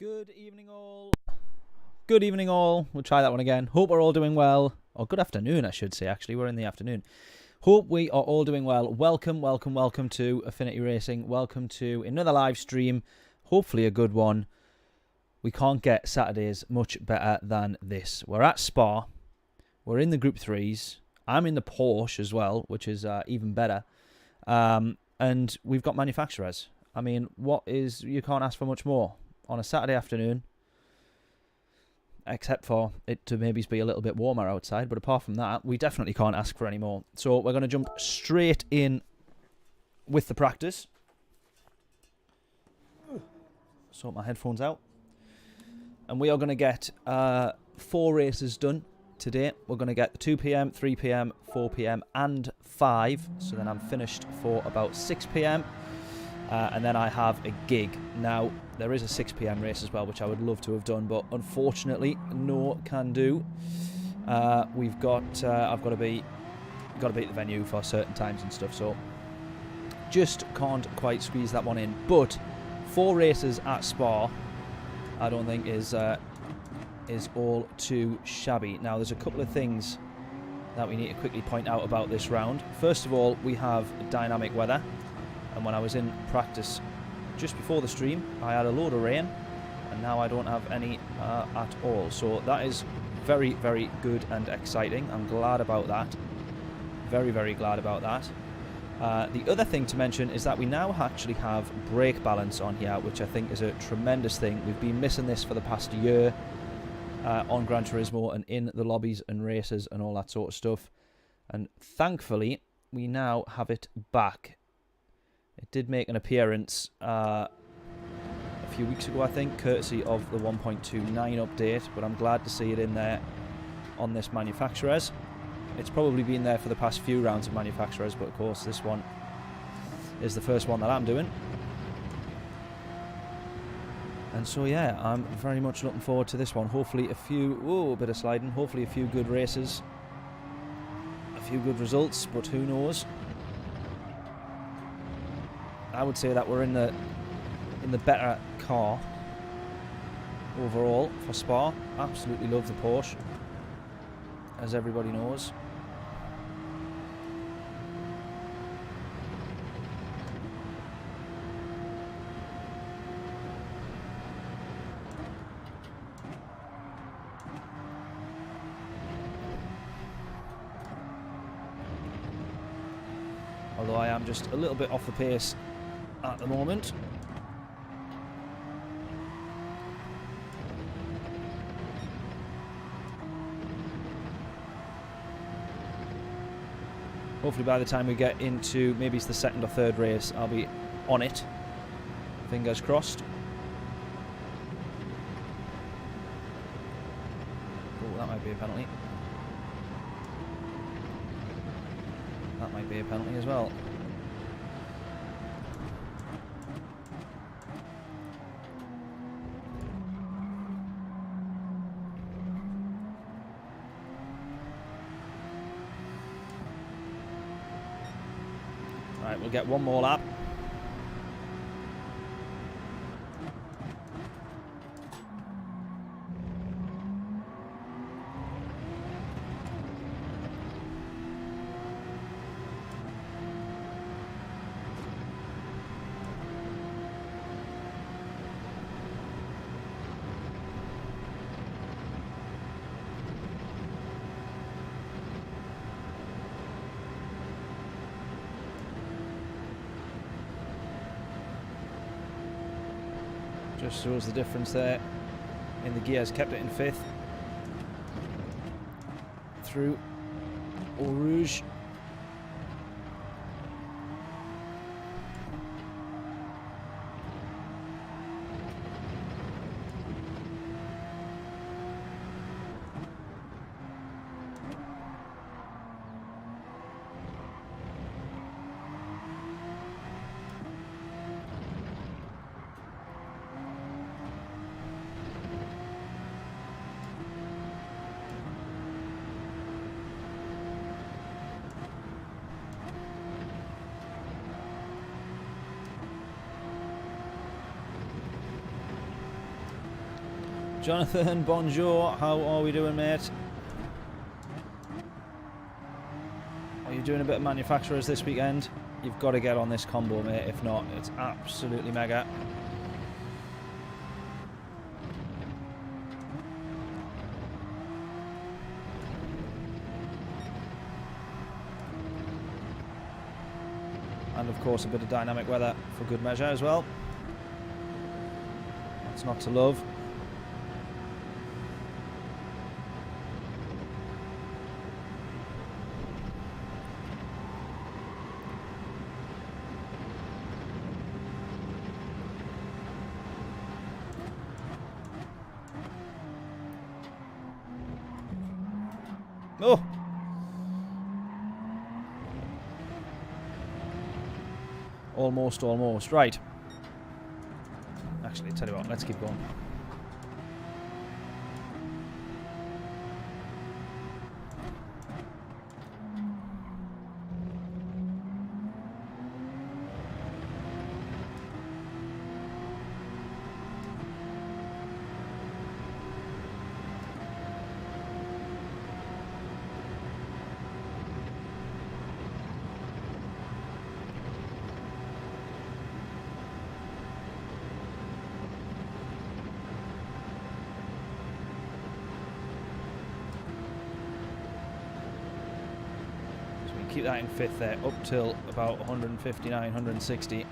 Good evening all. Good evening all. We'll try that one again. Hope we're all doing well. Or good afternoon, I should say, actually. We're in the afternoon. Hope we are all doing well. Welcome to Affinity Racing. Welcome to another live stream. Hopefully a good one. We can't get Saturdays much better than this. We're at Spa. We're in the Group 3s. I'm in the Porsche as well, which is even better. And we've got manufacturers. I mean, you can't ask for much more on a Saturday afternoon, except for it to maybe be a little bit warmer outside. But apart from that, we definitely can't ask for any more. So we're going to jump straight in with the practice. Sort my headphones out. And we are going to get 4 races done today. We're going to get the 2 p.m, 3 p.m, 4 p.m, and 5. So then I'm finished for about 6 p.m. And then I have a gig. Now, there is a 6 p.m. race as well, which I would love to have done, but unfortunately, no can do. I've got to be at the venue for certain times and stuff, so just can't quite squeeze that one in. But 4 races at Spa, I don't think is all too shabby. Now, there's a couple of things that we need to quickly point out about this round. First of all, we have dynamic weather. And when I was in practice just before the stream, I had a load of rain, and now I don't have any at all. So that is very, very good and exciting. I'm glad about that. Very, very glad about that. The other thing to mention is that we now actually have brake balance on here, which I think is a tremendous thing. We've been missing this for the past year on Gran Turismo and in the lobbies and races and all that sort of stuff. And thankfully, we now have it back. It did make an appearance a few weeks ago, I think, courtesy of the 1.29 update, but I'm glad to see it in there on this manufacturers. It's probably been there for the past few rounds of manufacturers, but of course this one is the first one that I'm doing. And so yeah, I'm very much looking forward to this one. Hopefully a bit of sliding, hopefully a few good races, a few good results, but who knows. I would say that we're in the better car overall for Spa. Absolutely love the Porsche, as everybody knows. Although I am just a little bit off the pace at the moment. Hopefully by the time we get into maybe it's the second or third race, I'll be on it. Fingers crossed. Oh, that might be a penalty. That might be a penalty as well. Right, we'll get one more lap. Just shows the difference there in the gears. Kept it in 5th through Eau Rouge. Jonathan, bonjour. How are we doing, mate? Are you doing a bit of manufacturers this weekend? You've got to get on this combo, mate. If not, it's absolutely mega. And of course a bit of dynamic weather for good measure as well. That's not to love. Oh! Almost, almost. Right. Actually, tell you what, let's keep going. Keep that in fifth there, up till about 159, 160.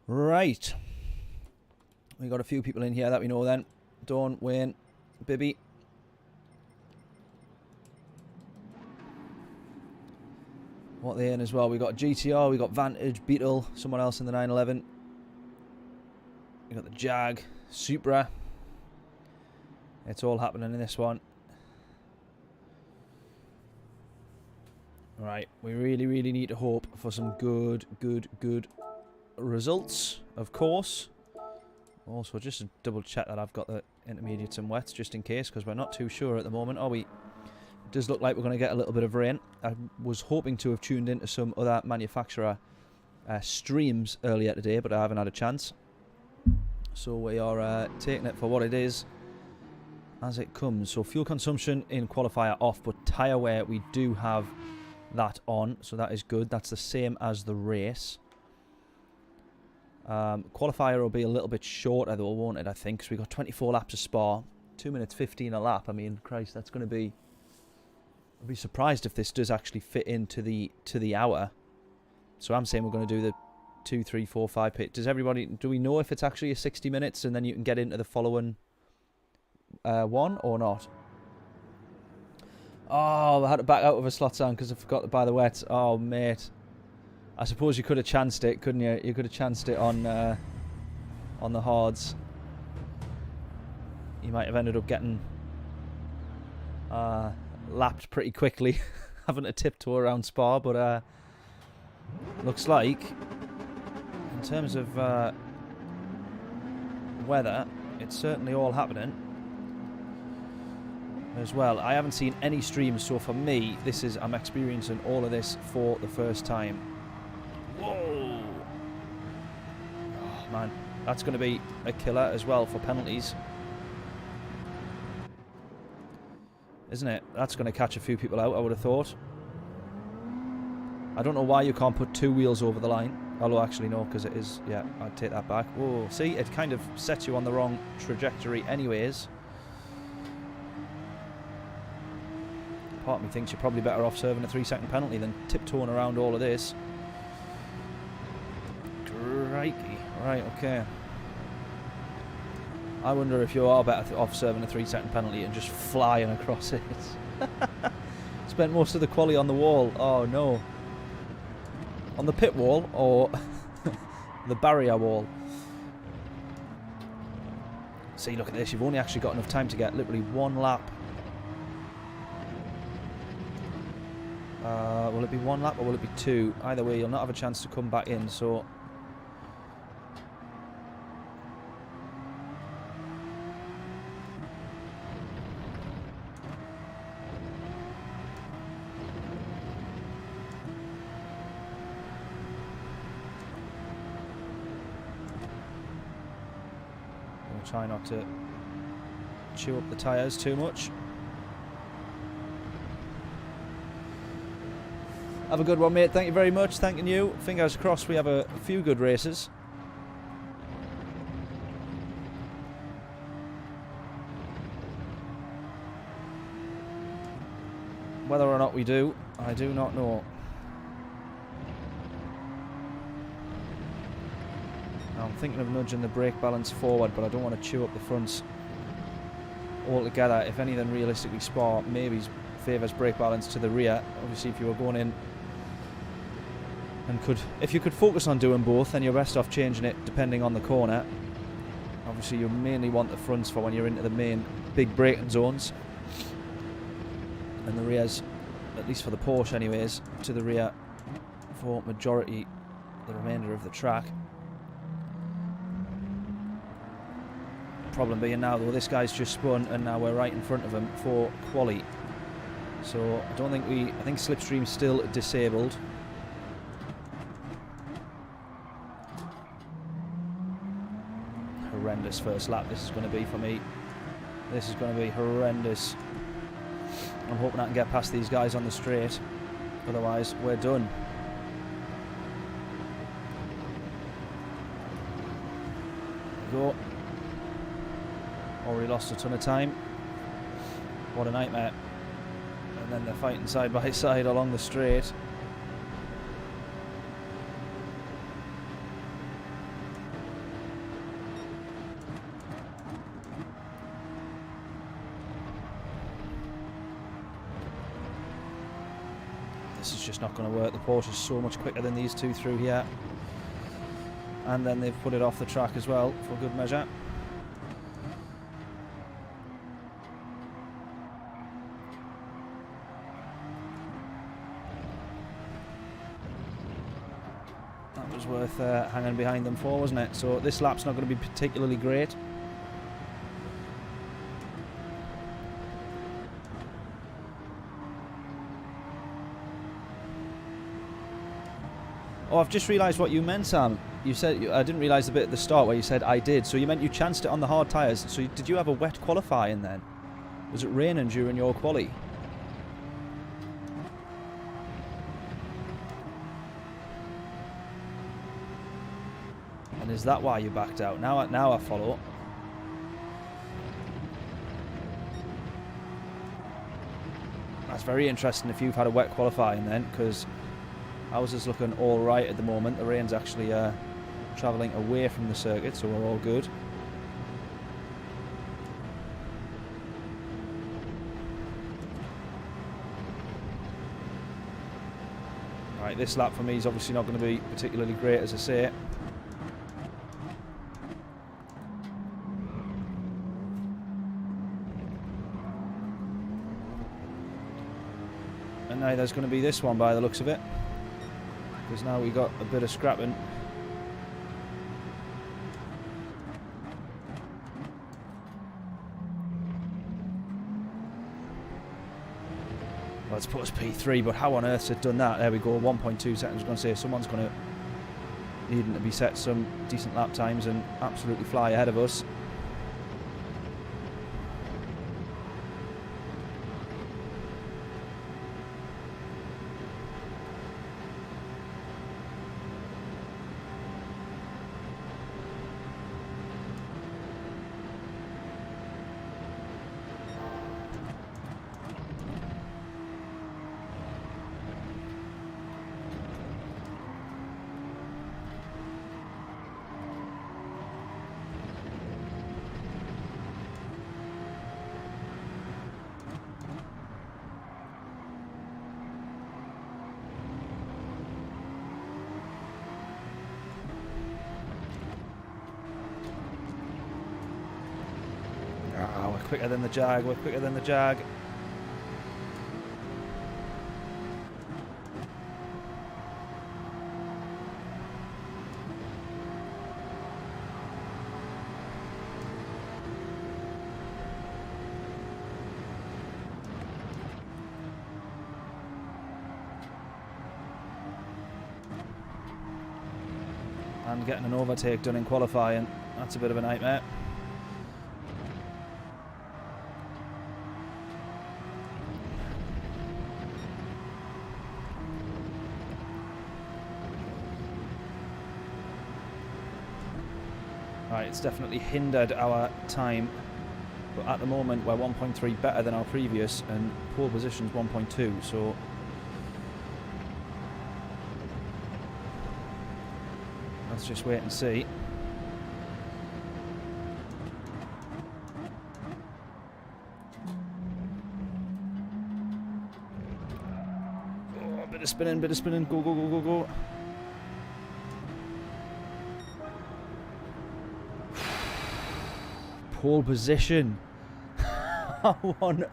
Right, we got a few people in here that we know then. Dawn, Wayne, Bibby. What are they in as well? We got GTR, we got Vantage, Beetle, someone else in the 911. We got the Jag, Supra. It's all happening in this one. Right, we really need to hope for some good results, of course. Also, just to double check that I've got the intermediates and wets, just in case, because we're not too sure at the moment, are we? It does look like we're going to get a little bit of rain. I was hoping to have tuned into some other manufacturer streams earlier today, but I haven't had a chance. So we are taking it for what it is as it comes. So fuel consumption in qualifier off, but tyre wear we do have that on, so that is good. That's the same as the race. Qualifier will be a little bit shorter though, won't it, I think, because we got 24 laps of Spa, 2 minutes 15 a lap. I mean, Christ, that's going to be... I'd be surprised if this does actually fit into the hour. So I'm saying we're going to do the 2, 3, 4, 5 pit. Does everybody... Do we know if it's actually a 60 minutes and then you can get into the following one or not? Oh, I had to back out of a slot sound because I forgot to buy the wets. Oh, mate. I suppose you could have chanced it, couldn't you? You could have chanced it on the hards. You might have ended up getting lapped pretty quickly, having to tiptoe around Spa. But looks like, in terms of weather, it's certainly all happening as well. I haven't seen any streams, so for me, this is I'm experiencing all of this for the first time. Whoa! Oh, man. That's going to be a killer as well for penalties. Isn't it? That's going to catch a few people out, I would have thought. I don't know why you can't put 2 wheels over the line. Although, actually, no, because it is... Yeah, I'd take that back. Whoa, see? It kind of sets you on the wrong trajectory anyways. Part of me thinks you're probably better off serving a 3-second penalty than tiptoeing around all of this. Crikey. Right, okay. I wonder if you are better off serving a 3-second penalty and just flying across it. Spent most of the quali on the wall. Oh, no. On the pit wall or the barrier wall. See, look at this. You've only actually got enough time to get literally one lap. Will it be one lap or will it be two? Either way, you'll not have a chance to come back in, so... I'll try not to chew up the tyres too much. Have a good one, mate. Thank you very much. Thanking you. Fingers crossed we have a few good races. Whether or not we do, I do not know. Now, I'm thinking of nudging the brake balance forward, but I don't want to chew up the fronts altogether. If anything, realistically, Spa maybe favours brake balance to the rear. Obviously, if you were going in and if you could focus on doing both, then you're best off changing it depending on the corner. Obviously, you mainly want the fronts for when you're into the main big braking zones, and the rears, at least for the Porsche anyways, to the rear for the remainder of the track. Problem being now though, this guy's just spun and now we're right in front of him for quali. So I think Slipstream's still disabled. Horrendous first lap this is going to be for me. This is going to be horrendous. I'm hoping I can get past these guys on the straight, otherwise we're done. There we go. Already lost a ton of time. What a nightmare. And then they're fighting side by side along the straight. This is just not going to work. The Porsche's so much quicker than these two through here. And then they've put it off the track as well, for good measure. That was worth hanging behind them for, wasn't it? So this lap's not going to be particularly great. Oh, I've just realised what you meant, Sam. You said, I didn't realise the bit at the start where you said I did. So you meant you chanced it on the hard tyres. So did you have a wet qualifying then? Was it raining during your quali? And is that why you backed out? Now I follow. That's very interesting if you've had a wet qualifying then, because ours is looking all right at the moment. The rain's actually travelling away from the circuit, so we're all good. Right, this lap for me is obviously not going to be particularly great, as I say. And now there's going to be this one by the looks of it, because now we got a bit of scrapping. Well, it's put us P3, but how on earth's it done that? There we go, 1.2 seconds. I was going to say, someone's going to need to be set some decent lap times and absolutely fly ahead of us. quicker than the Jag. We're quicker than the Jag. And getting an overtake done in qualifying, that's a bit of a nightmare. Right, it's definitely hindered our time, but at the moment we're 1.3 better than our previous, and pole position's 1.2, so let's just wait and see. Oh, bit of spinning, go, go, go, go, go. Pole position. How on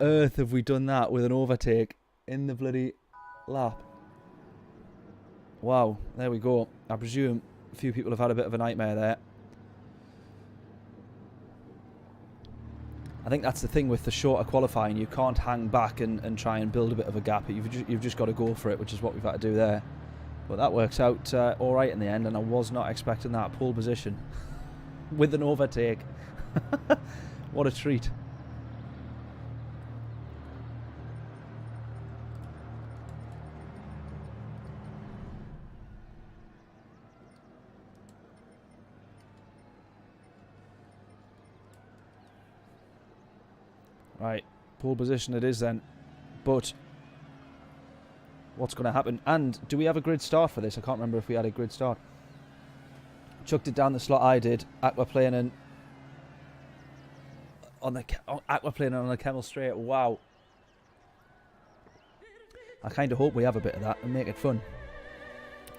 earth have we done that with an overtake in the bloody lap? Wow, there we go. I presume a few people have had a bit of a nightmare there. I think that's the thing with the shorter qualifying. You can't hang back and try and build a bit of a gap. You've just got to go for it, which is what we've had to do there. But that works out all right in the end, and I was not expecting that pole position with an overtake. What a treat. Right, pole position it is then. But what's going to happen? And do we have a grid start for this? I can't remember if we had a grid start. Chucked it down the slot I did. Aquaplaning on the Kemmel straight. Wow. I kind of hope we have a bit of that and make it fun.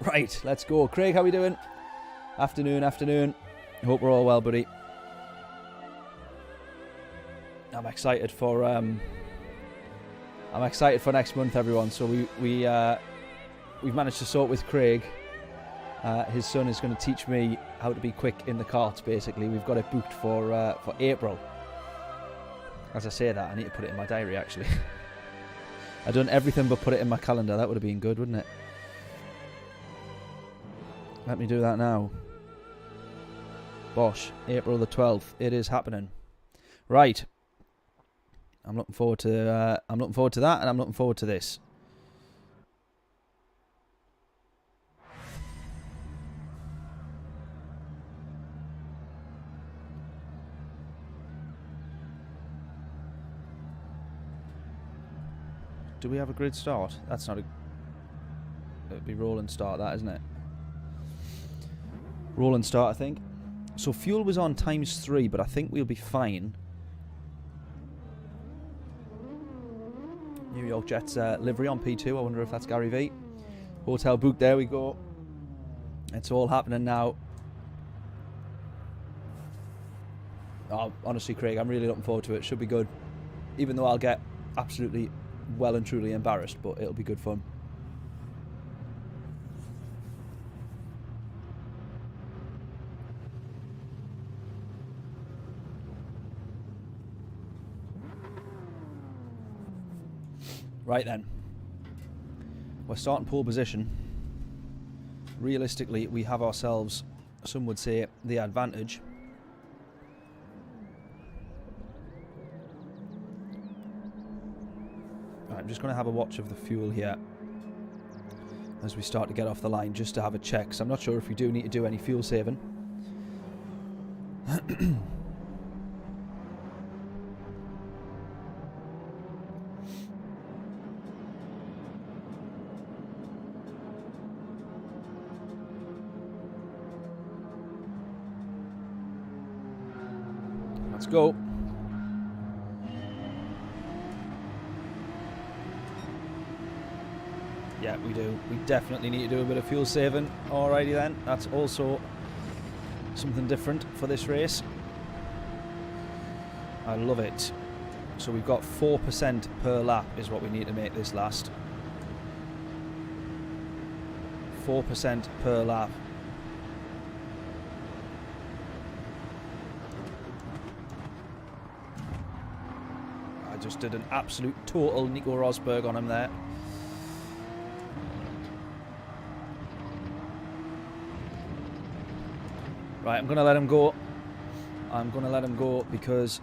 Right, let's go. Craig, how we doing? Afternoon. Hope we're all well, buddy. I'm excited for next month, everyone. So we've managed to sort with Craig. His son is going to teach me how to be quick in the karts. Basically, we've got it booked for April. As I say that, I need to put it in my diary. Actually, I've done everything but put it in my calendar. That would have been good, wouldn't it? Let me do that now. Bosh, April the 12th. It is happening. Right. I'm looking forward to that, and I'm looking forward to this. Do we have a grid start? That's not a... It'd be roll and start, that, isn't it? Roll and start, I think. So fuel was on ×3, but I think we'll be fine. New York Jets livery on P2. I wonder if that's Gary V. Hotel booked. There we go. It's all happening now. Oh, honestly, Craig, I'm really looking forward to it. Should be good. Even though I'll get absolutely well and truly embarrassed, but it'll be good fun. Right then, we're starting pole position. Realistically, we have ourselves, some would say, the advantage. Right, I'm just going to have a watch of the fuel here as we start to get off the line, just to have a check. So I'm not sure if we do need to do any fuel saving. Let's go. Yeah, we do. We definitely need to do a bit of fuel saving. Alrighty then. That's also something different for this race. I love it. So we've got 4% per lap is what we need to make this last. 4% per lap. I just did an absolute total Nico Rosberg on him there. Right, I'm going to let him go. I'm going to let him go because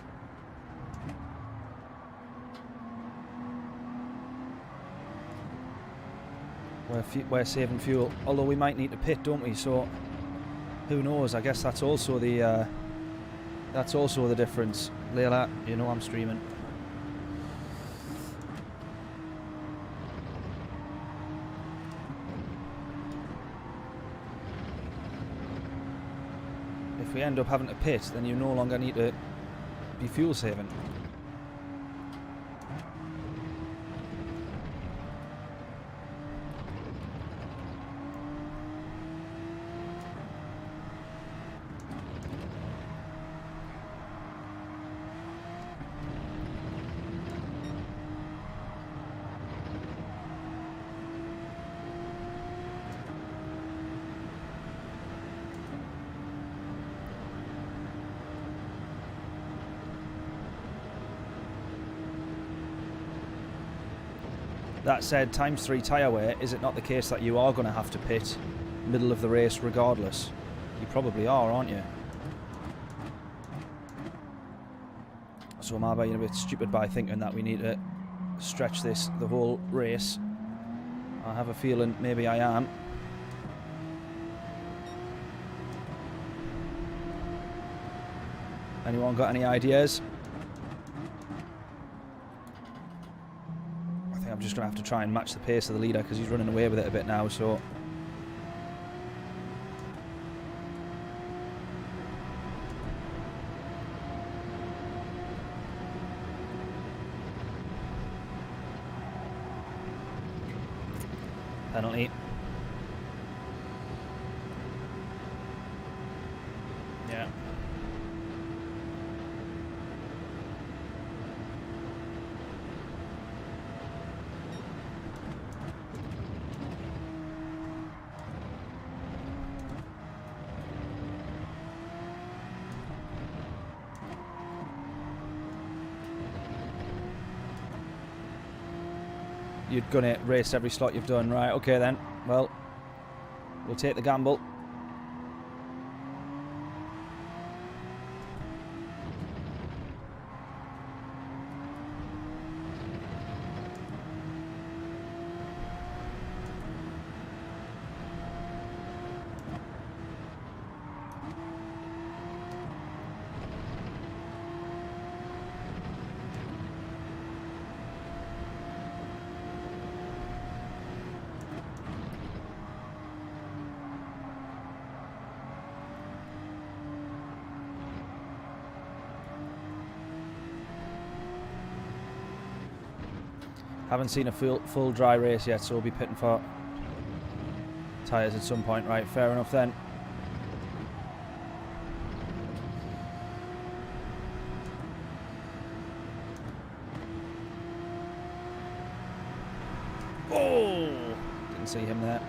we're saving fuel. Although we might need to pit, don't we? So who knows? I guess that's also the difference. Layla, you know I'm streaming. If we end up having to pit, then you no longer need to be fuel saving. That said, ×3 tyre wear, is it not the case that you are going to have to pit middle of the race regardless? You probably are, aren't you? So am I being a bit stupid by thinking that we need to stretch this the whole race? I have a feeling maybe I am. Anyone got any ideas? I'm just going to have to try and match the pace of the leader because he's running away with it a bit now, so... Penalty. Yeah. You're going to race every slot you've done. Right, okay then. Well, we'll take the gamble. Haven't seen a full dry race yet, so we'll be pitting for tyres at some point. Right, fair enough then. Oh! Didn't see him there.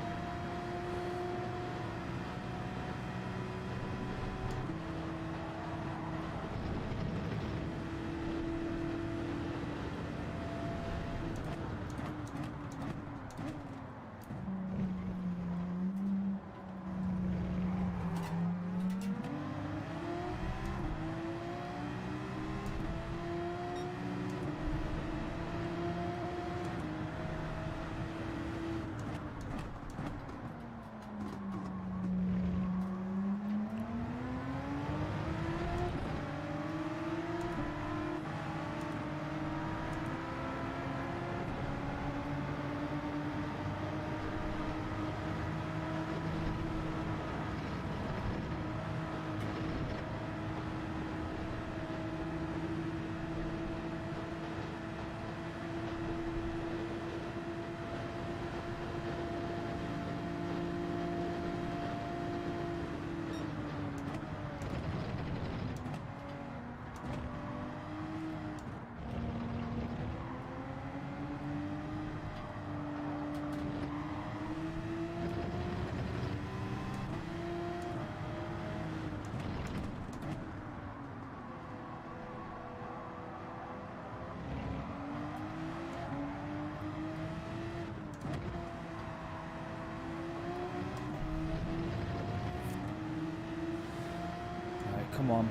on.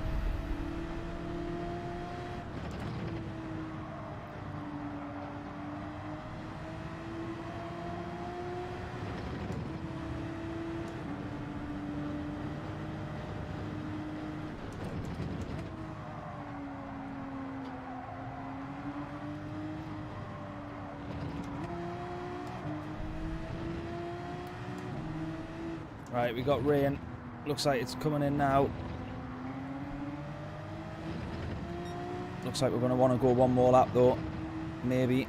Right, we got rain. Looks like it's coming in now. Looks like we're going to want to go one more lap though. Maybe.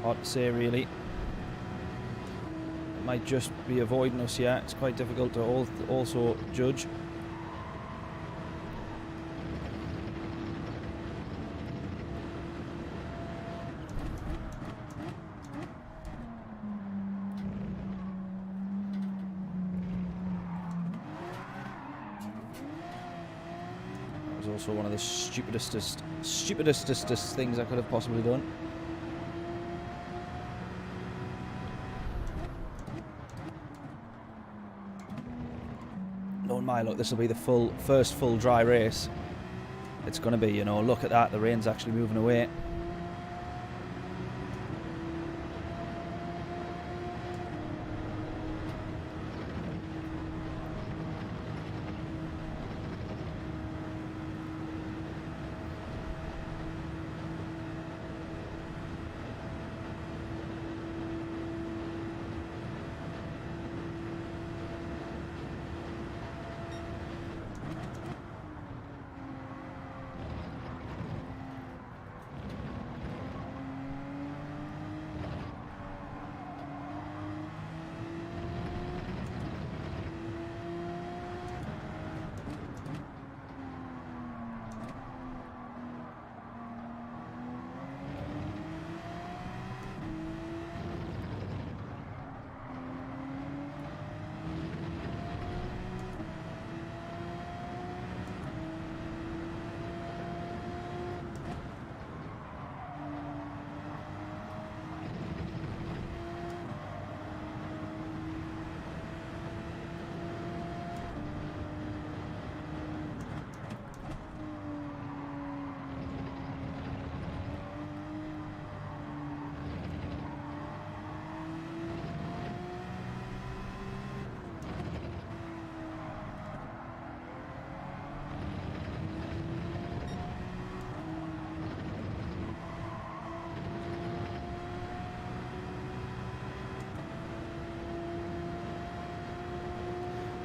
Hard to say really. It might just be avoiding us, yeah. It's quite difficult to also judge. Also one of the stupidest things I could have possibly done. Knowing my luck, this will be the first full dry race. It's going to be, you know, look at that, the rain's actually moving away.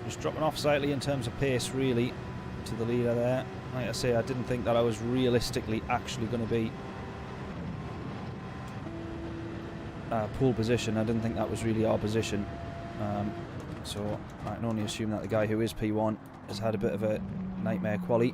Just dropping off slightly in terms of pace, really, to the leader there. Like I say, I didn't think that I was realistically actually going to be pole position. I didn't think that was really our position. So I can only assume that the guy who is P1 has had a bit of a nightmare quali.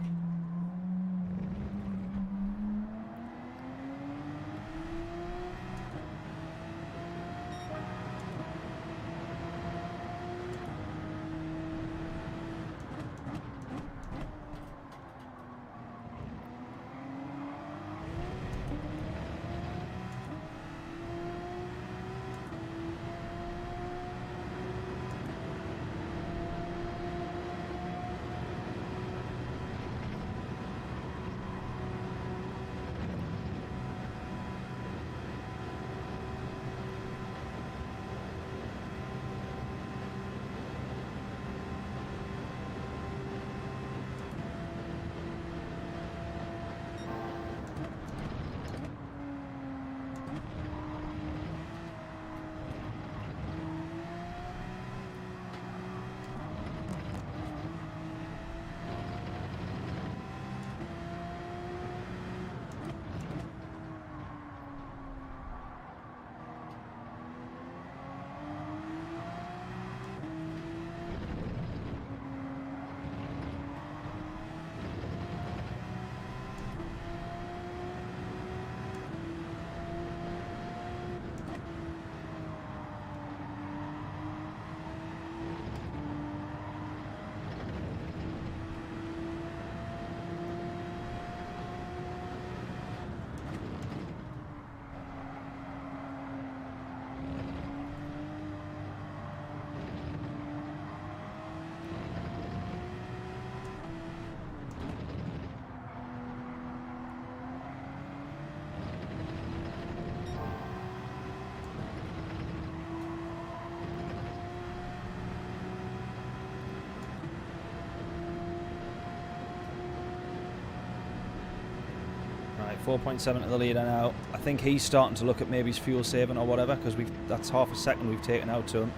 4.7 to the leader now. I think he's starting to look at maybe his fuel saving or whatever, because that's half a second we've taken out to him.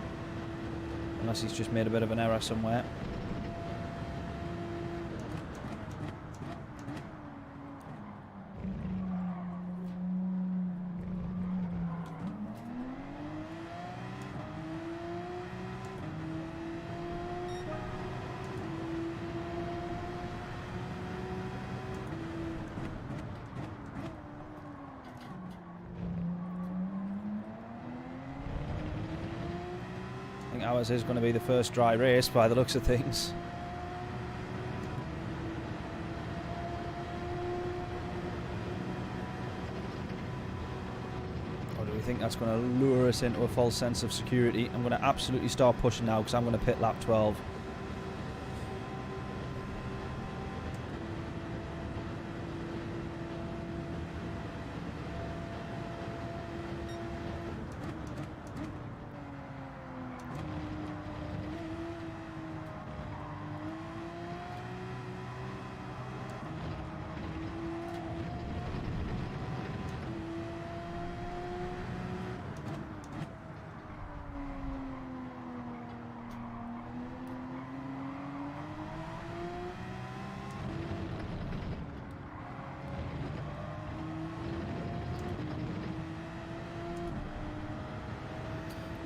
Unless he's just made a bit of an error somewhere. Ours is going to be the first dry race by the looks of things. Or do we think that's going to lure us into a false sense of security? I'm going to absolutely start pushing now because I'm going to pit lap 12.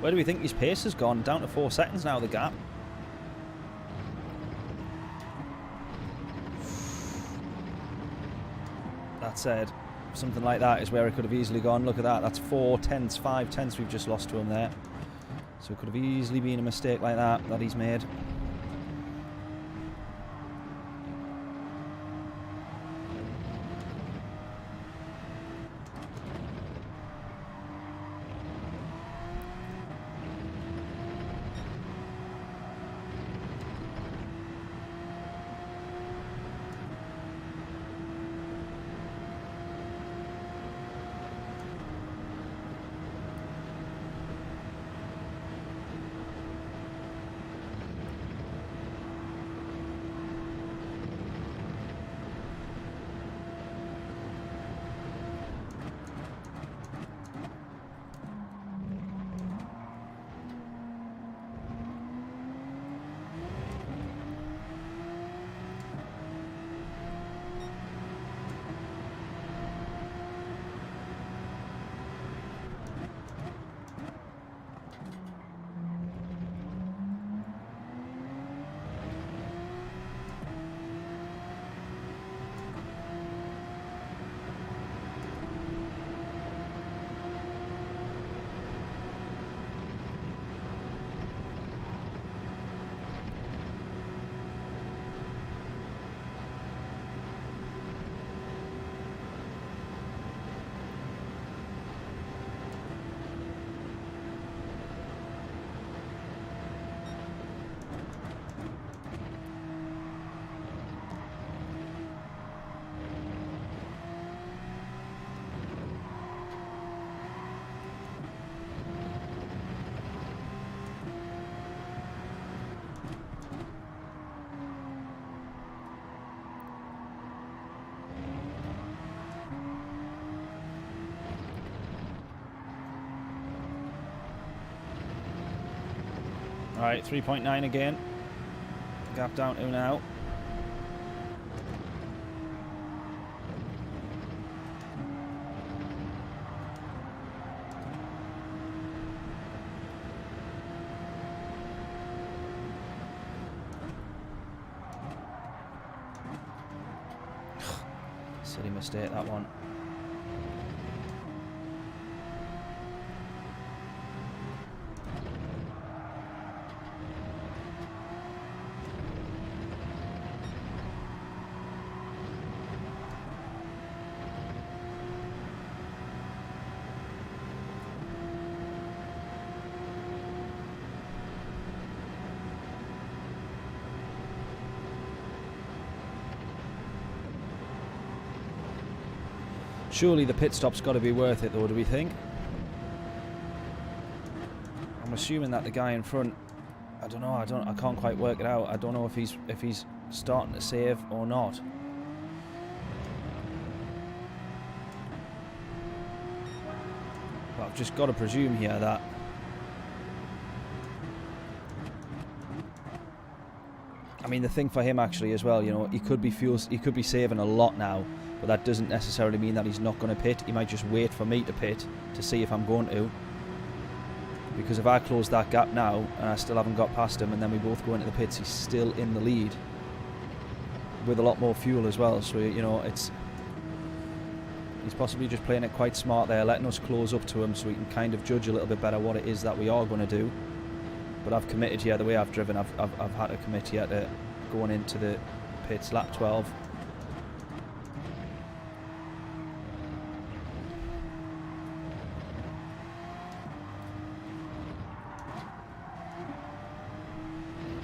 Where do we think his pace has gone? Down to 4 seconds now, the gap. That said, something like that is where it could have easily gone. Look at that, that's 4 tenths, 5 tenths we've just lost to him there. So it could have easily been a mistake like that he's made. Alright, 3.9 again. Gap down to now. Silly mistake, that one. Surely the pit stop's got to be worth it, though, do we think? I'm assuming that the guy in front, I don't know. I can't quite work it out. I don't know if he's starting to save or not. I've just got to presume here that I mean, the thing for him actually as well, you know, he could be saving a lot now, but that doesn't necessarily mean that he's not going to pit. He might just wait for me to pit to see if I'm going to. Because if I close that gap now and I still haven't got past him and then we both go into the pits, he's still in the lead with a lot more fuel as well. So, you know, he's possibly just playing it quite smart there, letting us close up to him so we can kind of judge a little bit better what it is that we are going to do. But I've committed here, the way I've driven, I've had to commit here to going into the pits, lap 12.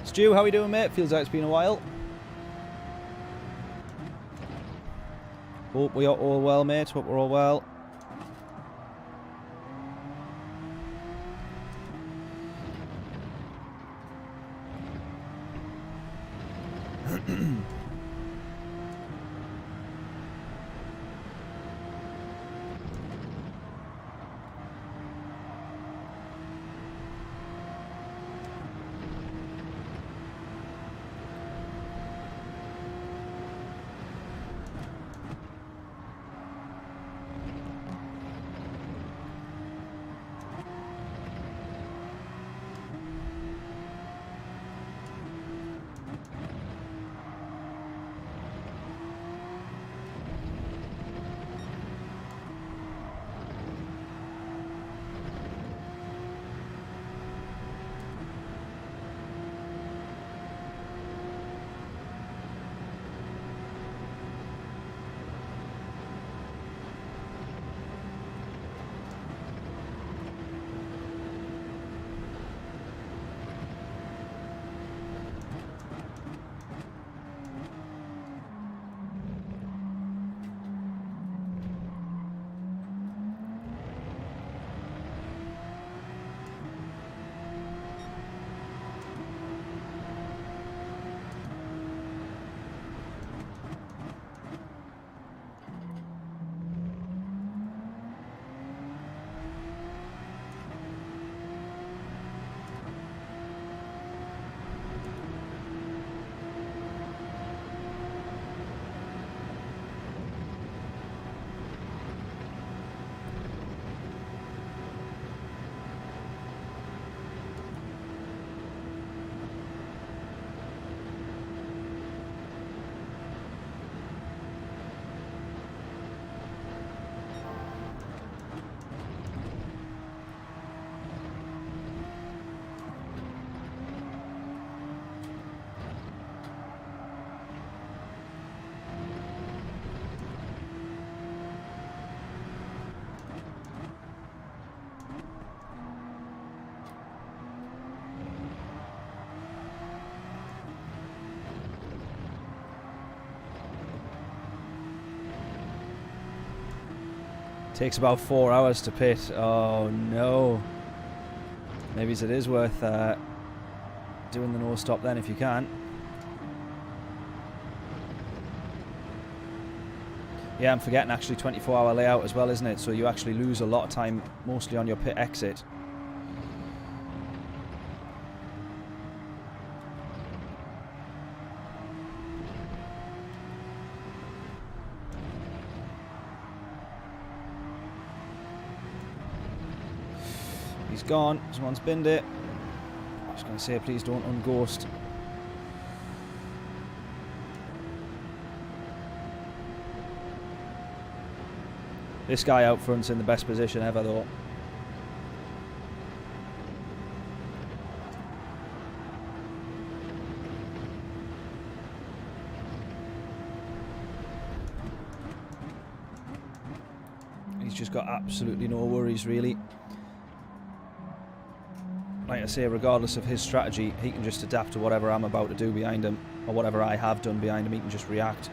Stu, how are we doing, mate? Feels like it's been a while. Hope we are all well, mate. Hope we're all well. Takes about 4 hours to pit. Oh no. Maybe it is worth doing the no stop then if you can. Yeah, I'm forgetting actually 24-hour layout as well, isn't it? So you actually lose a lot of time mostly on your pit exit. He's gone. Someone's binned it. I was going to say, please don't unghost. This guy out front's in the best position ever, though. He's just got absolutely no worries, really. Like I say, regardless of his strategy, he can just adapt to whatever I'm about to do behind him, or whatever I have done behind him. He can just react.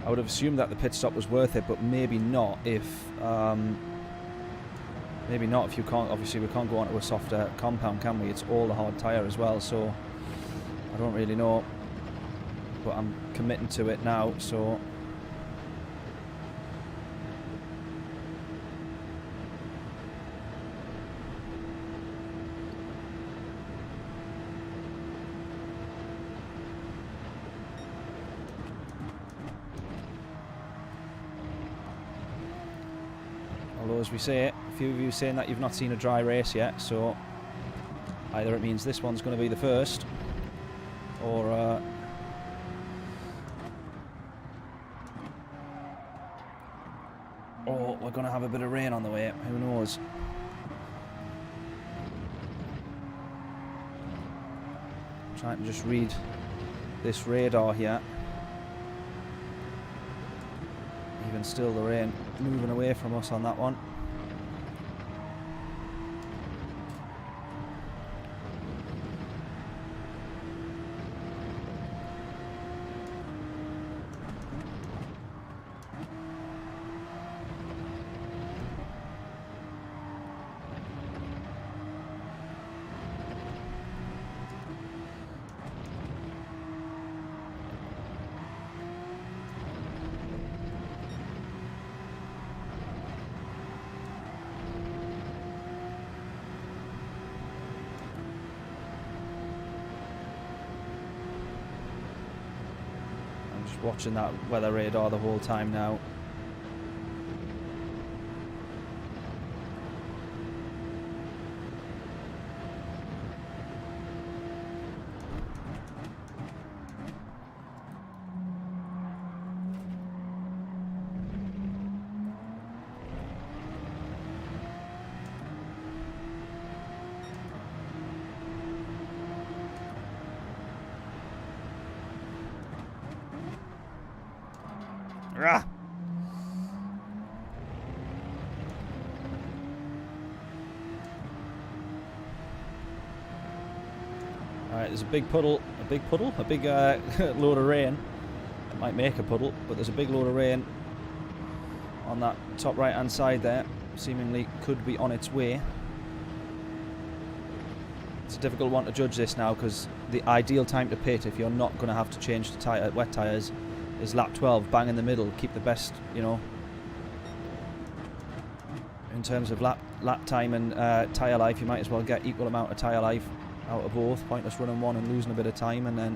I would have assumed that the pit stop was worth it, but maybe not if you can't. Obviously, we can't go onto a softer compound, can we? It's all the hard tyre as well, so don't really know, but I'm committing to it now, so... Although, as we say, a few of you saying that you've not seen a dry race yet, so either it means this one's going to be the first, or we're going to have a bit of rain on the way. Who knows? I'm trying to just read this radar here. Even still, the rain moving away from us on that one. Watching that weather radar the whole time now. Rah! Alright, there's a big puddle, a big load of rain. It might make a puddle, but there's a big load of rain on that top right hand side there. Seemingly could be on its way. It's a difficult one to judge this now, because the ideal time to pit, if you're not going to have to change the wet tyres, is lap 12, bang in the middle, keep the best, you know, in terms of lap time and tyre life. You might as well get equal amount of tyre life out of both. Pointless running one and losing a bit of time, and then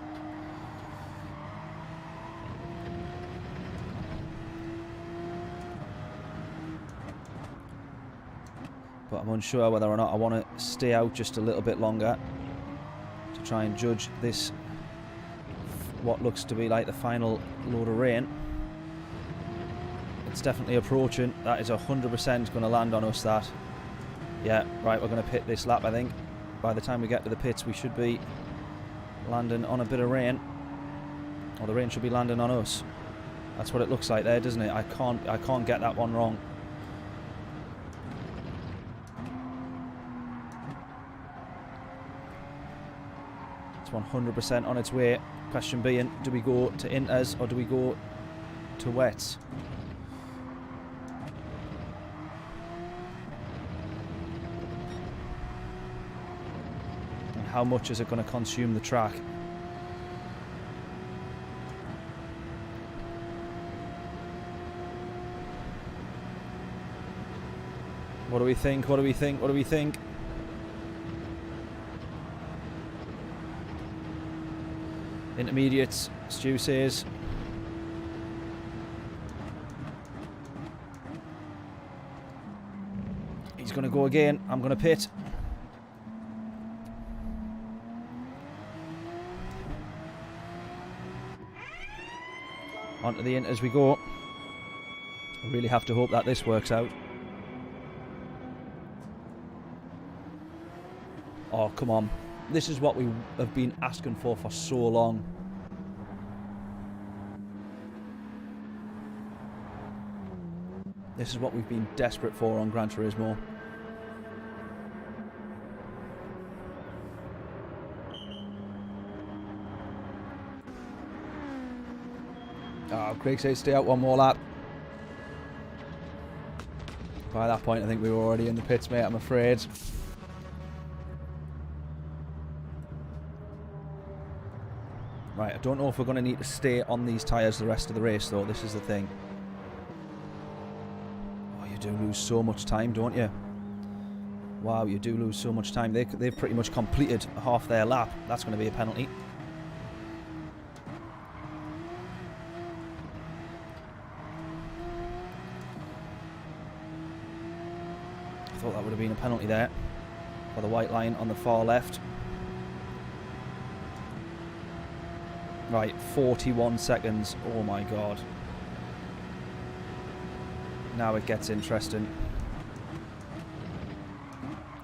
but I'm unsure whether or not I want to stay out just a little bit longer to try and judge this, what looks to be like the final load of rain. It's definitely approaching. That is 100% going to land on us, that. Yeah, right, we're going to pit this lap, I think. By the time we get to the pits, we should be landing on a bit of rain. Or the rain should be landing on us. That's what it looks like there, doesn't it? I can't get that one wrong. It's 100% on its way. Question being, do we go to inters or do we go to wets? And how much is it going to consume the track? What do we think? What do we think? What do we think? Intermediates, Stu says. He's going to go again. I'm going to pit. Onto the inters we go. I really have to hope that this works out. Oh, come on. This is what we have been asking for so long. This is what we've been desperate for on Gran Turismo. Oh, Craig says stay out one more lap. By that point, I think we were already in the pits, mate, I'm afraid. Right, I don't know if we're going to need to stay on these tyres the rest of the race, though. This is the thing. Oh, you do lose so much time, don't you? Wow, you do lose so much time. They've pretty much completed half their lap. That's going to be a penalty. I thought that would have been a penalty there for the white line on the far left. Right, 41 seconds. Oh my god. Now it gets interesting.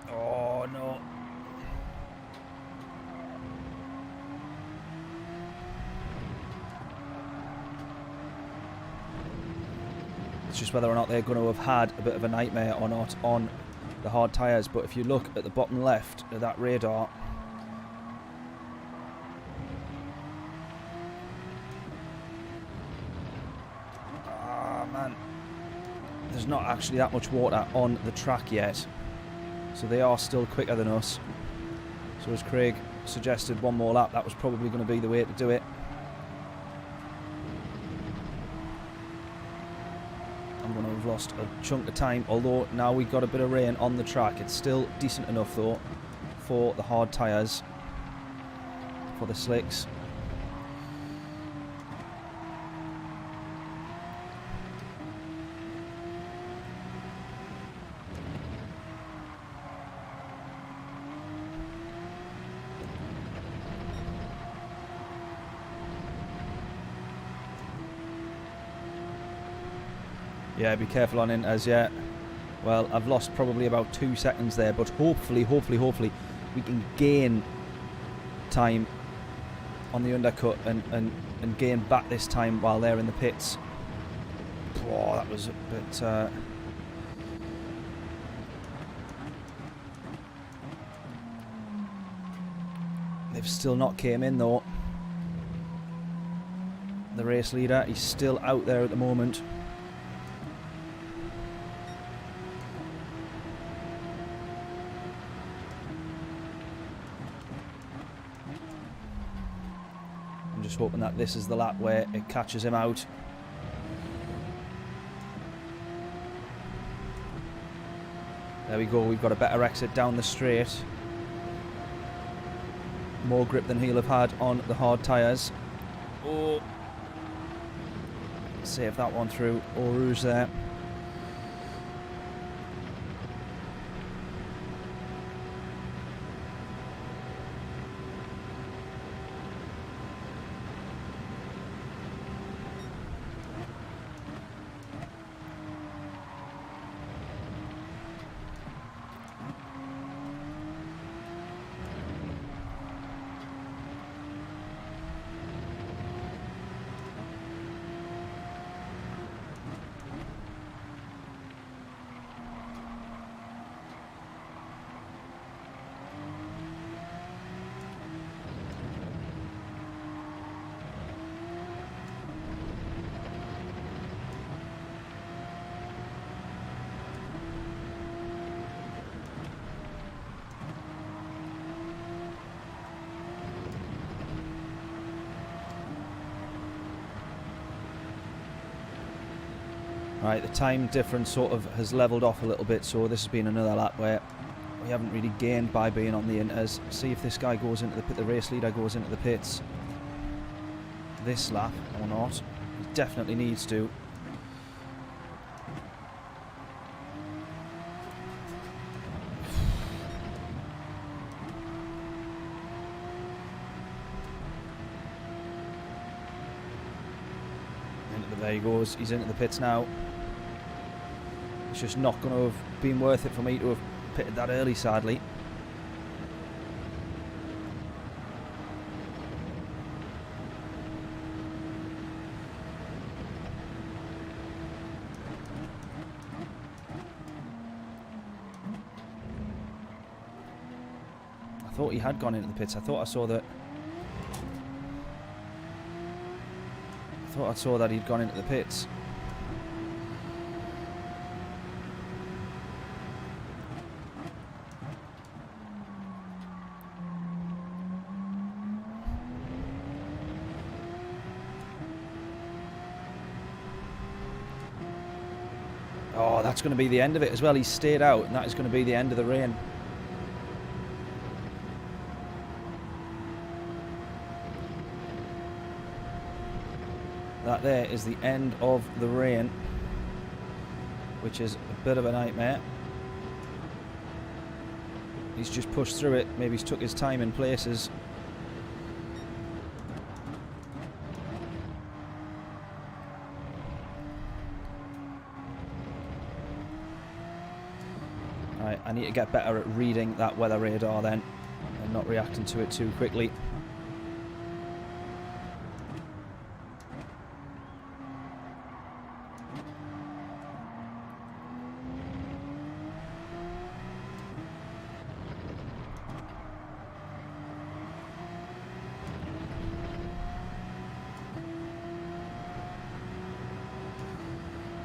Oh no. It's just whether or not they're going to have had a bit of a nightmare or not on the hard tyres. But if you look at the bottom left of that radar, there's not actually that much water on the track yet, so they are still quicker than us. So as Craig suggested, one more lap, that was probably going to be the way to do it. I'm going to have lost a chunk of time, although now we've got a bit of rain on the track. It's still decent enough though for the hard tyres, for the slicks. Yeah, be careful on inters, yeah. Well, I've lost probably about 2 seconds there, but hopefully we can gain time on the undercut and gain back this time while they're in the pits. Oh, that was a bit... They've still not came in though. The race leader, he's still out there at the moment. Hoping that this is the lap where it catches him out. There we go, we've got a better exit down the straight. More grip than he'll have had on the hard tyres. Oh, save that one through Eau Rouge there. Right, the time difference sort of has levelled off a little bit, so this has been another lap where we haven't really gained by being on the inters. See if this guy goes into the pit, the race leader goes into the pits this lap or not. He definitely needs to. There he goes, he's into the pits now. It's just not going to have been worth it for me to have pitted that early, sadly. I thought he had gone into the pits. I thought I saw that. I thought I saw that he'd gone into the pits. Oh, that's going to be the end of it as well. He stayed out, and that is going to be the end of the rain. That there is the end of the rain, which is a bit of a nightmare. He's just pushed through it. Maybe he's took his time in places. Right, I need to get better at reading that weather radar then, and not reacting to it too quickly.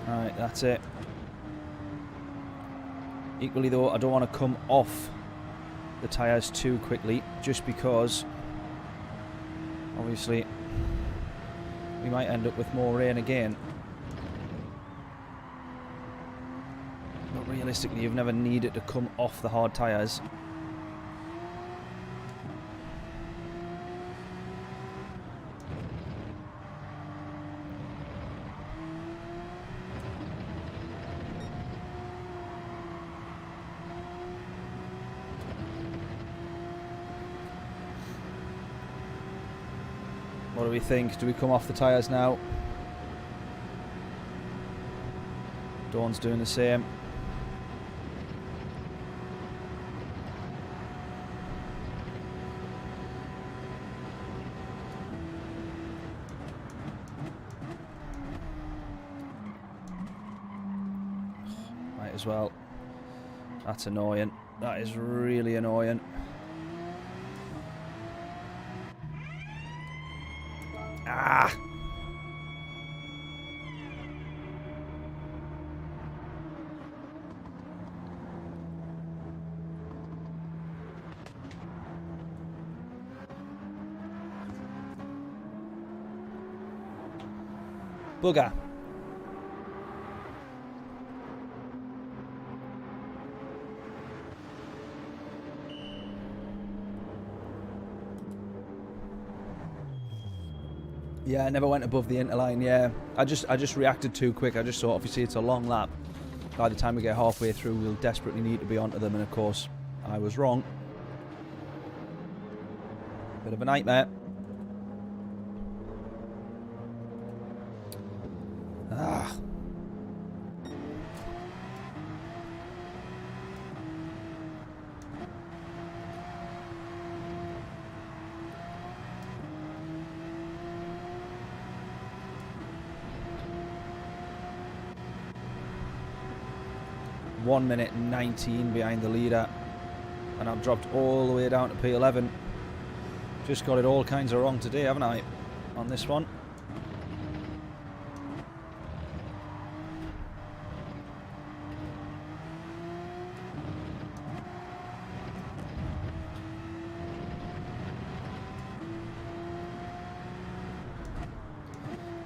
Alright, that's it. Equally though, I don't want to come off the tyres too quickly, just because obviously we might end up with more rain again. But realistically, you've never needed to come off the hard tyres. What do we think? Do we come off the tyres now? Dawn's doing the same. Might as well. That's annoying. That is really annoying. Ah! Bugger. Yeah, I never went above the interline. Yeah, I just reacted too quick. I just thought, obviously, it's a long lap. By the time we get halfway through, we'll desperately need to be onto them, and of course, I was wrong. Bit of a nightmare. Ah. 1 minute 19 behind the leader, and I've dropped all the way down to P11. Just got it all kinds of wrong today, haven't I, on this one?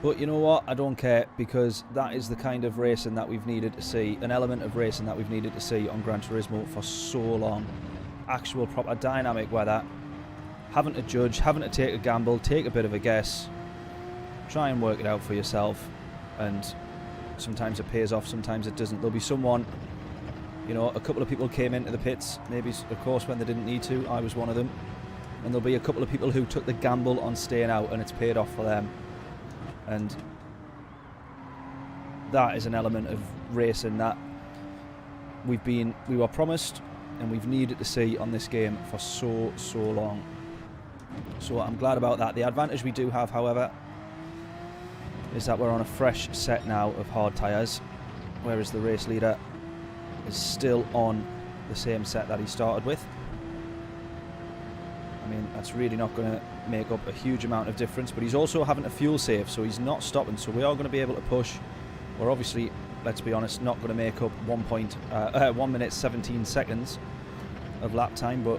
But you know what? I don't care, because that is the kind of racing that we've needed to see. An element of racing that we've needed to see on Gran Turismo for so long. Actual proper dynamic weather. Having to judge, having to take a gamble, take a bit of a guess. Try and work it out for yourself. And sometimes it pays off, sometimes it doesn't. There'll be someone, you know, a couple of people came into the pits, maybe, of course, when they didn't need to. I was one of them. And there'll be a couple of people who took the gamble on staying out, and it's paid off for them. And that is an element of racing that we were promised and we've needed to see on this game for so long. So I'm glad about that. The advantage we do have, however, is that we're on a fresh set now of hard tyres, whereas the race leader is still on the same set that he started with. I mean, that's really not going to make up a huge amount of difference, but he's also having a fuel save, so he's not stopping, so we are going to be able to push. We're obviously, let's be honest, not going to make up 1 minute 17 seconds of lap time, but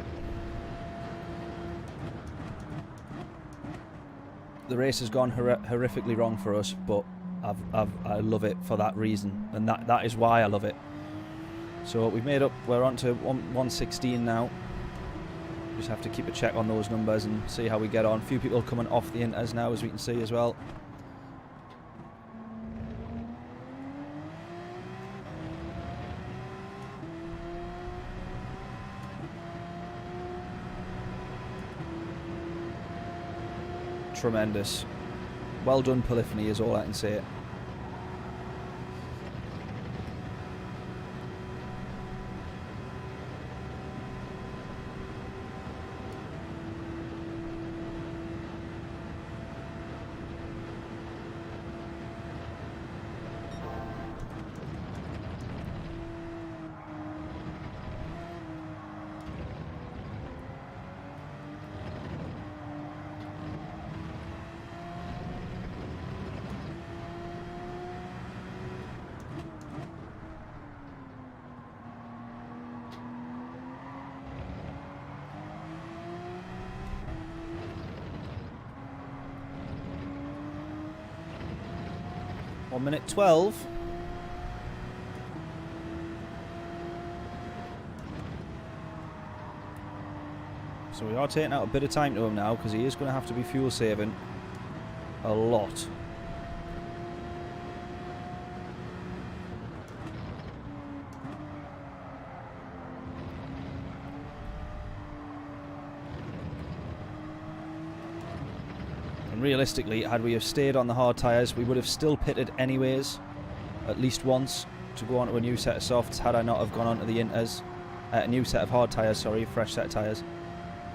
the race has gone horrifically wrong for us, but I love it for that reason, and that is why I love it. So we've made up. We're on to 116 now. Just have to keep a check on those numbers and see how we get on. A few people coming off the inters now, as we can see as well. Tremendous. Well done, Polyphony, is all I can say. Minute 12. So we are taking out a bit of time to him now, because he is going to have to be fuel saving a lot. Realistically, had we have stayed on the hard tyres, we would have still pitted anyways, at least once, to go on to a new set of softs, had I not have gone on to the inters. A new set of hard tyres, sorry, fresh set of tyres,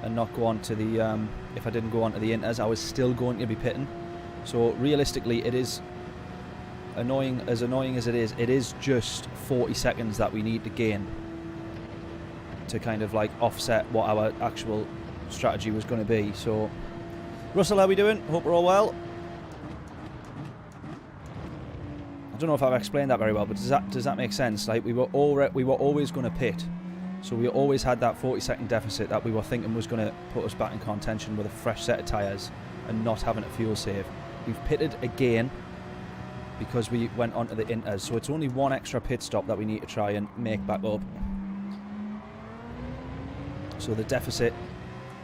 and not go on to the, if I didn't go on to the inters, I was still going to be pitting. So realistically, it is annoying as it is just 40 seconds that we need to gain to kind of like offset what our actual strategy was going to be. So Russell, how are we doing? Hope we're all well. I don't know if I've explained that very well, but does that make sense? Like we were always going to pit, so we always had that 40-second deficit that we were thinking was going to put us back in contention with a fresh set of tyres and not having a fuel save. We've pitted again because we went onto the inters, so it's only one extra pit stop that we need to try and make back up. So the deficit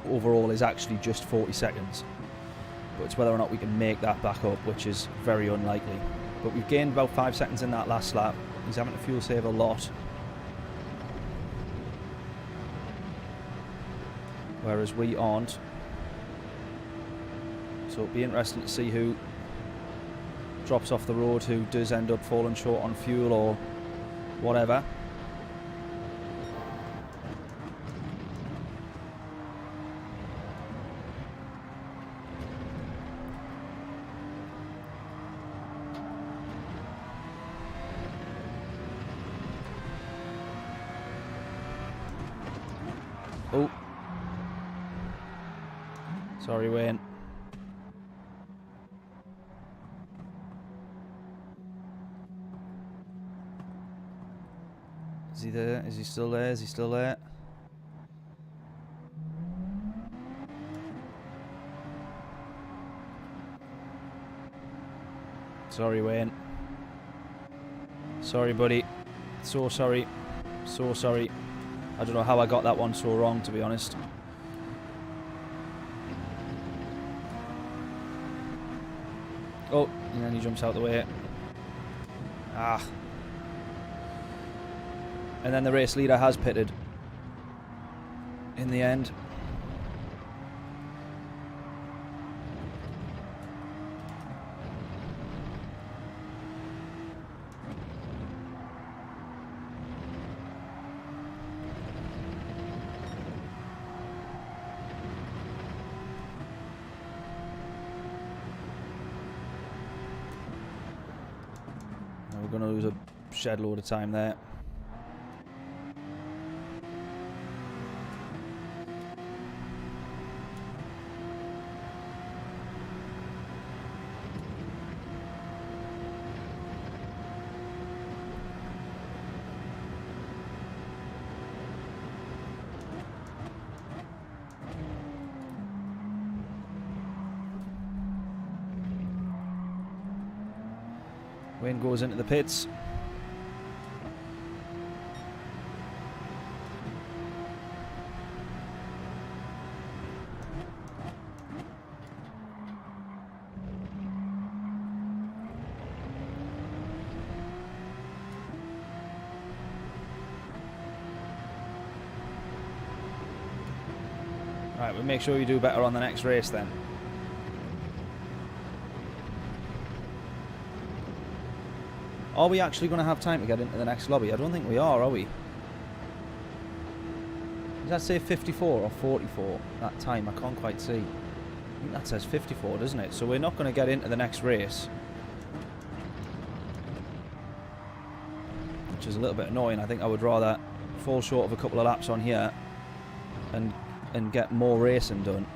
overall is actually just 40 seconds. But it's whether or not we can make that back up, which is very unlikely. But we've gained about 5 seconds in that last lap. He's having to fuel save a lot. Whereas we aren't. So it'll be interesting to see who drops off the road, who does end up falling short on fuel or whatever. Oh. Sorry, Wayne. Is he there? Is he still there? Is he still there? Sorry, Wayne. Sorry, buddy. So sorry. So sorry. I don't know how I got that one so wrong, to be honest. Oh, and then he jumps out the way. Ah. And then the race leader has pitted in the end. We're going to lose a shed load of time there. Wayne goes into the pits. Right, we'll make sure you do better on the next race then. Are we actually going to have time to get into the next lobby? I don't think we are we? Does that say 54 or 44? That time, I can't quite see. I think that says 54, doesn't it? So we're not going to get into the next race. Which is a little bit annoying. I think I would rather fall short of a couple of laps on here and get more racing done.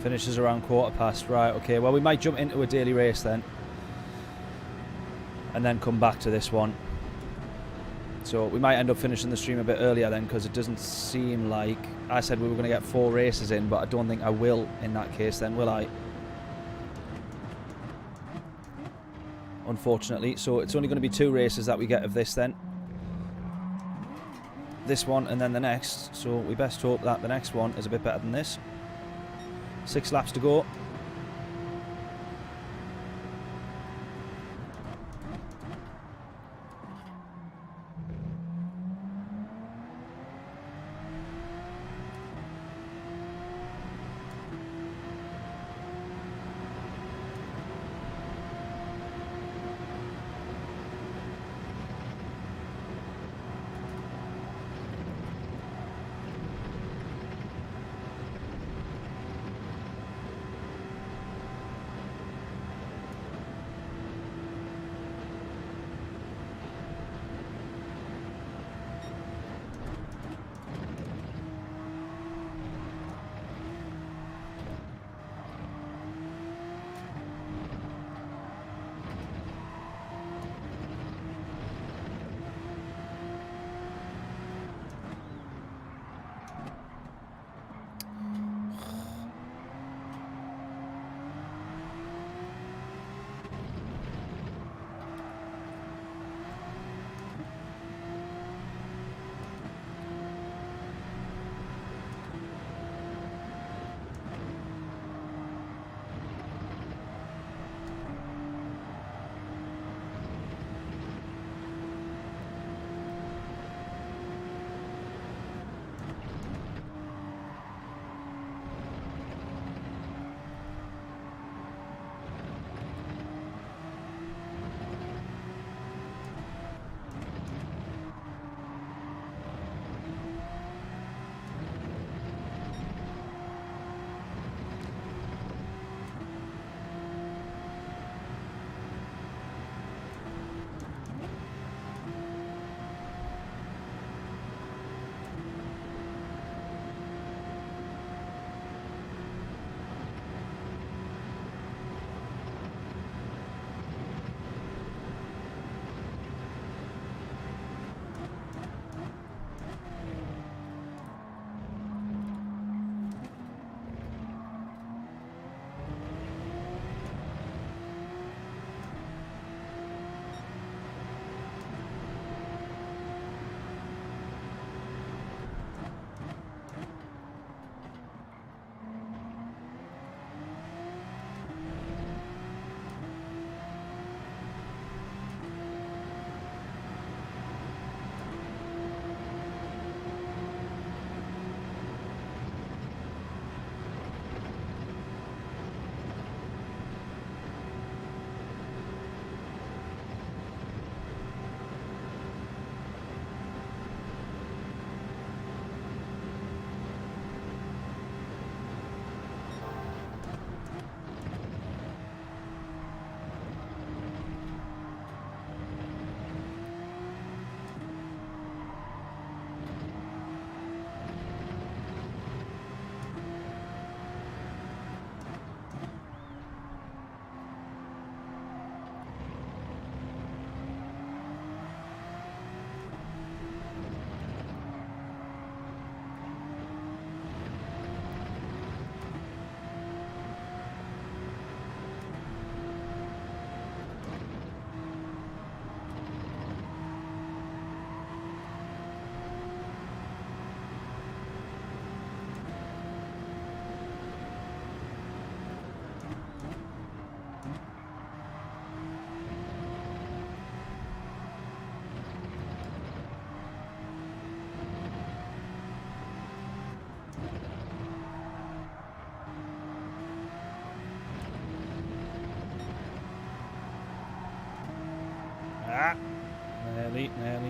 Finishes around 1/4 past. Right, okay. Well, we might jump into a daily race then. And then come back to this one. So we might end up finishing the stream a bit earlier then, because it doesn't seem like... I said we were going to get 4 races in, but I don't think I will in that case then, will I? Unfortunately. So it's only going to be 2 races that we get of this then. This one and then the next. So we best hope that the next one is a bit better than this. 6 laps to go.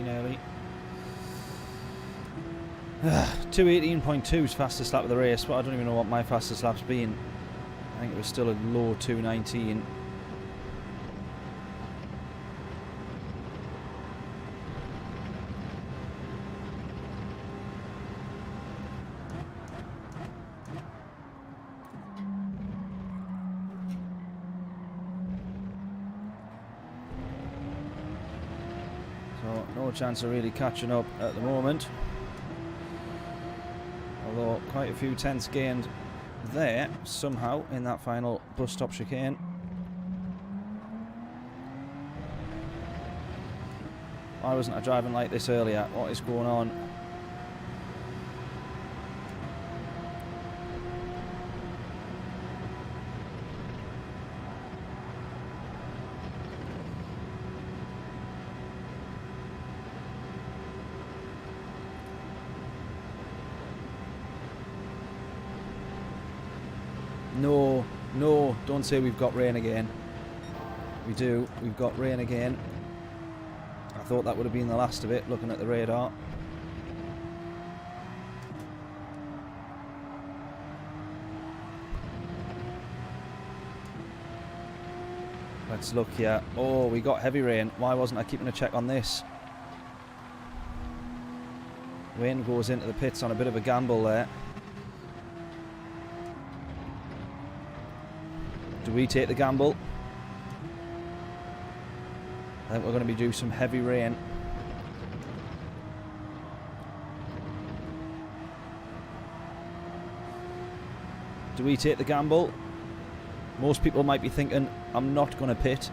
Nearly. 218.2's fastest lap of the race, but I don't even know what my fastest lap's been. I think it was still a low 219. So no chance of really catching up at the moment. Although quite a few tenths gained there somehow in that final bus stop chicane. Why wasn't I driving like this earlier? What is going on? No, no, don't say we've got rain again. We do, we've got rain again. I thought that would have been the last of it, looking at the radar. Let's look here. Oh, we got heavy rain. Why wasn't I keeping a check on this? Wayne goes into the pits on a bit of a gamble there. Do we take the gamble? I think we're going to be due some heavy rain. Do we take the gamble? Most people might be thinking, I'm not going to pit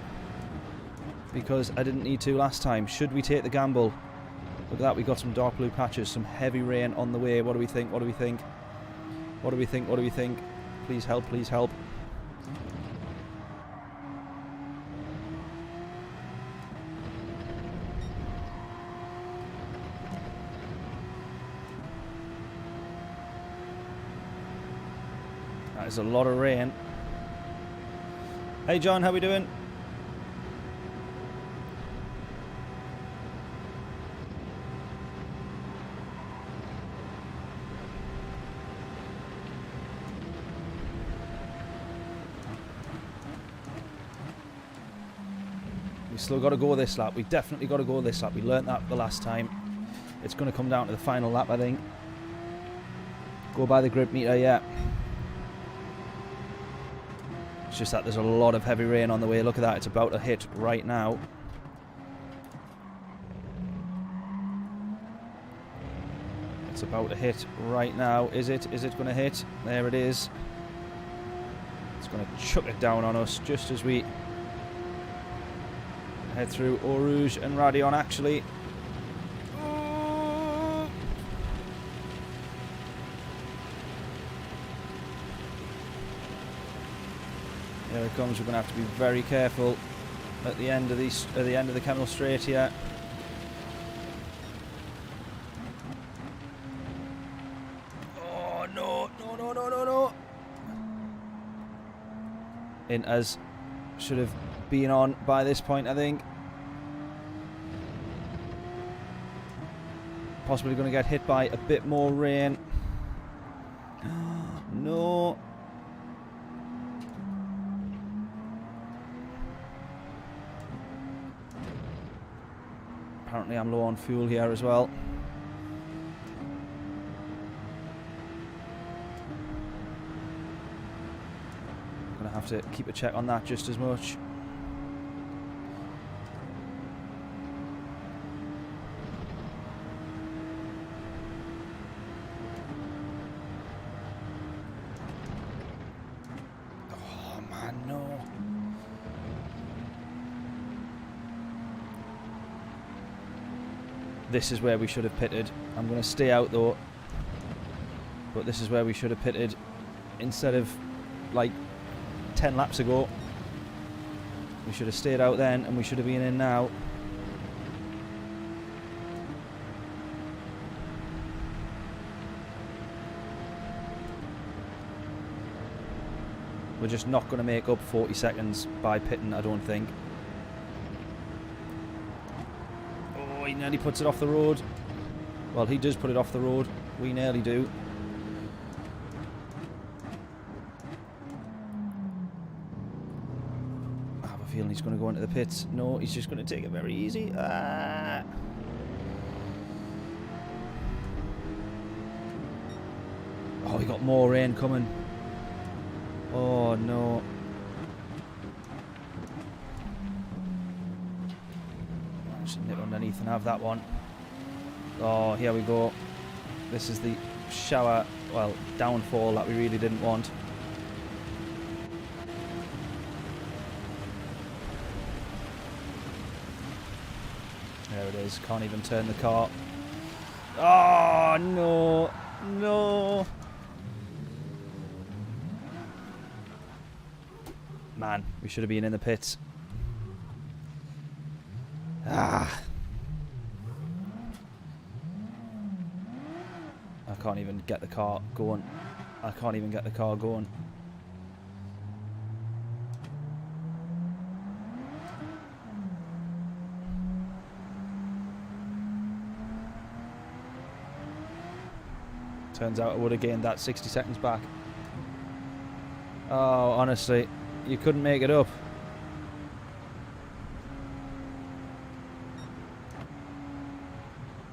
because I didn't need to last time. Should we take the gamble? Look at that, we got some dark blue patches, some heavy rain on the way. What do we think? What do we think? What do we think? What do we think? Please help, please help. That is a lot of rain. Hey John, how we doing? We still got to go this lap. We definitely got to go this lap. We learnt that the last time. It's going to come down to the final lap, I think. Go by the grip meter, yeah. It's just that there's a lot of heavy rain on the way. Look at that, it's about to hit right now. It's about to hit right now. Is it? Is it going to hit? There it is. It's going to chuck it down on us just as we head through Eau Rouge and Radion, actually. Here it comes. We're going to have to be very careful at the end of the Camel Straight here. Oh no! No! No! No! No! No! In as should have been on by this point, I think. Possibly going to get hit by a bit more rain. No. Apparently I'm low on fuel here as well. I'm going to have to keep a check on that just as much. Oh man, no. This is where we should have pitted. I'm going to stay out though. But this is where we should have pitted instead of like 10 laps ago. We should have stayed out then and we should have been in now. We're just not going to make up 40 seconds by pitting, I don't think. nearly puts it off the road. Well, he does put it off the road. We nearly do. I have a feeling he's going to go into the pits. No, he's just going to take it very easy. Ah. Oh, he got more rain coming. Oh, no. Just nip underneath and have that one. Oh, here we go. This is the shower, well, downfall that we really didn't want. There it is. Can't even turn the car. Oh, no. No. Man, we should have been in the pits. Ah. I can't even get the car going. I can't even get the car going. Turns out I would have gained that 60 seconds back. Oh, honestly, you couldn't make it up.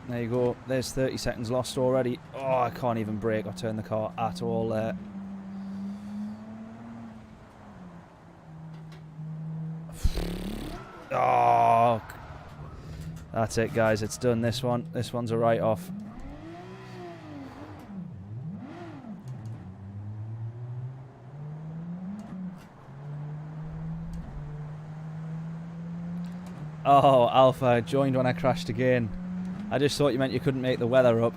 There you go. There's 30 seconds lost already. Oh, I can't even brake or turn the car at all there. Oh, that's it, guys. It's done. This one's a write-off. Oh, Alpha, I joined when I crashed again. I just thought you meant you couldn't make the weather up.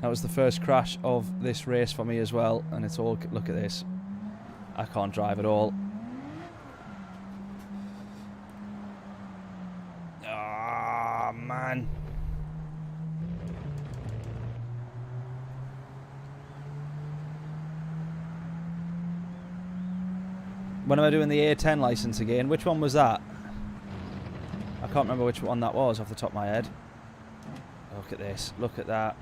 That was the first crash of this race for me as well, and it's all, look at this. I can't drive at all. Ah, man. When am I doing the A10 license again? Which one was that? I can't remember which one that was off the top of my head. Look at this. Look at that.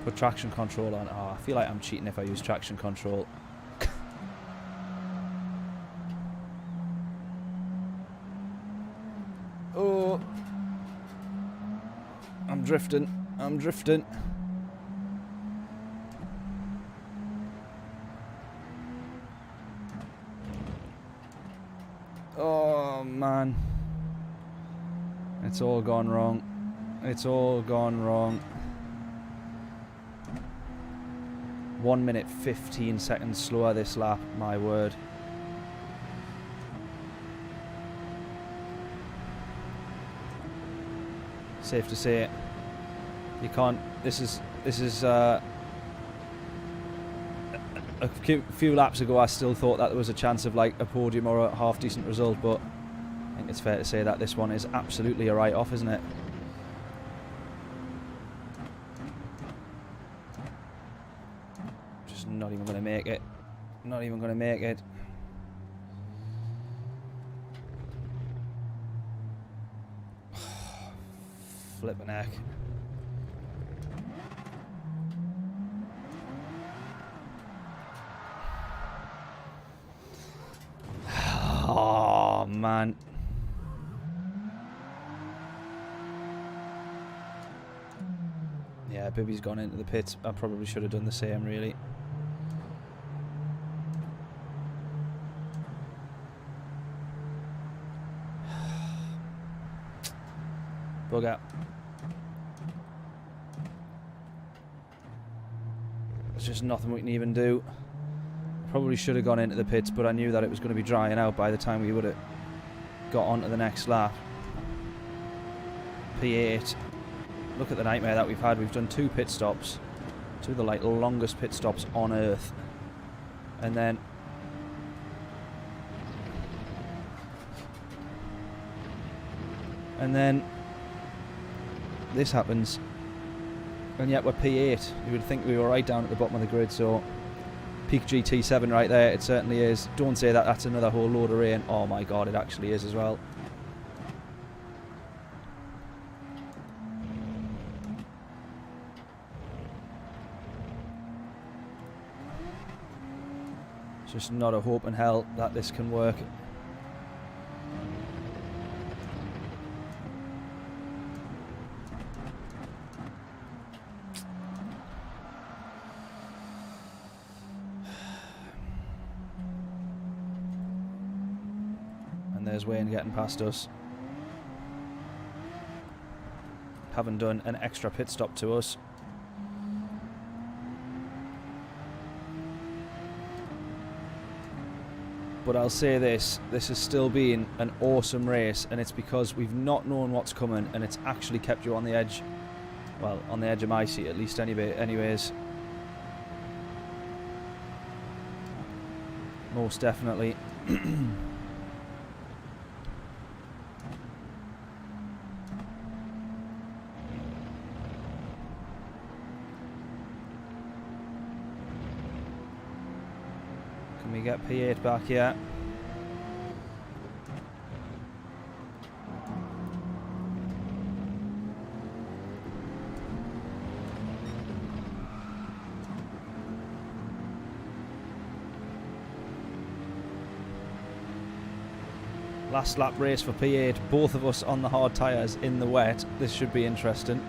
Put traction control on. Oh, I feel like I'm cheating if I use traction control. Oh. I'm drifting. I'm drifting. Oh, man. It's all gone wrong. It's all gone wrong. 1 minute 15 seconds slower this lap, my word. Safe to say, you can't. This is a few laps ago I still thought that there was a chance of like a podium or a half decent result, but I think it's fair to say that this one is absolutely a write-off, isn't it? Just not even going to make it. Not even going to make it. Flippin' heck. Oh, man. Yeah, Bibby's gone into the pits. I probably should have done the same, really. Bugger. There's just nothing we can even do. Probably should have gone into the pits, but I knew that it was going to be drying out by the time we would have got on to the next lap. P8. Look at the nightmare that we've had. We've done 2 pit stops. 2 of the like longest pit stops on earth. And then this happens. And yet we're P8. You would think we were right down at the bottom of the grid, so peak GT7 right there, it certainly is. Don't say that that's another whole load of rain. Oh my god, it actually is as well. It's just not a hope in hell that this can work. And there's Wayne getting past us. Haven't done an extra pit stop to us. But I'll say this has still been an awesome race, and it's because we've not known what's coming, and it's actually kept you on the edge. Well, on the edge of my seat at least anyways. Most definitely. Can we get P8 back here? Last lap race for P8, both of us on the hard tyres in the wet. This should be interesting.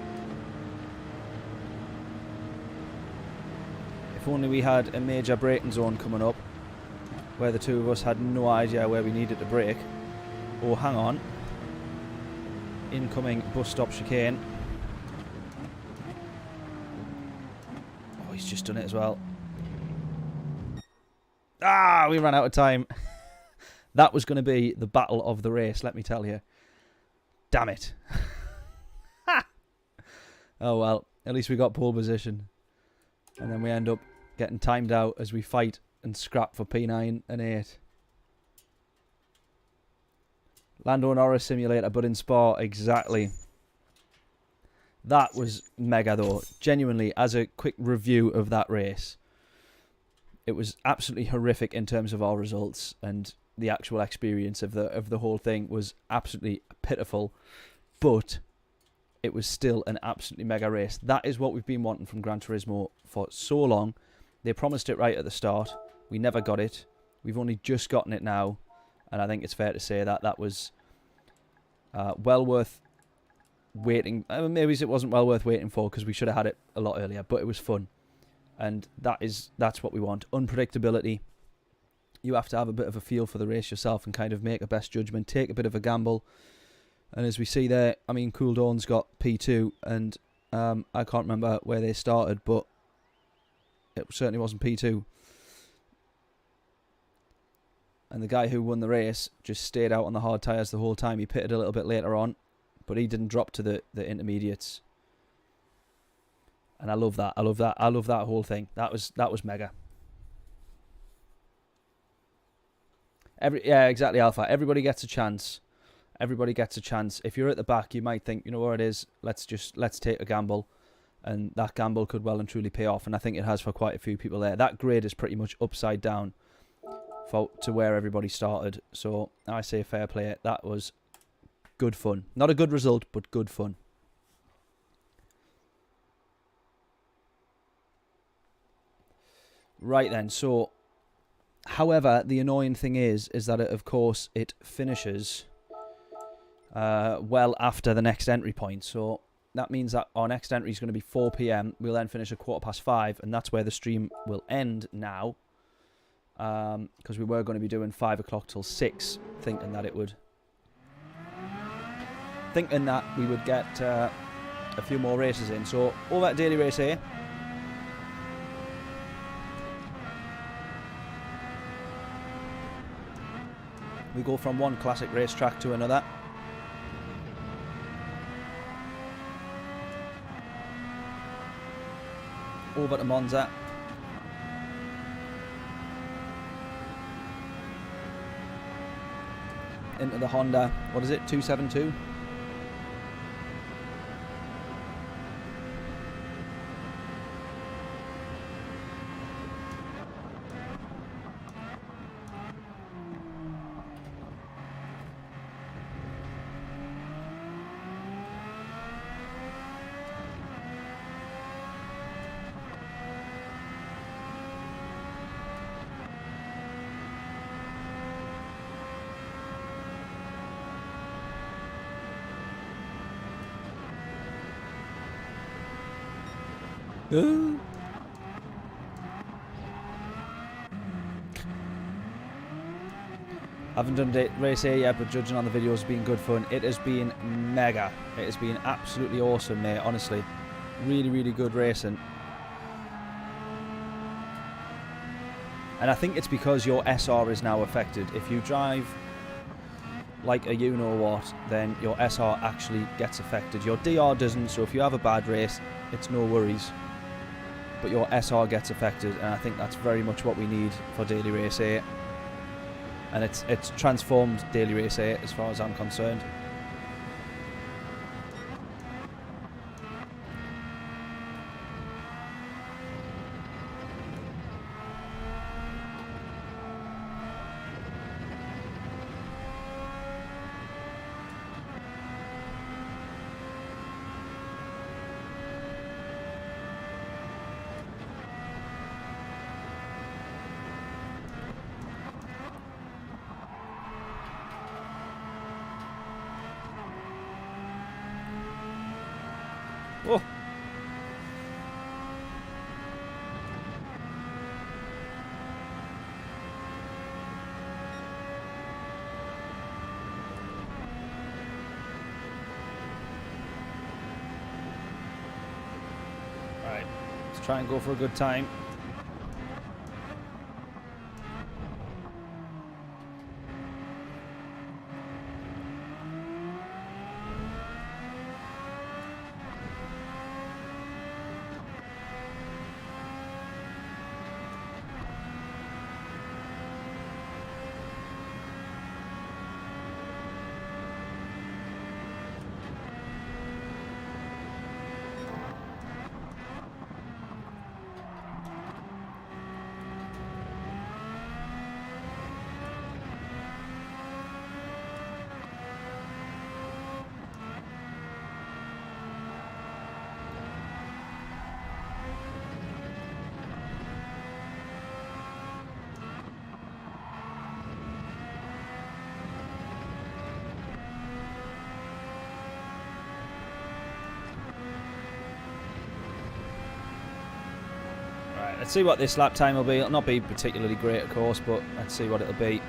If only we had a major braking zone coming up, where the two of us had no idea where we needed to brake. Oh, hang on. Incoming bus stop chicane. Oh, he's just done it as well. Ah, we ran out of time. That was going to be the battle of the race, let me tell you. Damn it. Oh well, at least we got pole position. And then we end up getting timed out as we fight and scrap for P9 and 8. Lando Norris simulator, but in Spa, exactly. That was mega though. Genuinely, as a quick review of that race, it was absolutely horrific in terms of our results, and the actual experience of the whole thing was absolutely pitiful, but it was still an absolutely mega race. That is what we've been wanting from Gran Turismo for so long. They promised it right at the start. We never got it. We've only just gotten it now, and I think it's fair to say that that was well worth waiting. Maybe it wasn't well worth waiting for, because we should have had it a lot earlier, but it was fun, and that's what we want. Unpredictability. You have to have a bit of a feel for the race yourself and kind of make a best judgment, take a bit of a gamble. And as we see there, I mean, Cool Dawn's got P2, and I can't remember where they started, but it certainly wasn't P2. And the guy who won the race just stayed out on the hard tyres the whole time. He pitted a little bit later on, but he didn't drop to the intermediates. And I love that. I love that. I love that whole thing. That was mega. Yeah, exactly, Alpha. Everybody gets a chance. Everybody gets a chance. If you're at the back, you might think, you know what it is, let's take a gamble. And that gamble could well and truly pay off. And I think it has for quite a few people there. That grid is pretty much upside down to where everybody started. So I say fair play. That was good fun. Not a good result, but good fun. Right then, so however, the annoying thing is that of course it finishes well after the next entry point. So that means that our next entry is going to be 4 PM. We'll then finish at 5:15, and that's where the stream will end now. Because we were going to be doing 5 o'clock till 6, thinking that we would get a few more races in. So over at Daily Race here. We go from one classic racetrack to another. Over to Monza. Into the Honda, what is it, 272? Haven't done race A yet, but judging on the videos, it's been good fun. It has been mega. It has been absolutely awesome, mate. Honestly, really, really good racing. And I think it's because your SR is now affected. If you drive like a you-know-what, then your SR actually gets affected. Your DR doesn't, so if you have a bad race, it's no worries. But your SR gets affected, and I think that's very much what we need for Daily Race 8. And it's transformed Daily Race 8 as far as I'm concerned. Oh. Right, let's try and go for a good time. Let's see what this lap time will be. It'll not be particularly great, of course, but let's see what it'll be.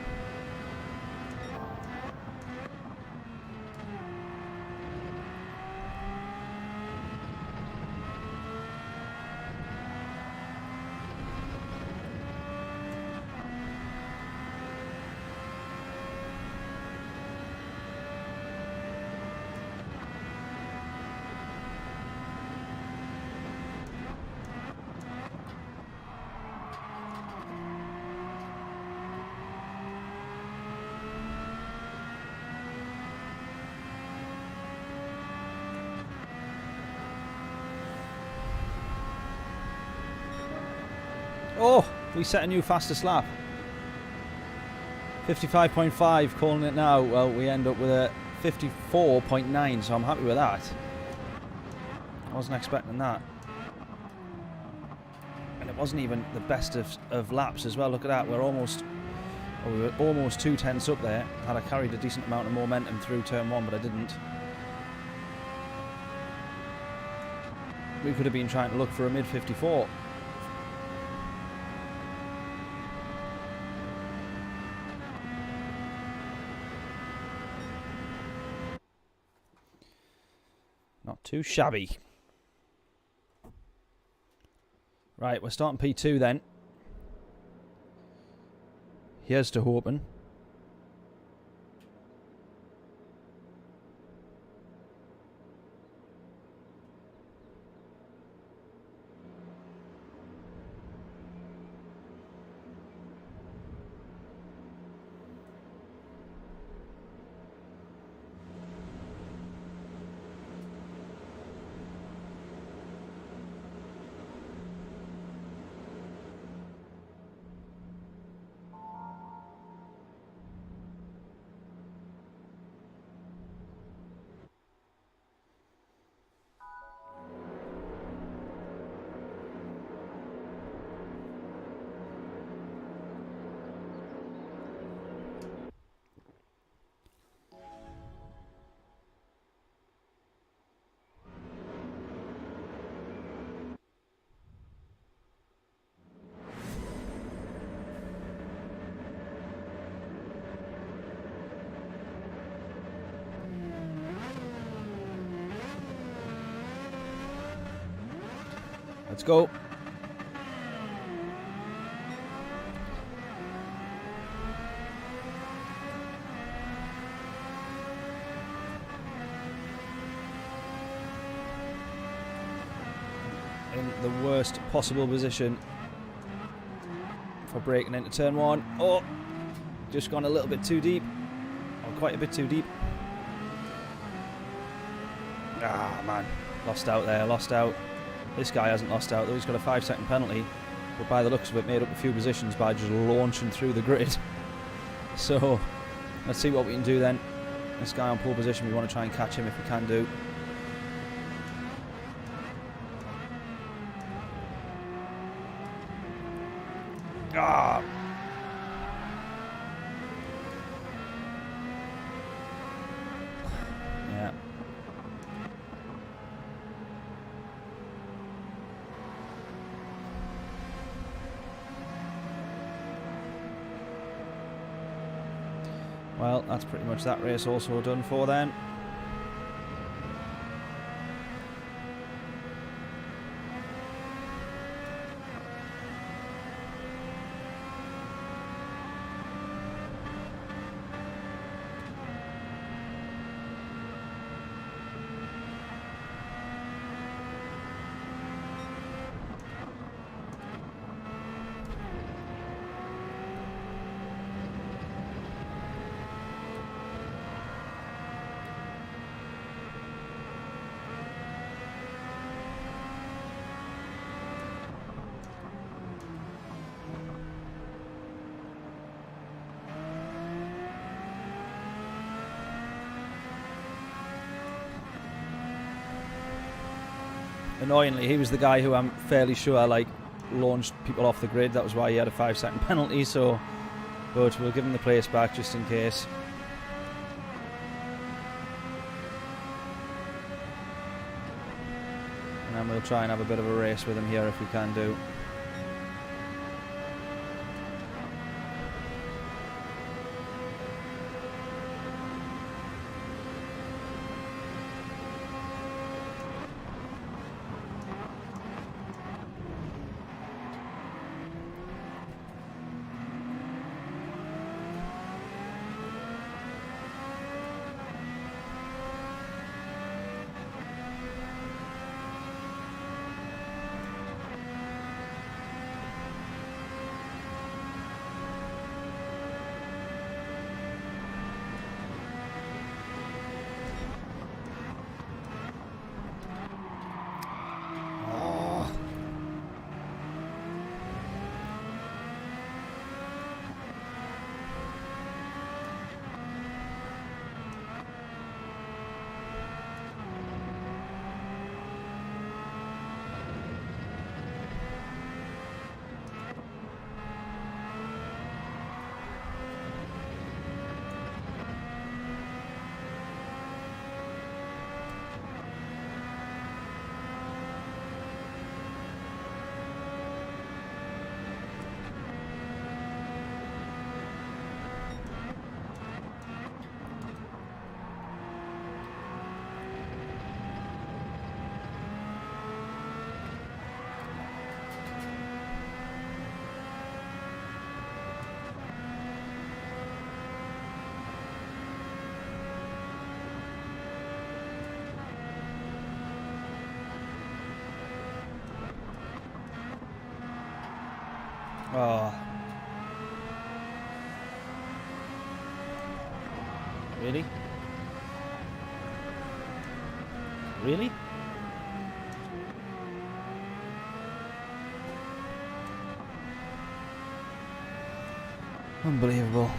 Oh, we set a new fastest lap. 55.5, calling it now. Well, we end up with a 54.9, so I'm happy with that. I wasn't expecting that. And it wasn't even the best of laps as well. Look at that, we were almost 2 tenths up there. Had I carried a decent amount of momentum through turn 1, but I didn't. We could have been trying to look for a mid 54. Not too shabby. Right, we're starting P2 then. Here's to hoping. Let's go. In the worst possible position for braking into turn 1. Oh, just gone a little bit too deep. Or quite a bit too deep. Ah, man. Lost out there, lost out. This guy hasn't lost out though, he's got a 5-second penalty. But by the looks of it, made up a few positions by just launching through the grid. So, let's see what we can do then. This guy on pole position, we want to try and catch him if we can do. Ah! Yeah. Well, that's pretty much that race also done for then. Annoyingly, he was the guy who I'm fairly sure like launched people off the grid. That was why he had a 5-second penalty. So, but we'll give him the place back just in case. And then we'll try and have a bit of a race with him here if we can do. Oh. Really? Really? Unbelievable.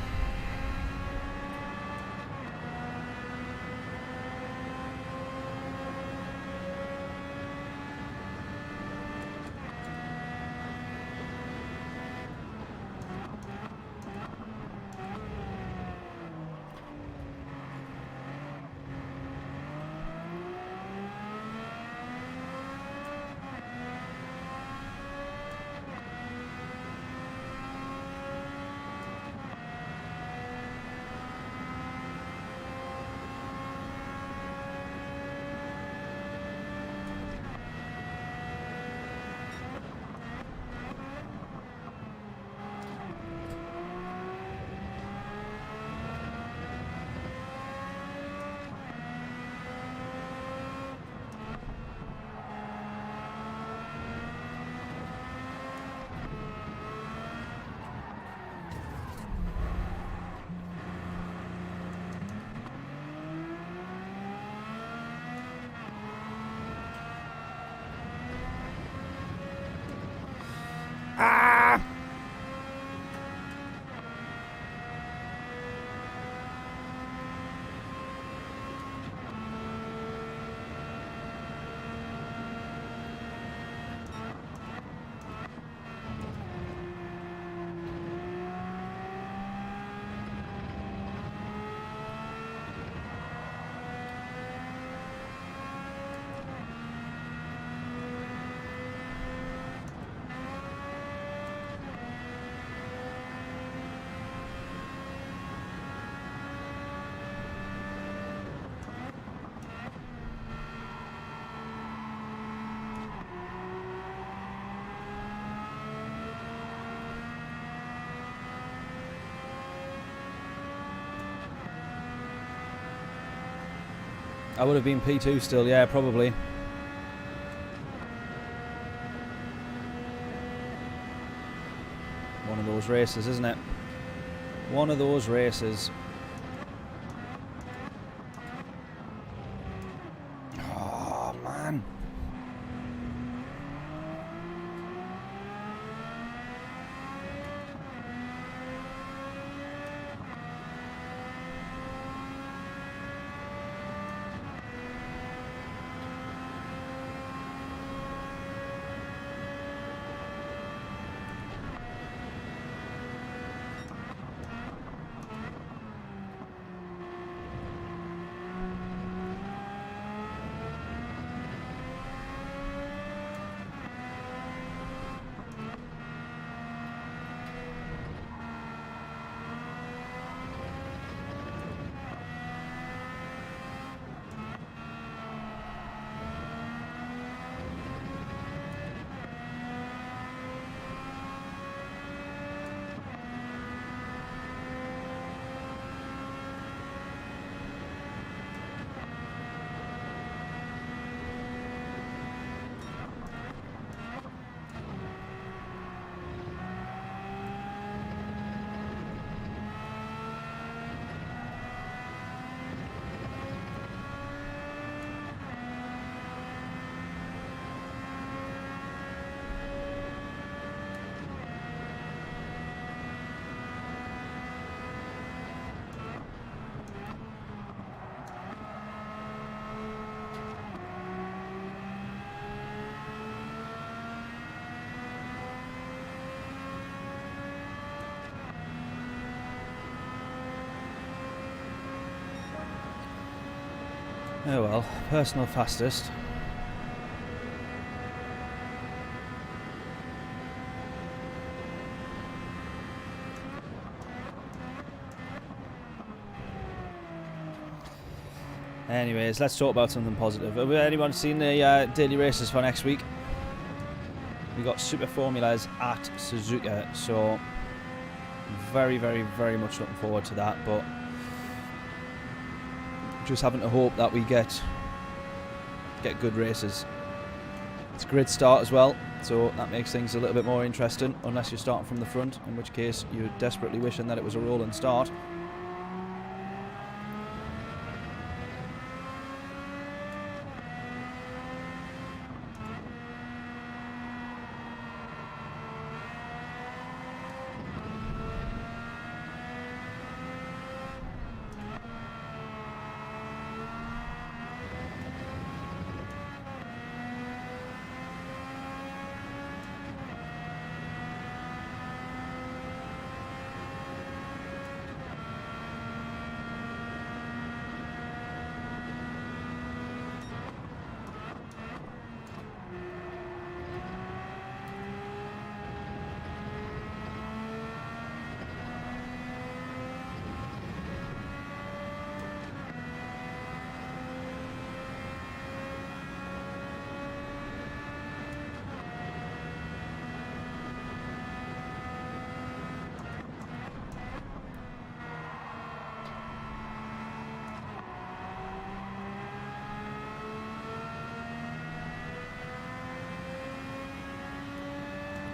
Ah! I would have been P2 still, yeah, probably. One of those races, isn't it? One of those races. Oh, man. Oh well, personal fastest. Anyways, let's talk about something positive. Have anyone seen the daily races for next week? We got Super Formulas at Suzuka, so very, very, very much looking forward to that. But just having to hope that we get good races. It's a grid start as well, so that makes things a little bit more interesting, unless you're starting from the front, in which case you're desperately wishing that it was a rolling start.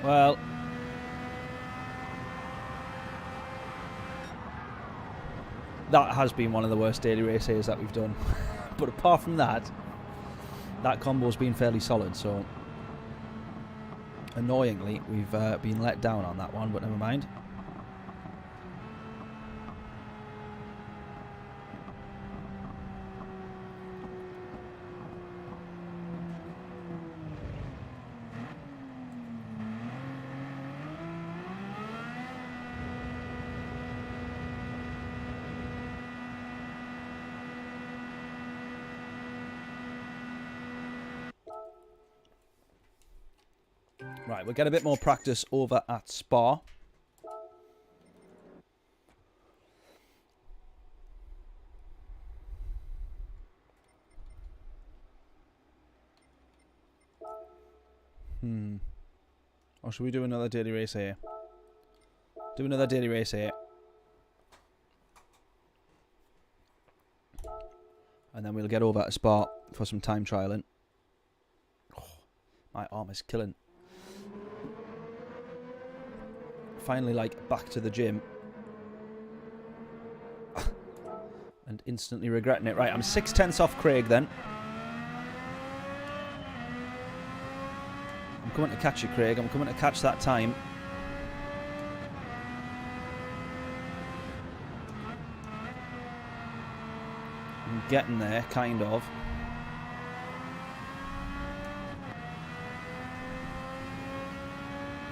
Well, that has been one of the worst daily races that we've done. But apart from that, that combo's been fairly solid, so Annoyingly, we've been let down on that one, but never mind. Right, we'll get a bit more practice over at Spa. Or should we do another daily race here? Do another daily race here. And then we'll get over to Spa for some time trialing. Oh, my arm is killing. Finally, like, back to the gym. And instantly regretting it. Right, I'm 6/10 off Craig then. I'm coming to catch you, Craig. I'm coming to catch that time. I'm getting there, kind of.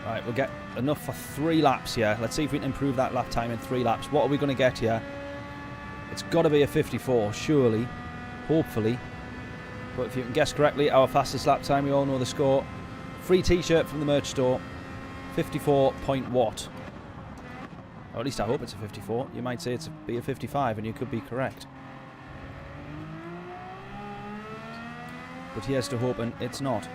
Right, we'll get enough for 3 laps here. Let's see if we can improve that lap time in 3 laps. What are we going to get here? It's got to be a 54, surely. Hopefully. But if you can guess correctly, our fastest lap time, we all know the score. Free t-shirt from the merch store. 54 point what? Or at least I hope it's a 54. You might say it's be a 55 and you could be correct. But here's to hoping it's not.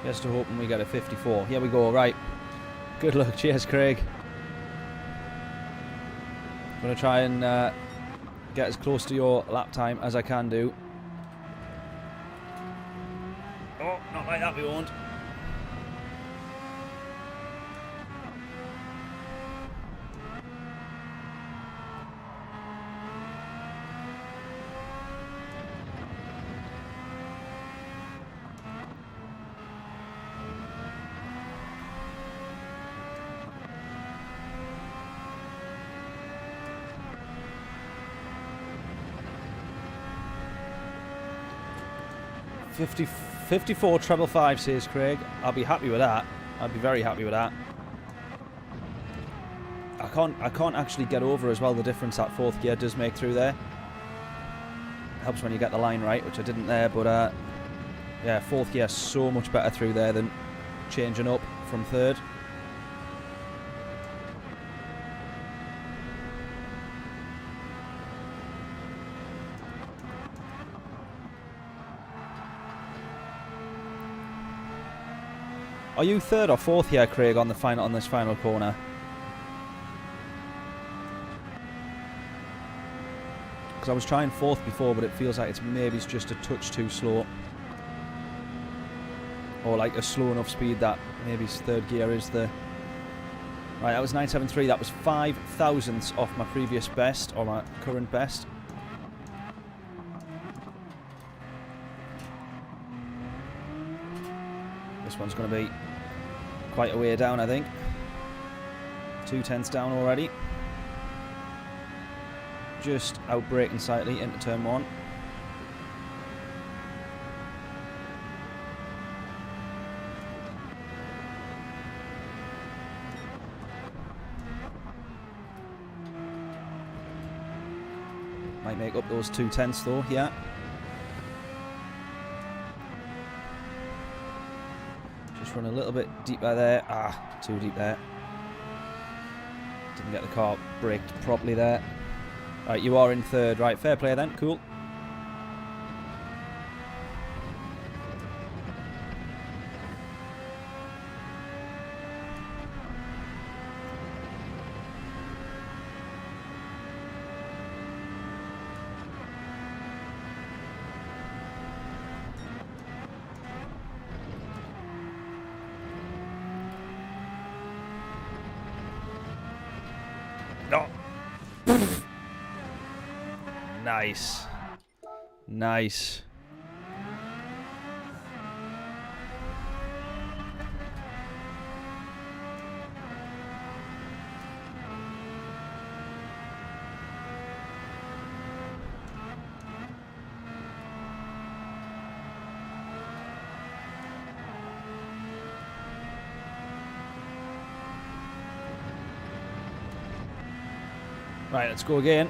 Here's to hoping we get a 54. Here we go, right. Good luck. Cheers, Craig. I'm going to try and get as close to your lap time as I can do. Oh, not like that we won't. $54 555 says Craig. I'll be happy with that. I'd be very happy with that. I can't actually get over as well the difference that 4th gear does make through there. Helps when you get the line right, which I didn't there, but yeah, 4th gear so much better through there than changing up from 3rd. Are you 3rd or 4th here, Craig, on the final, on this final corner? Because I was trying 4th before, but it feels like it's maybe just a touch too slow. Or like a slow enough speed that maybe 3rd gear is the... Right, that was 973. That was 5 thousandths off my previous best, or my current best. This one's going to be quite a way down, I think. 2 tenths down already. Just out braking slightly into turn 1. Might make up those 2 tenths though, yeah. Run a little bit deeper there. Ah, too deep there. Didn't get the car braked properly there. Right, you are in 3rd. Right, fair play then. Cool. No. Nice. Nice. Right, let's go again.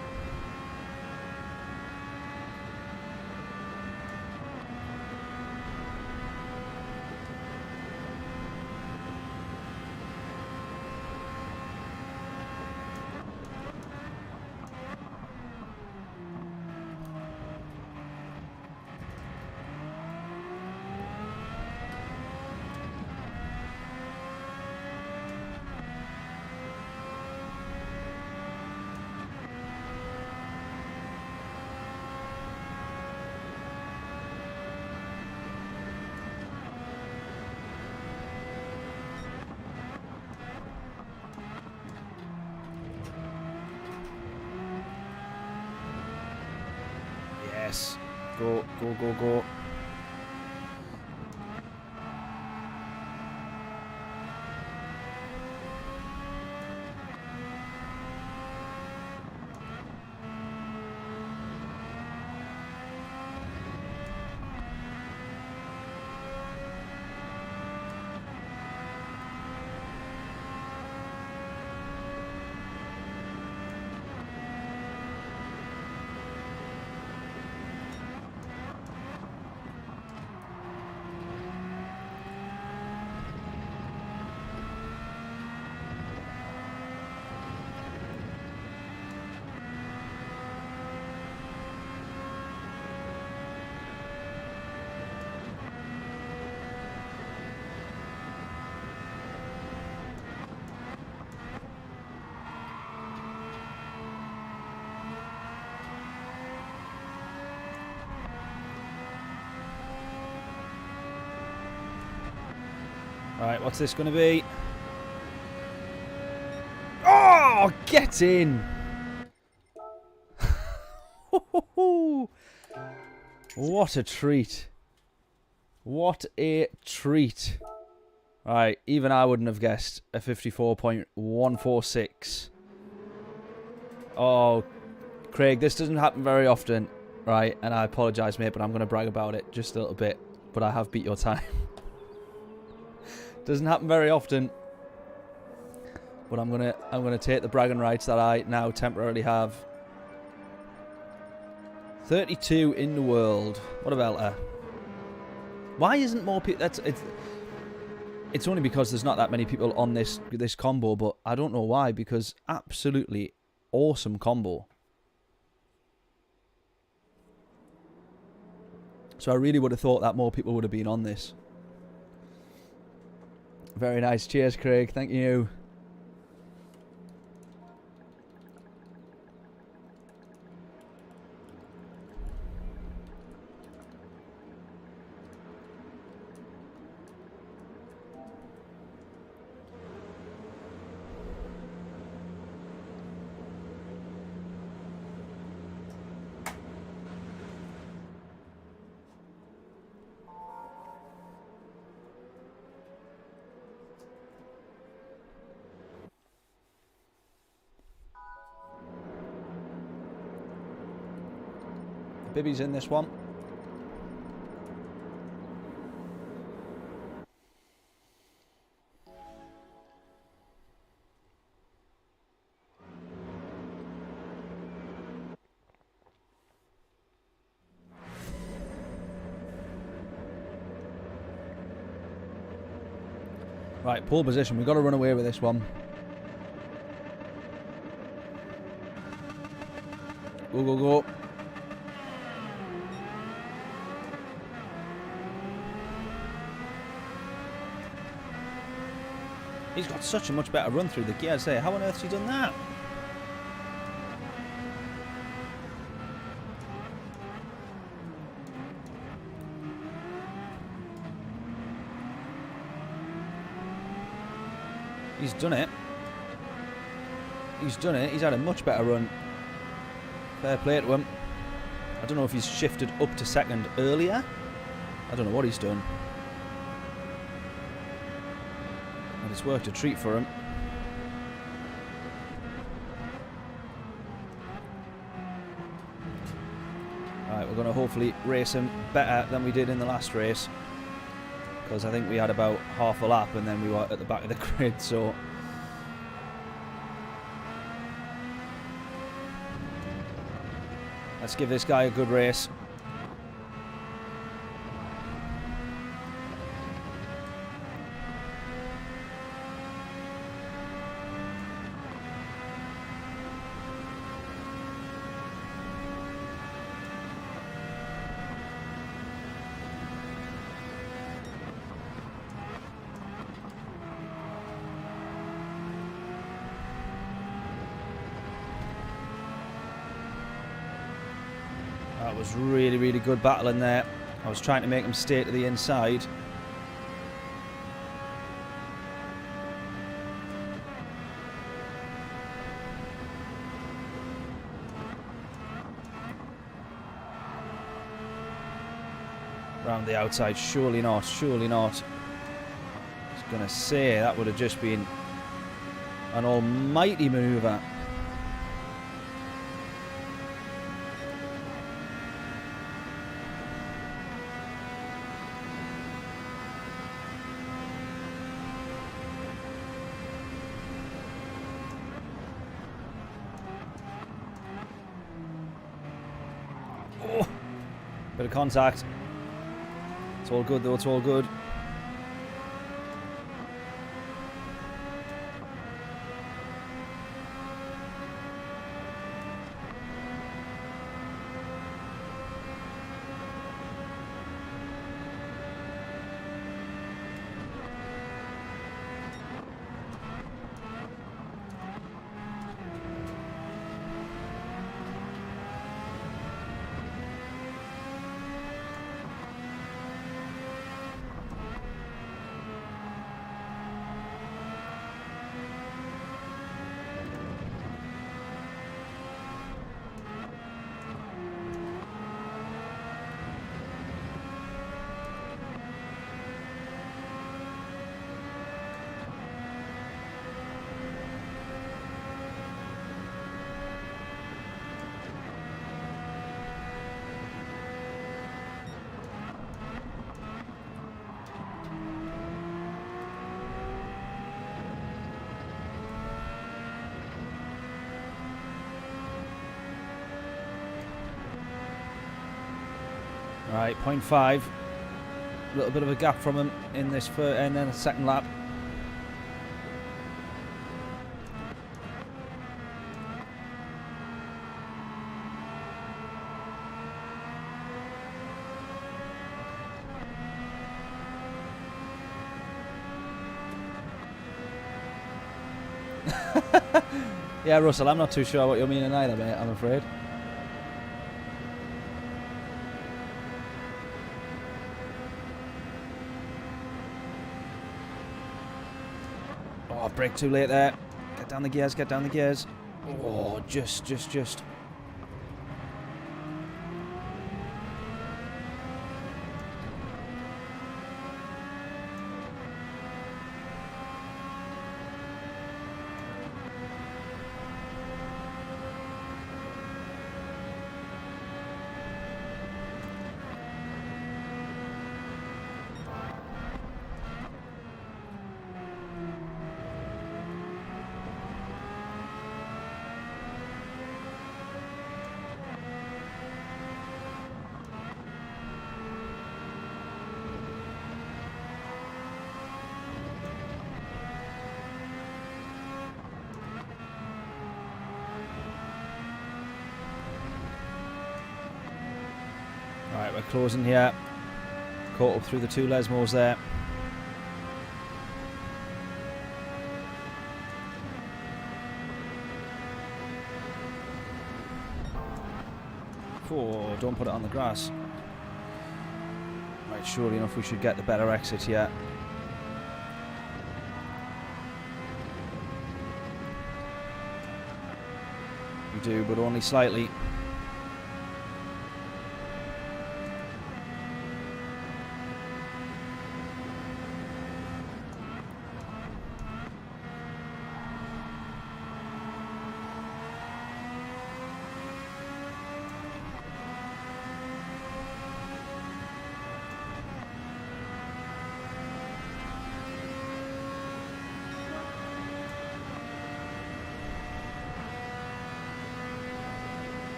Yes. Go, go, go, go. Right, what's this going to be? Oh, get in! What a treat. What a treat. Right, even I wouldn't have guessed a 54.146. Oh, Craig, this doesn't happen very often, right? And I apologise, mate, but I'm going to brag about it just a little bit. But I have beat your time. Doesn't happen very often. But I'm gonna take the bragging rights that I now temporarily have. 32 in the world. What a belter. Why isn't more people? It's only because there's not that many people on this combo, but I don't know why, because absolutely awesome combo. So I really would have thought that more people would have been on this. Very nice. Cheers, Craig. Thank you. Bibby's in this one. Right, pole position. We've got to run away with this one. Go, go, go. He's got such a much better run through the gear. I say, how on earth has he done that? He's done it. He's done it. He's had a much better run. Fair play to him. I don't know if he's shifted up to second earlier. I don't know what he's done. But it's worked a treat for him. Alright, we're going to hopefully race him better than we did in the last race. Because I think we had about half a lap and then we were at the back of the grid, so... Let's give this guy a good race. That was really, really good battling there. I was trying to make him stay to the inside. Round the outside, surely not, surely not. I was going to say that would have just been an almighty manoeuvre. Bit of contact. It's all good though, it's all good. Right, 0.5. A little bit of a gap from him in this first, and then a second lap. Yeah, Russell, I'm not too sure what you're meaning either, mate, I'm afraid. Oh, brake too late there. Get down the gears, get down the gears. Oh, just. Right, we're closing here. Caught up through the two Lesmos there. Oh, don't put it on the grass. Right, surely enough we should get the better exit here. We do, but only slightly.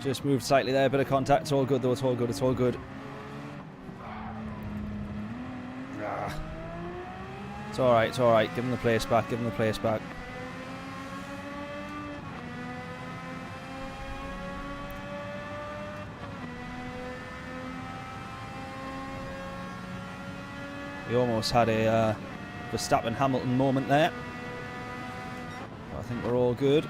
Just moved slightly there, bit of contact. It's all good though, it's all good, it's all good. It's alright, it's alright. Give him the place back, give him the place back. We almost had a Verstappen-Hamilton moment there. I think we're all good.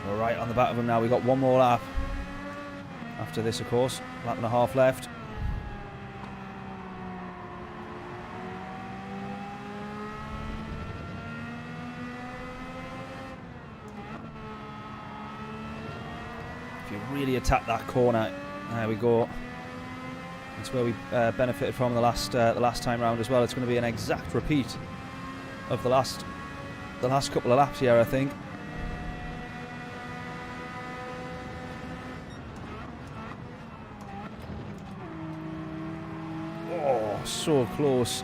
We're right on the back of him now. We've got one more lap. After this, of course. Lap and a half left. If you really attack that corner, there we go. That's where we benefited from the last time round as well. It's going to be an exact repeat of the last couple of laps here, I think. Oh, so close.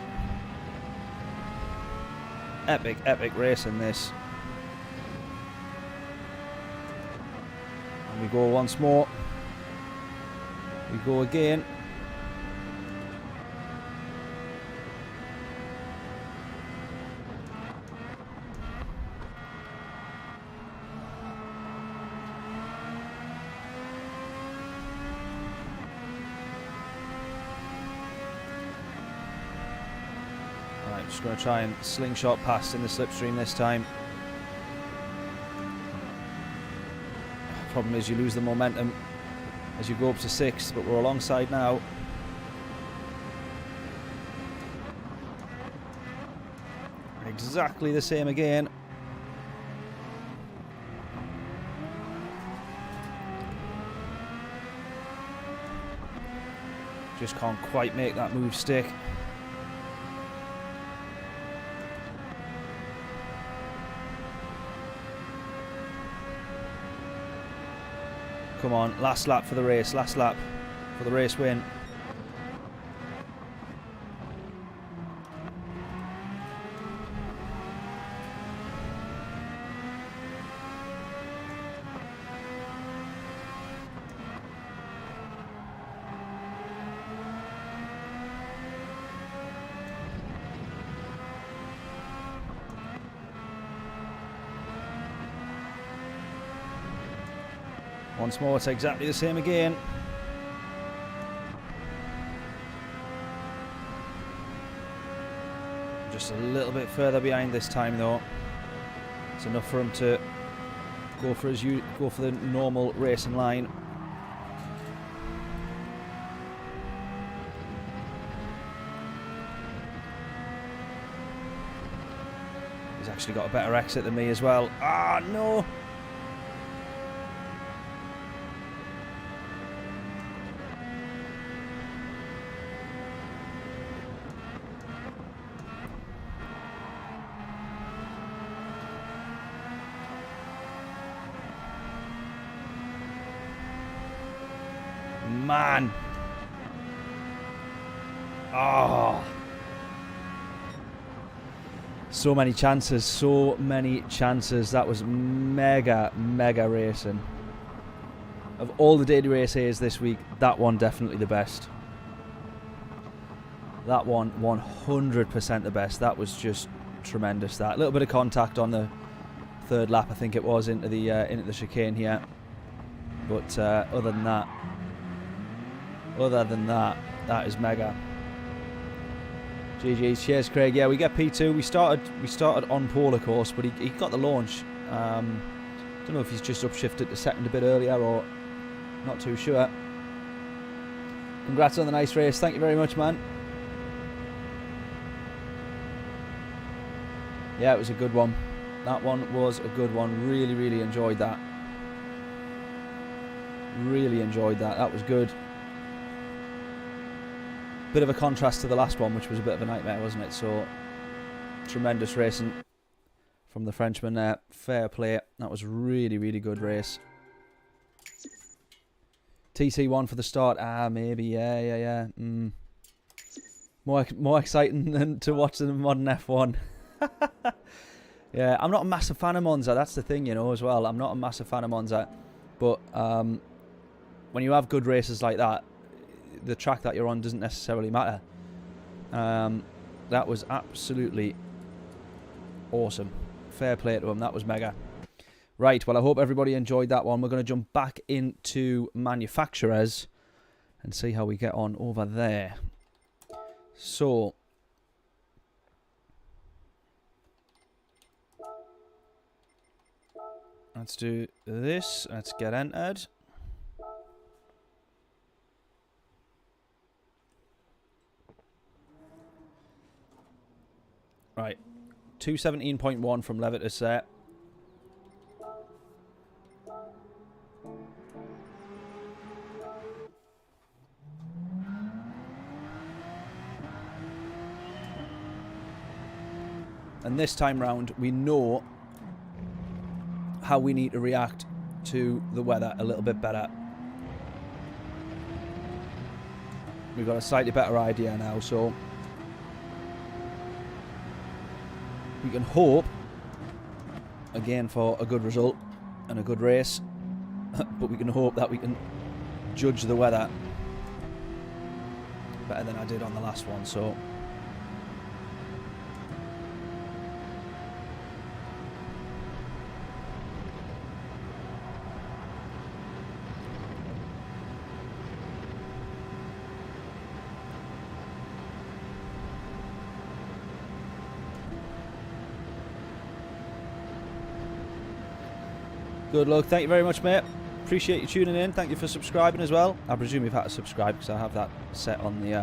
Epic, epic racing this. And we go once more. We go again. Just going to try and slingshot past in the slipstream this time. Problem is you lose the momentum as you go up to 6th, but we're alongside now. Exactly the same again. Just can't quite make that move stick. Come on, last lap for the race, last lap for the race win. Once more, it's exactly the same again. Just a little bit further behind this time, though. It's enough for him to go for the normal racing line. He's actually got a better exit than me as well. Ah, no! Man. Oh. So many chances, so many chances. That was mega, mega racing. Of all the daily races this week, that one definitely the best. That one 100% the best. That was just tremendous. That little bit of contact on the third lap, I think it was, into the chicane here. But other than that, that is mega. GG's. Cheers, Craig. Yeah, we get P2. We started on pole, of course, but he got the launch. Don't know if he's just upshifted to second a bit earlier or not too sure. Congrats on the nice race. Thank you very much, man. Yeah, it was a good one. That one was a good one. Really, really enjoyed that. Really enjoyed that. That was good. Bit of a contrast to the last one, which was a bit of a nightmare, wasn't it? So, tremendous racing from the Frenchman there. Fair play. That was really, really good race. TC1 for the start. Ah, maybe. Yeah. More exciting than to watch the modern F1. Yeah, I'm not a massive fan of Monza. That's the thing, you know, as well. I'm not a massive fan of Monza. But when you have good races like that, the track that you're on doesn't necessarily matter. That was absolutely awesome. Fair play to him. That was mega. Right, well, I hope everybody enjoyed that one. We're going to jump back into manufacturers and see how we get on over there. So, let's do this. Let's get entered. Right, 217.1 from Levitus set. And this time round, we know how we need to react to the weather a little bit better. We've got a slightly better idea now, so we can hope, again, for a good result and a good race, but we can hope that we can judge the weather better than I did on the last one, so... Good luck. Thank you very much, mate. Appreciate you tuning in. Thank you for subscribing as well. I presume you've had to subscribe because I have that set on the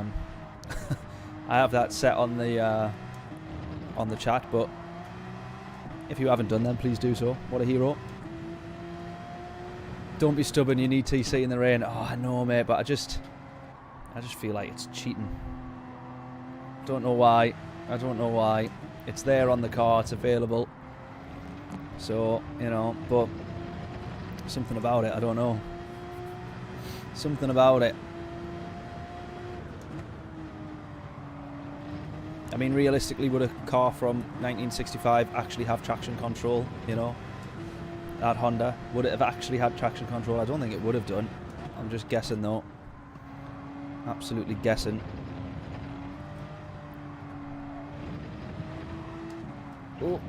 I have that set on the chat. But if you haven't done, then please do so. What a hero! Don't be stubborn. You need TC in the rain. Oh, I know, mate. But I just feel like it's cheating. Don't know why. I don't know why. It's there on the car. It's available. So, you know, but something about it, I don't know. Something about it. I mean, realistically, would a car from 1965 actually have traction control, you know? That Honda, would it have actually had traction control? I don't think it would have done. I'm just guessing, though. Absolutely guessing. Oh.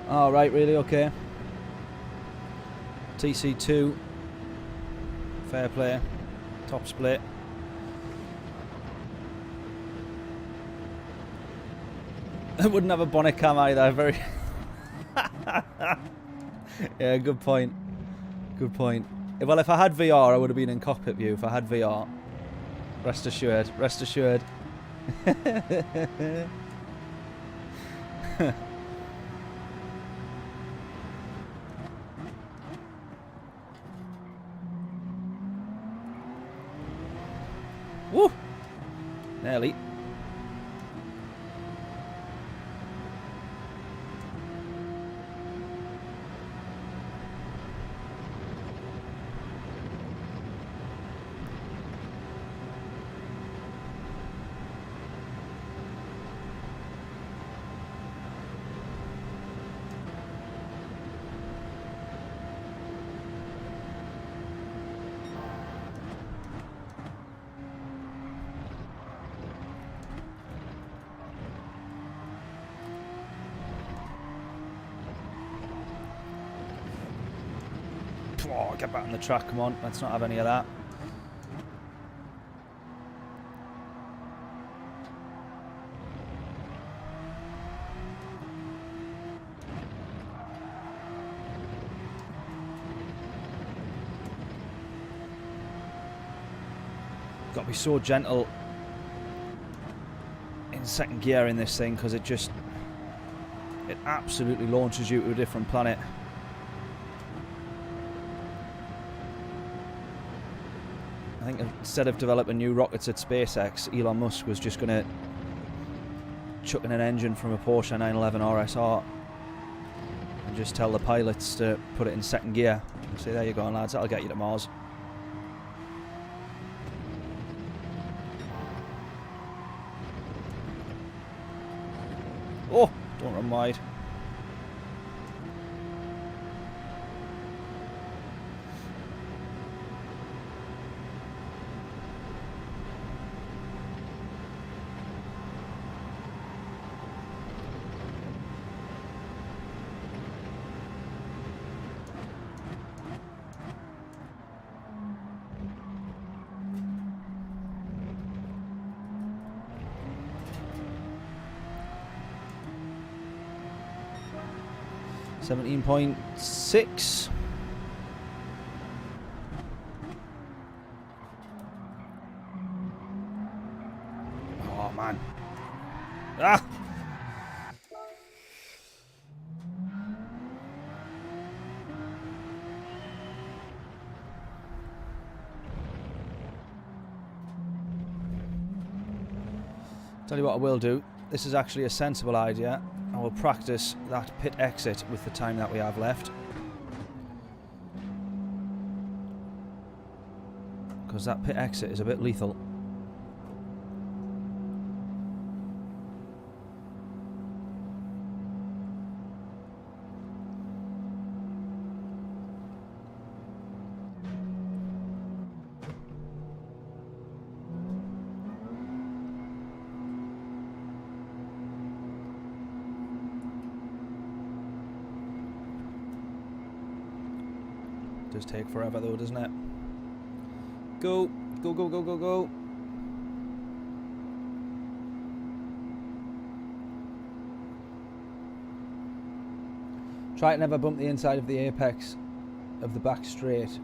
Oh, right, really? Okay. TC2. Fair play. Top split. I wouldn't have a bonnet cam either. Very. Yeah, good point. Good point. Well, if I had VR, I would have been in cockpit view. If I had VR. Rest assured. Rest assured. Woo! Nearly. Oh, get back on the track, come on. Let's not have any of that. Got to be so gentle in second gear in this thing because it absolutely launches you to a different planet. I think instead of developing new rockets at SpaceX, Elon Musk was just going to chuck in an engine from a Porsche 911 RSR and just tell the pilots to put it in second gear. And say, there you go, lads, that'll get you to Mars. Oh, don't run wide. .6. Oh man. Ah! Tell you what I will do. This is actually a sensible idea. I will practice that pit exit with the time that we have left. Because that pit exit is a bit lethal. Does take forever though, doesn't it? Go, go, go, go, go, go. Try to never bump the inside of the apex of the back straight.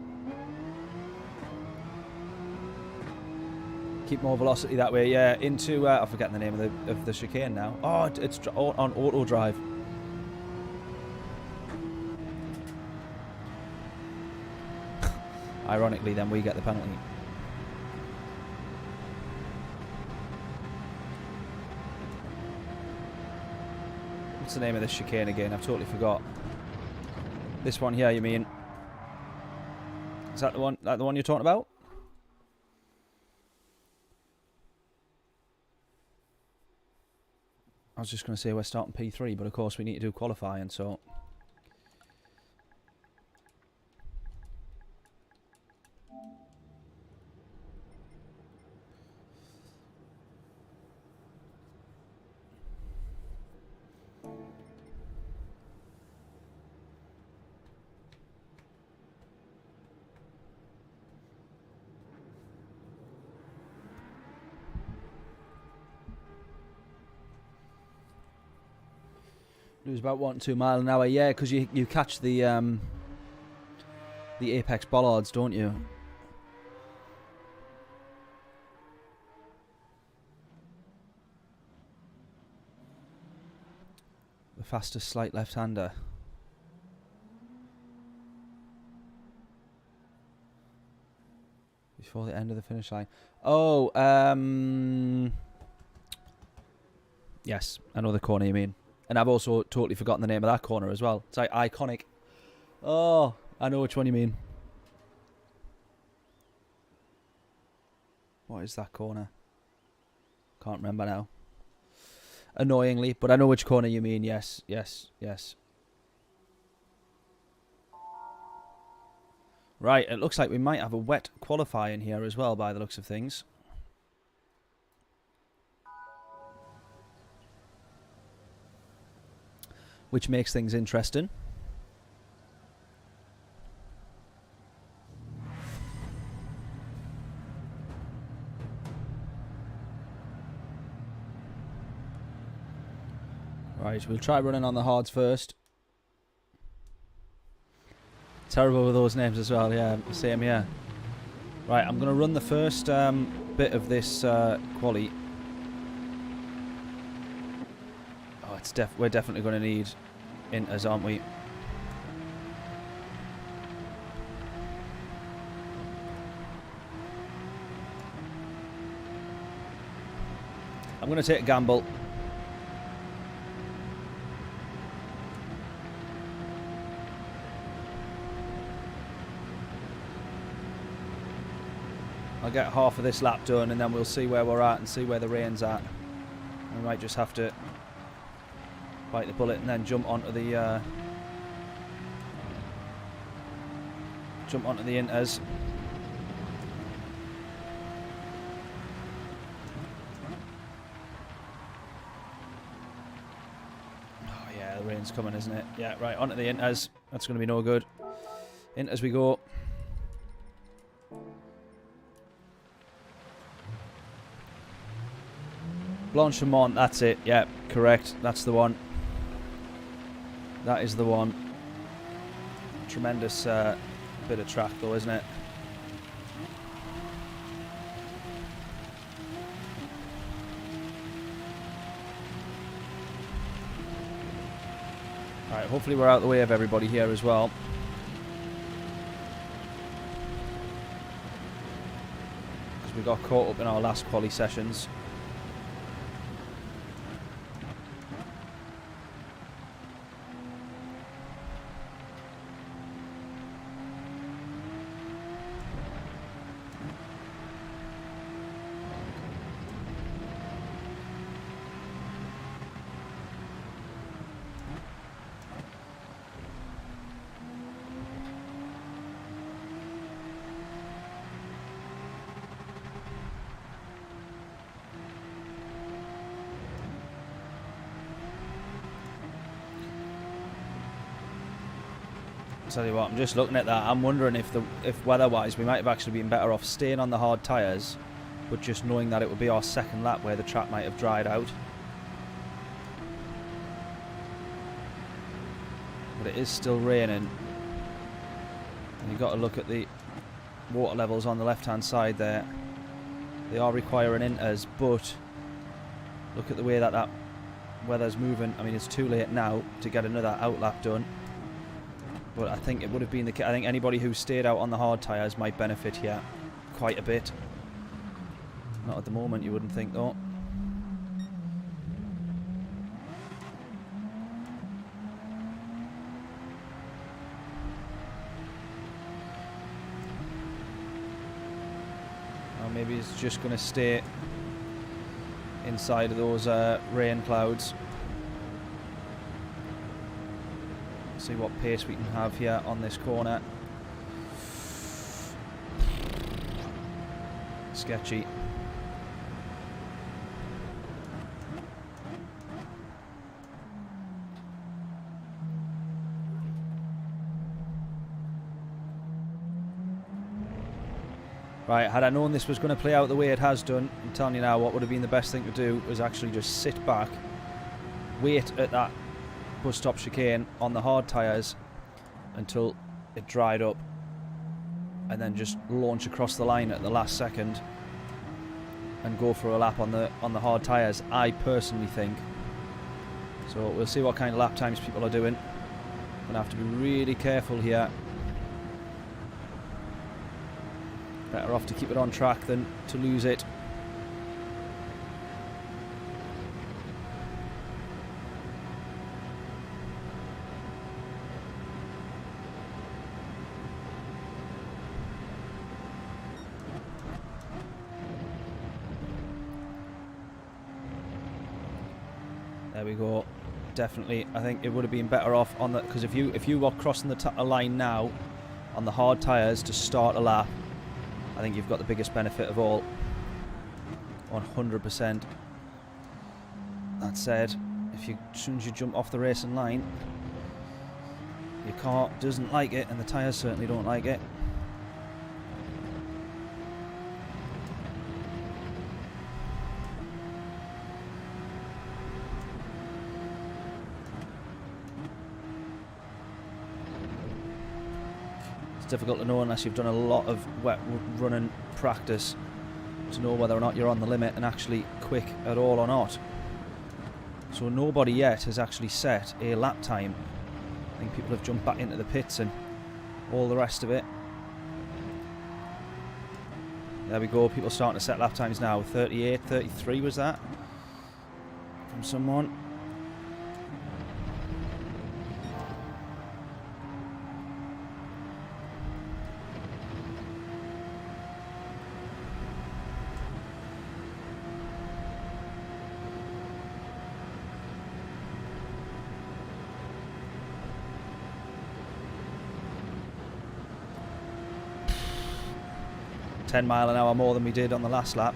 Keep more velocity that way, yeah. Into, I'm forgetting the name of the chicane now. Oh, it's on auto drive. Ironically, then we get the penalty. What's the name of this chicane again? I've totally forgot. This one here, you mean? Is that the one? That the one you're talking about? I was just going to say we're starting P3, but of course we need to do qualifying, so. Lose about 1-2 miles an hour, yeah, because you catch the apex bollards, don't you? The fastest slight left-hander. Before the end of the finish line. Oh, yes, I know the corner you mean. And I've also totally forgotten the name of that corner as well. It's like iconic. Oh, I know which one you mean. What is that corner? Can't remember now. Annoyingly, but I know which corner you mean. Yes, yes, yes. Right, it looks like we might have a wet qualifying here as well by the looks of things. Which makes things interesting. Right, we'll try running on the hards first. Terrible with those names as well, yeah, same here. Right, I'm going to run the first bit of this quali. Oh, we're definitely going to need inters, aren't we? I'm going to take a gamble. I'll get half of this lap done and then we'll see where we're at and see where the rain's at. We might just have to bite the bullet and then jump onto the inters. Oh yeah, the rain's coming, isn't it? Yeah, right, onto the inters. That's going to be no good. Inters we go. Blanchimont, that's it. Yeah, correct. That's the one. That is the one. Tremendous bit of track though, isn't it? Alright, hopefully we're out the way of everybody here as well. Because we got caught up in our last quali sessions. Tell you what, I'm just looking at that. I'm wondering if weather-wise we might have actually been better off staying on the hard tyres, but just knowing that it would be our second lap where the track might have dried out. But it is still raining. And you've got to look at the water levels on the left-hand side there. They are requiring inters, but look at the way that weather's moving. I mean, it's too late now to get another outlap done. But I think it would have been the case. I think anybody who stayed out on the hard tyres might benefit here quite a bit. Not at the moment, you wouldn't think, though. Or maybe he's just going to stay inside of those rain clouds. See what pace we can have here on this corner. Sketchy. Right, had I known this was going to play out the way it has done, I'm telling you now, what would have been the best thing to do was actually just sit back, wait at that bus stop chicane on the hard tyres until it dried up, and then just launch across the line at the last second and go for a lap on the hard tyres, I personally think. So we'll see what kind of lap times people are doing. Gonna have to be really careful here. Better off to keep it on track than to lose it. There we go. Definitely, I think it would have been better off on the, because if you were crossing the line now on the hard tyres to start a lap, I think you've got the biggest benefit of all. 100%. That said, as soon as you jump off the racing line, your car doesn't like it, and the tyres certainly don't like it. Difficult to know unless you've done a lot of wet running practice to know whether or not you're on the limit and actually quick at all or not. So nobody yet has actually set a lap time. I think people have jumped back into the pits and all the rest of it. There we go, people starting to set lap times now. 38, 33 was that from someone. 10 mile an hour more than we did on the last lap.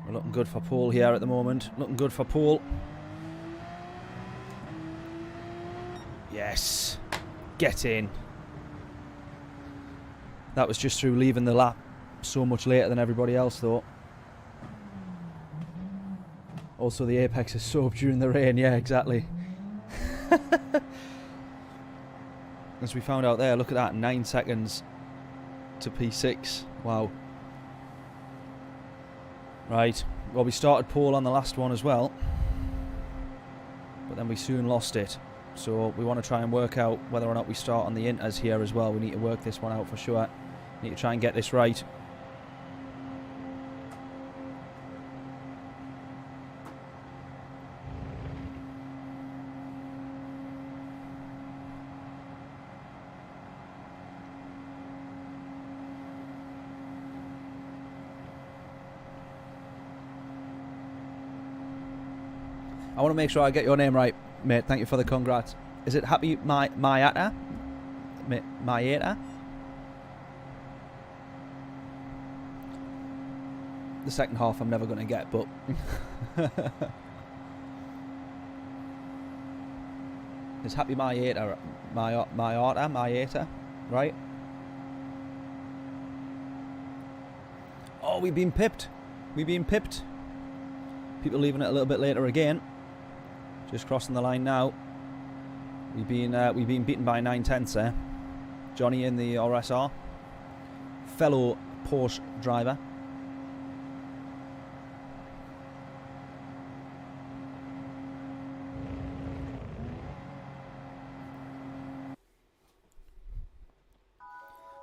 We're looking good for pole here at the moment. Looking good for pole. Yes. Get in. That was just through leaving the lap so much later than everybody else though. Also the apex is soaked during the rain. Yeah, exactly. As we found out there, look at that, 9 seconds to P6. Wow. Right, well we started pole on the last one as well, but then we soon lost it. So we want to try and work out whether or not we start on the inters here as well. We need to work this one out for sure. Need to try and get this right. I want to make sure I get your name right, mate. Thank you for the congrats. Is it Happy Mayata? Mayata? The second half I'm never going to get, but... It's Happy Mayata, Mayata, right? Oh, we've been pipped. We've been pipped. People leaving it a little bit later again. Just crossing the line now. We've been beaten by 9/10 there. Johnny in the RSR, fellow Porsche driver.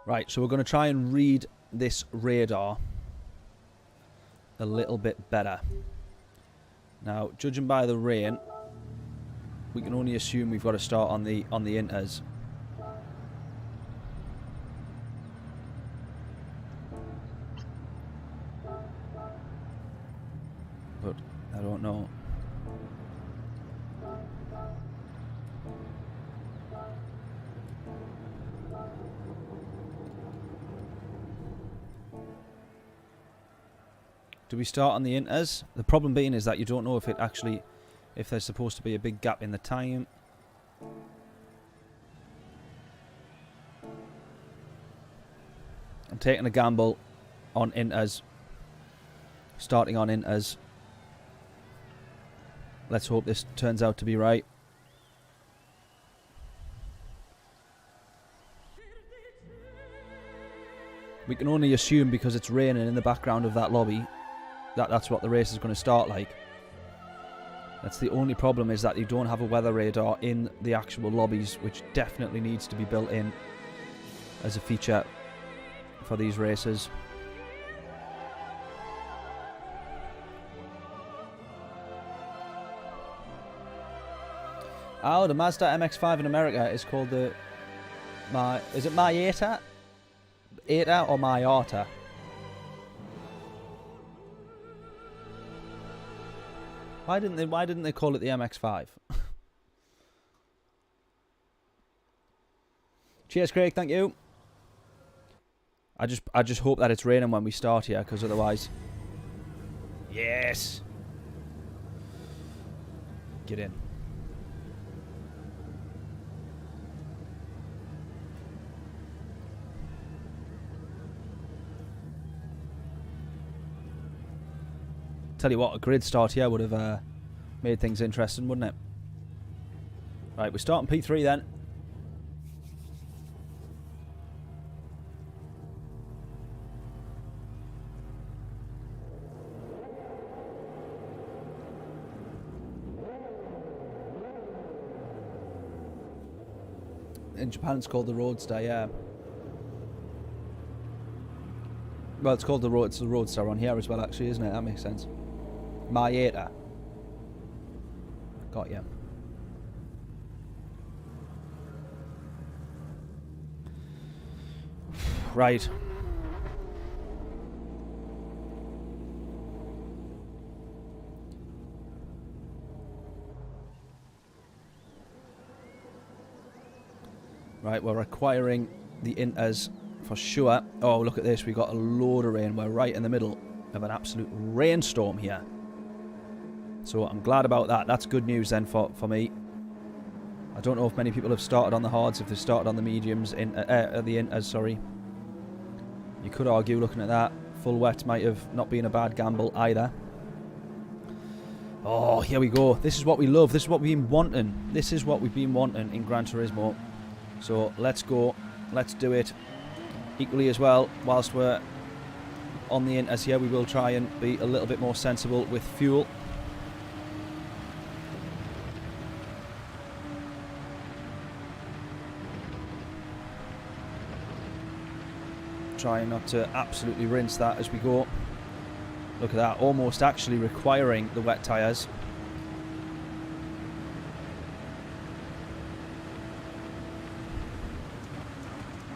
Right, so we're going to try and read this radar a little bit better. Now, judging by the rain, we can only assume we've got to start on the inters. But I don't know. Do we start on the inters? The problem being is that you don't know if it actually, if there's supposed to be a big gap in the time. I'm taking a gamble on inters. Starting on inters. Let's hope this turns out to be right. We can only assume because it's raining in the background of that lobby that's what the race is going to start like. That's the only problem, is that you don't have a weather radar in the actual lobbies, which definitely needs to be built in as a feature for these races. Oh, the Mazda MX-5 in America is called the... Is it Mayata? Eta or Mayata? Why didn't they call it the MX-5? Cheers, Craig. Thank you. I just hope that it's raining when we start here, because otherwise... Yes! Get in. Tell you what, a grid start here would have made things interesting, wouldn't it? Right, we're starting P3 then. In Japan it's called the Roadster, yeah. Well, it's called the Roadster on here as well, actually, isn't it? That makes sense. Mayata. Got you. Right. Right, we're requiring the inters for sure. Oh, look at this. We got a load of rain. We're right in the middle of an absolute rainstorm here. So I'm glad about that. That's good news then for me. I don't know if many people have started on the hards, if they've started on the mediums, the inters, sorry. You could argue, looking at that, full wet might have not been a bad gamble either. Oh, here we go. This is what we love. This is what we've been wanting. This is what we've been wanting in Gran Turismo. So let's go. Let's do it. Equally as well, whilst we're on the inters here, we will try and be a little bit more sensible with fuel. Trying not to absolutely rinse that as we go. Look at that, almost actually requiring the wet tyres.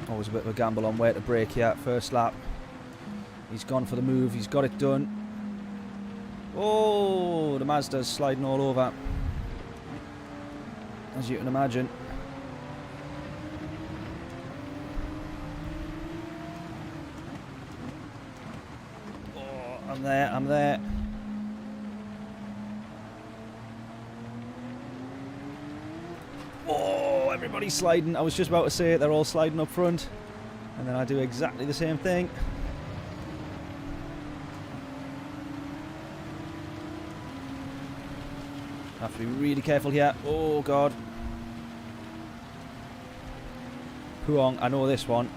Always a bit of a gamble on where to brake here. First lap. He's gone for the move, he's got it done. Oh, the Mazda's sliding all over, as you can imagine. I'm there, I'm there. Oh, everybody's sliding. I was just about to say it, they're all sliding up front. And then I do exactly the same thing. Have to be really careful here. Oh, God. Puong, I know this one.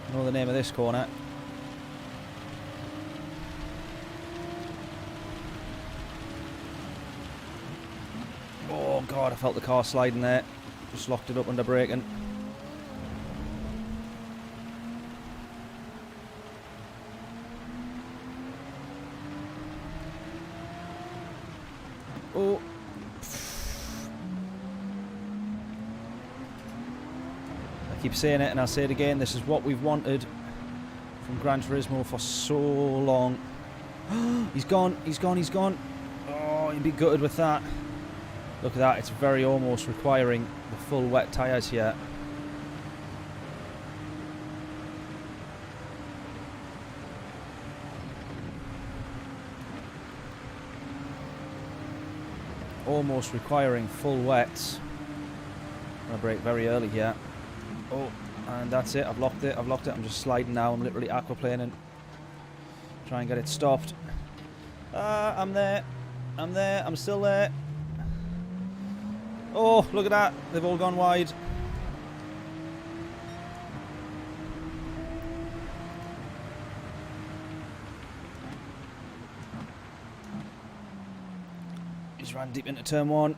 I know the name of this corner. Oh God, I felt the car sliding there. Just locked it up under braking. Oh. I keep saying it and I'll say it again. This is what we've wanted from Gran Turismo for so long. He's gone, he's gone, he's gone. Oh, he'd be gutted with that. Look at that, it's very almost requiring the full wet tyres here. Almost requiring full wets. I'm going to brake very early here. Oh, and that's it, I've locked it, I'm just sliding now, I'm literally aquaplaning. Try and get it stopped. I'm there, I'm still there. Oh, look at that. They've all gone wide. He's ran deep into turn one.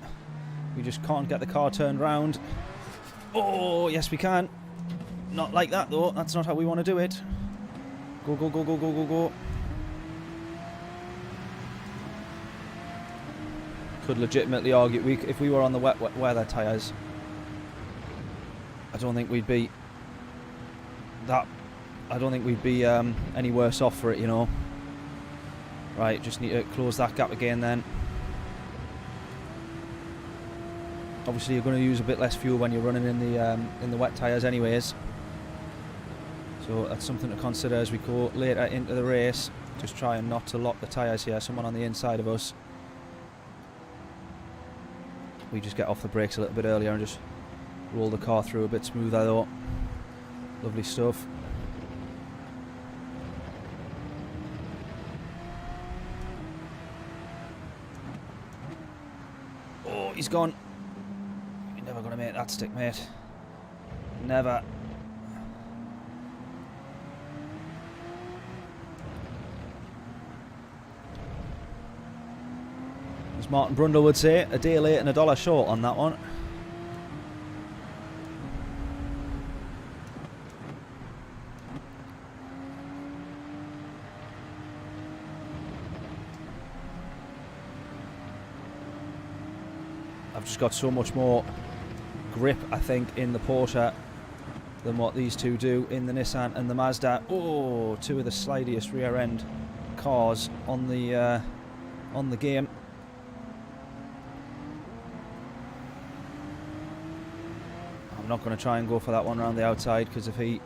We just can't get the car turned round. Oh, yes we can. Not like that though. That's not how we want to do it. Go, go, go, go, go, go, go. Could legitimately argue if we were on the wet weather tyres, I don't think we'd be any worse off for it, you know. Right, just need to close that gap again then. Obviously you're going to use a bit less fuel when you're running in the wet tyres anyways, so that's something to consider as we go later into the race. Just trying not to lock the tyres here. Someone on the inside of us. We just get off the brakes a little bit earlier and just roll the car through a bit smoother though. Lovely stuff. Oh, he's gone. You're never going to make that stick, mate. Never. As Martin Brundle would say, a day late and a dollar short on that one. I've just got so much more grip, I think, in the Porsche than what these two do in the Nissan and the Mazda. Oh, two of the slidiest rear end cars on the game. I'm I'm not going to try and go for that one around the outside, because if he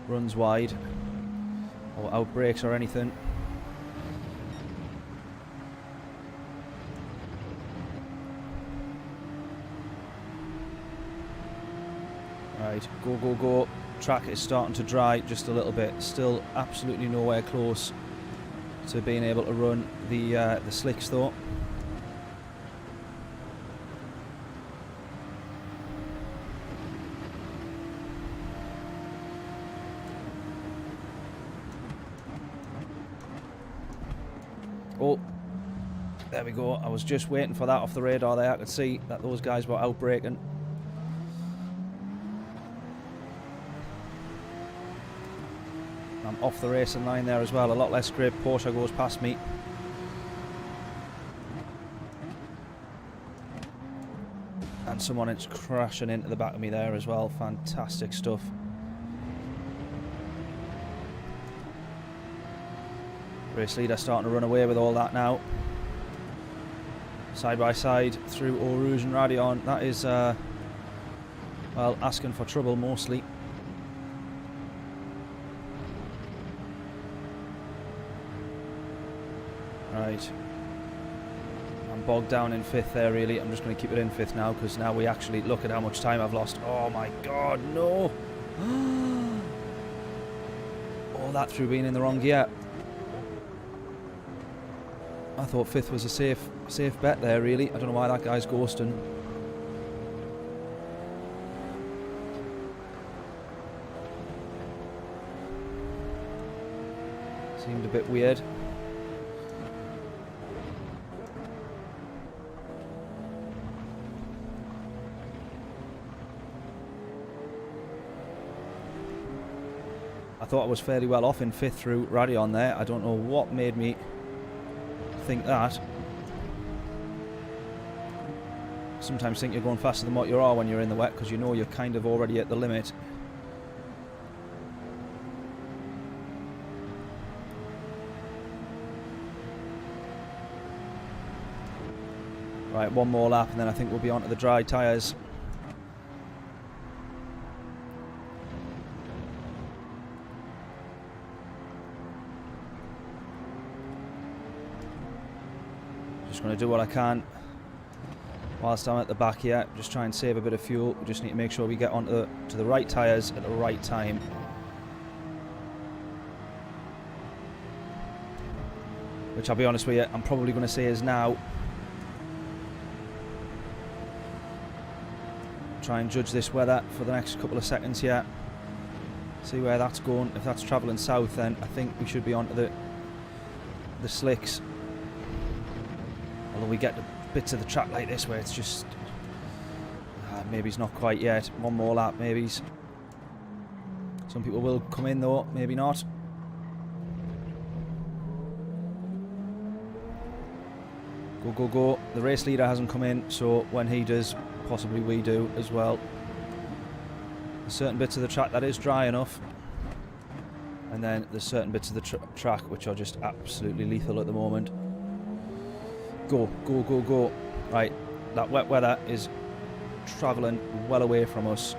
runs wide or outbrakes or anything. Right, go, go, go. Track is starting to dry just a little bit. Still absolutely nowhere close to being able to run the slicks though. Oh, there we go. I was just waiting for that off the radar there. I could see that those guys were outbraking. I'm off the racing line there as well. A lot less grip. Porsche goes past me. And someone is crashing into the back of me there as well. Fantastic stuff. Race leader starting to run away with all that now. Side by side through Eau Rouge and Raidillon. That is, well, asking for trouble mostly. Right. I'm bogged down in 5th there really. I'm just going to keep it in 5th now, because now we actually look at how much time I've lost. Oh my god, no! All that through being in the wrong gear. I thought 5th was a safe bet there really. I don't know why that guy's ghosting. Seemed a bit weird. I thought I was fairly well off in 5th through Raidillon there. I don't know what made me think that. Sometimes think you're going faster than what you are when you're in the wet, because you know you're kind of already at the limit. Right, one more lap and then I think we'll be onto the dry tyres. Just going to do what I can whilst I'm at the back here. Just try and save a bit of fuel. We just need to make sure we get onto the right tyres at the right time. Which I'll be honest with you, I'm probably going to say is now. Try and judge this weather for the next couple of seconds here. See where that's going. If that's travelling south, then I think we should be onto the slicks. Although we get bits of the track like this where it's just maybe it's not quite yet. One more lap, maybe. Some people will come in though, maybe not. Go, go, go. The race leader hasn't come in, so when he does, possibly we do as well. There's certain bits of the track that is dry enough, and then there's certain bits of the track which are just absolutely lethal at the moment. Go, go, go, go. Right, that wet weather is travelling well away from us.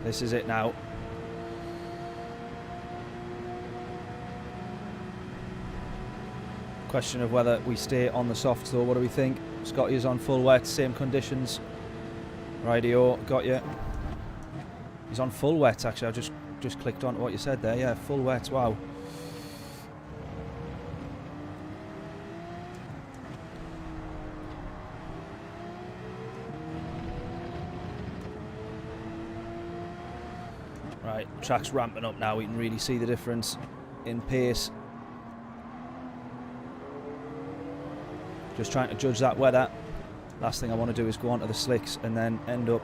This is it now. Question of whether we stay on the softs though. What do we think? Scotty is on full wet, same conditions. Rightio, got you. He's on full wet actually. I just clicked on what you said there. Yeah, full wet. Wow. Right, track's ramping up now. We can really see the difference in pace. Just trying to judge that weather. Last thing I want to do is go onto the slicks and then end up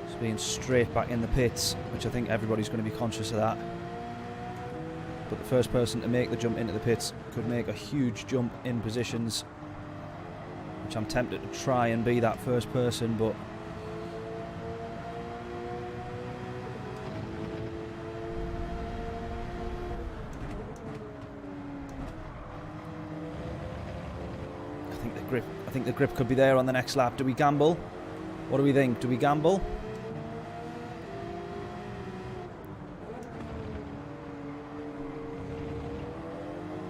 just being straight back in the pits, which I think everybody's going to be conscious of that. But the first person to make the jump into the pits could make a huge jump in positions, which I'm tempted to try and be that first person, but grip. I think the grip could be there on the next lap. Do we gamble? What do we think? Do we gamble?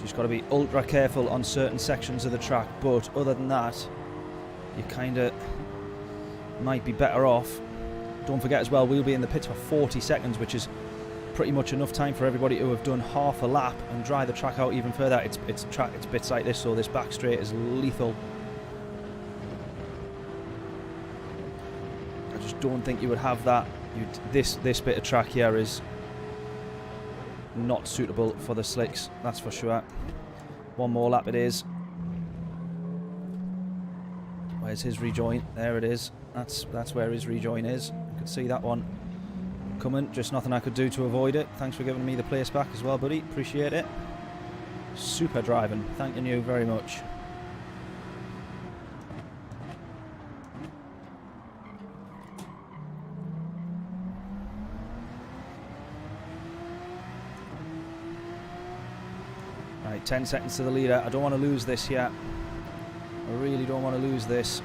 Just got to be ultra careful on certain sections of the track, but other than that, you kind of might be better off. Don't forget as well, we'll be in the pits for 40 seconds, which is pretty much enough time for everybody to have done half a lap and dry the track out even further. It's bits like this, so this back straight is lethal. I just don't think you would have that. This bit of track here is not suitable for the slicks, that's for sure. One more lap it is. Where's his rejoin? There it is. That's where his rejoin is. I could see that one coming. Just nothing I could do to avoid it. Thanks for giving me the place back as well, buddy. Appreciate it. Super driving. Thanking you very much. Right, 10 seconds to the leader. I don't want to lose this yet. I really don't want to lose this.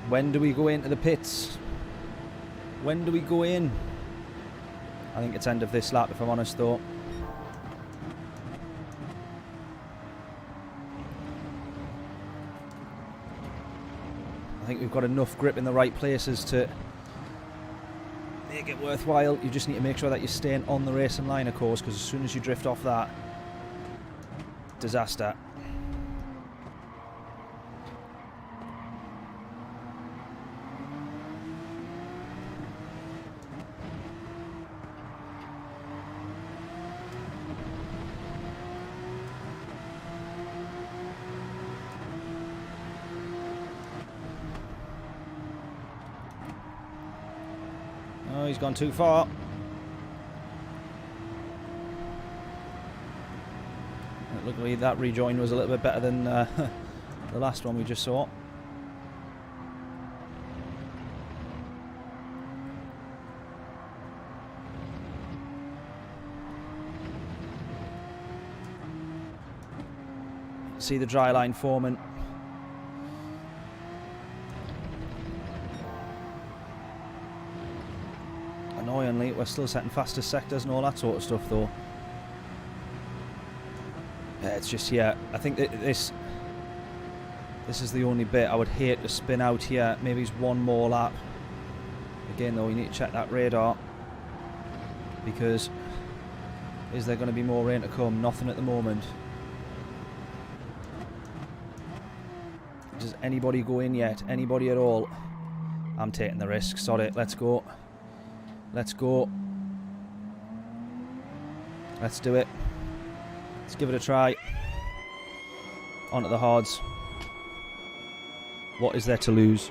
When do we go into the pits? When do we go in? I think it's end of this lap, if I'm honest, though. I think we've got enough grip in the right places to make it worthwhile. You just need to make sure that you're staying on the racing line, of course, because as soon as you drift off that, disaster. Oh, he's gone too far. Luckily that rejoin was a little bit better than the last one we just saw. See the dry line forming. Annoyingly, we're still setting fastest sectors and all that sort of stuff, though. Yeah, it's just, yeah, I think that this is the only bit I would hate to spin out here. Maybe it's one more lap. Again, though, you need to check that radar, because is there going to be more rain to come? Nothing at the moment. Does anybody go in yet? Anybody at all? I'm taking the risk. Sod it. Let's go. Let's go. Let's do it. Let's give it a try. Onto the hards. What is there to lose?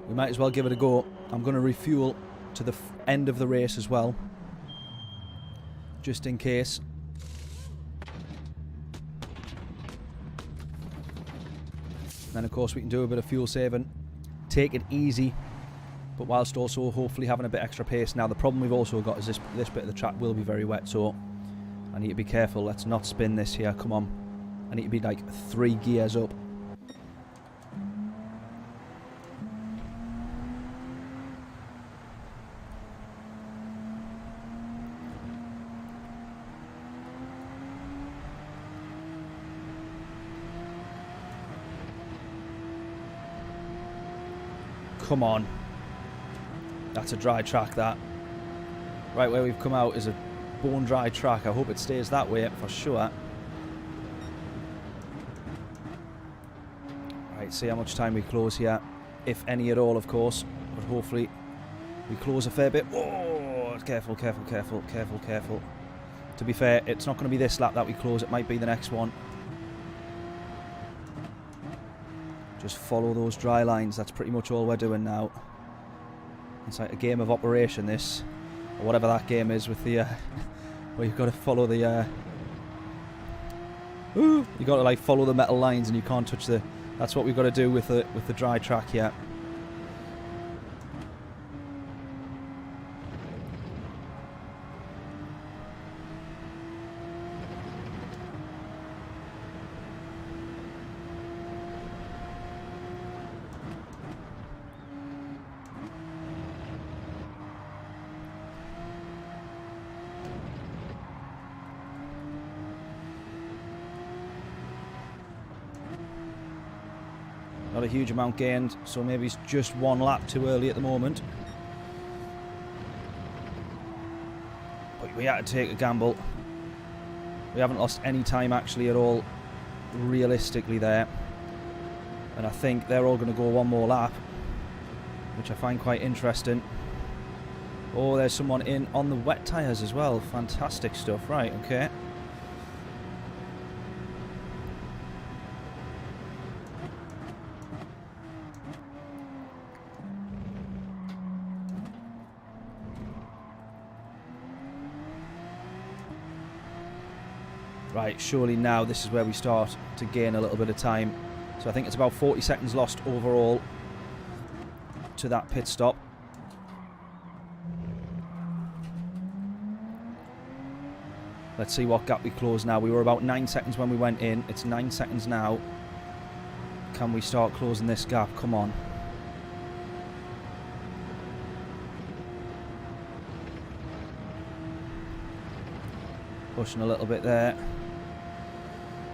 We might as well give it a go. I'm going to refuel to the end of the race as well, just in case. Then of course we can do a bit of fuel saving, take it easy, but whilst also hopefully having a bit extra pace. Now the problem we've also got is this bit of the track will be very wet, so I need to be careful. Let's not spin this here. Come on, I need to be like 3 gears up. Come on. That's a dry track, that. Right where we've come out is a bone dry track. I hope it stays that way for sure. Right, see how much time we close here. If any at all, of course. But hopefully we close a fair bit. Oh, careful, careful, careful, careful, careful. To be fair, it's not going to be this lap that we close. It might be the next one. Just follow those dry lines. That's pretty much all we're doing now. It's like a game of operation, this. Or whatever that game is with the... where you've got to follow the... you've got to like follow the metal lines and you can't touch the... That's what we've got to do with the dry track here. Not a huge amount gained, so maybe it's just one lap too early at the moment. But we had to take a gamble. We haven't lost any time actually at all, realistically there. And I think they're all going to go one more lap, which I find quite interesting. Oh, there's someone in on the wet tyres as well. Fantastic stuff. Right, okay. Right, surely now this is where we start to gain a little bit of time. So I think it's about 40 seconds lost overall to that pit stop. Let's see what gap we close now. We were about 9 seconds when we went in. It's 9 seconds now. Can we start closing this gap? Come on. Pushing a little bit there.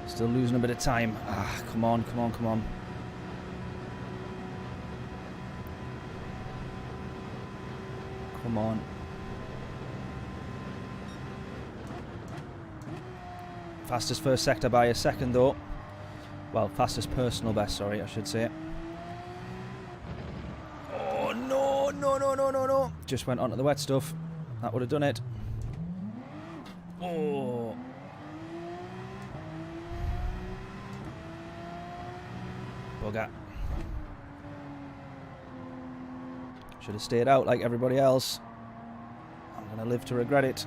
Still losing a bit of time. Ah, come on, come on, come on. Come on. Fastest first sector by a second though. Well, fastest personal best, sorry, I should say. Oh, no, no, no, no, no, no. Just went onto the wet stuff. That would have done it. Oh. Bugger. Should have stayed out like everybody else. I'm going to live to regret it.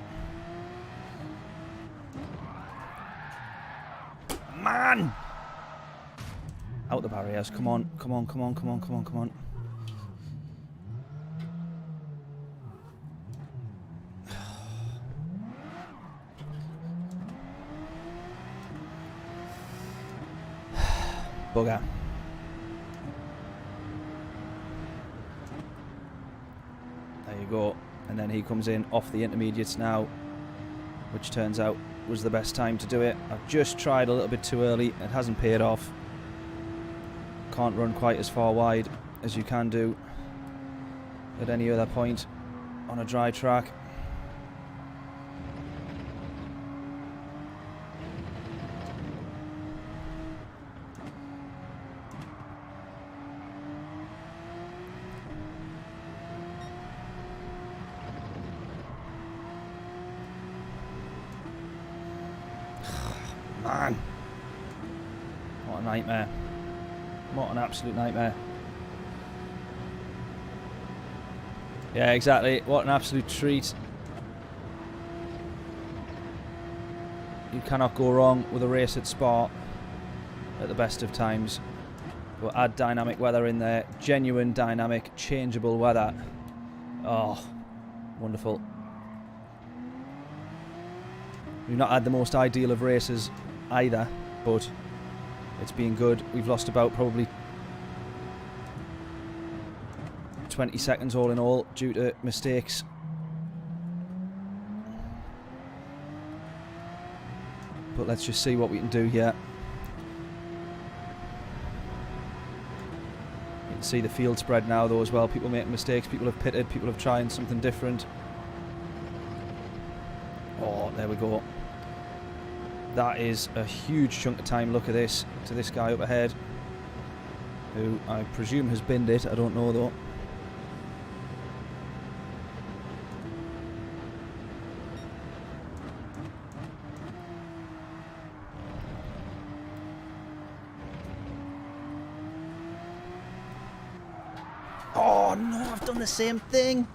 Man! Out the barriers. Come on, come on, come on, come on, come on, come on. Bugger. There you go. And then he comes in off the intermediates now, which turns out was the best time to do it. I've just tried a little bit too early. It hasn't paid off. Can't run quite as far wide as you can do at any other point on a dry track. Man, what a nightmare. What an absolute nightmare. Yeah, exactly. What an absolute treat. You cannot go wrong with a race at Spa at the best of times. We'll add dynamic weather in there. Genuine dynamic, changeable weather. Oh, wonderful. We've not had the most ideal of races either, but it's been good. We've lost about probably 20 seconds all in all due to mistakes. But let's just see what we can do here. You can see the field spread now though as well. People making mistakes, people have pitted, people have tried something different. Oh, there we go. That is a huge chunk of time. Look at this, to this guy up ahead, who I presume has binned it. I don't know though. Oh no, I've done the same thing.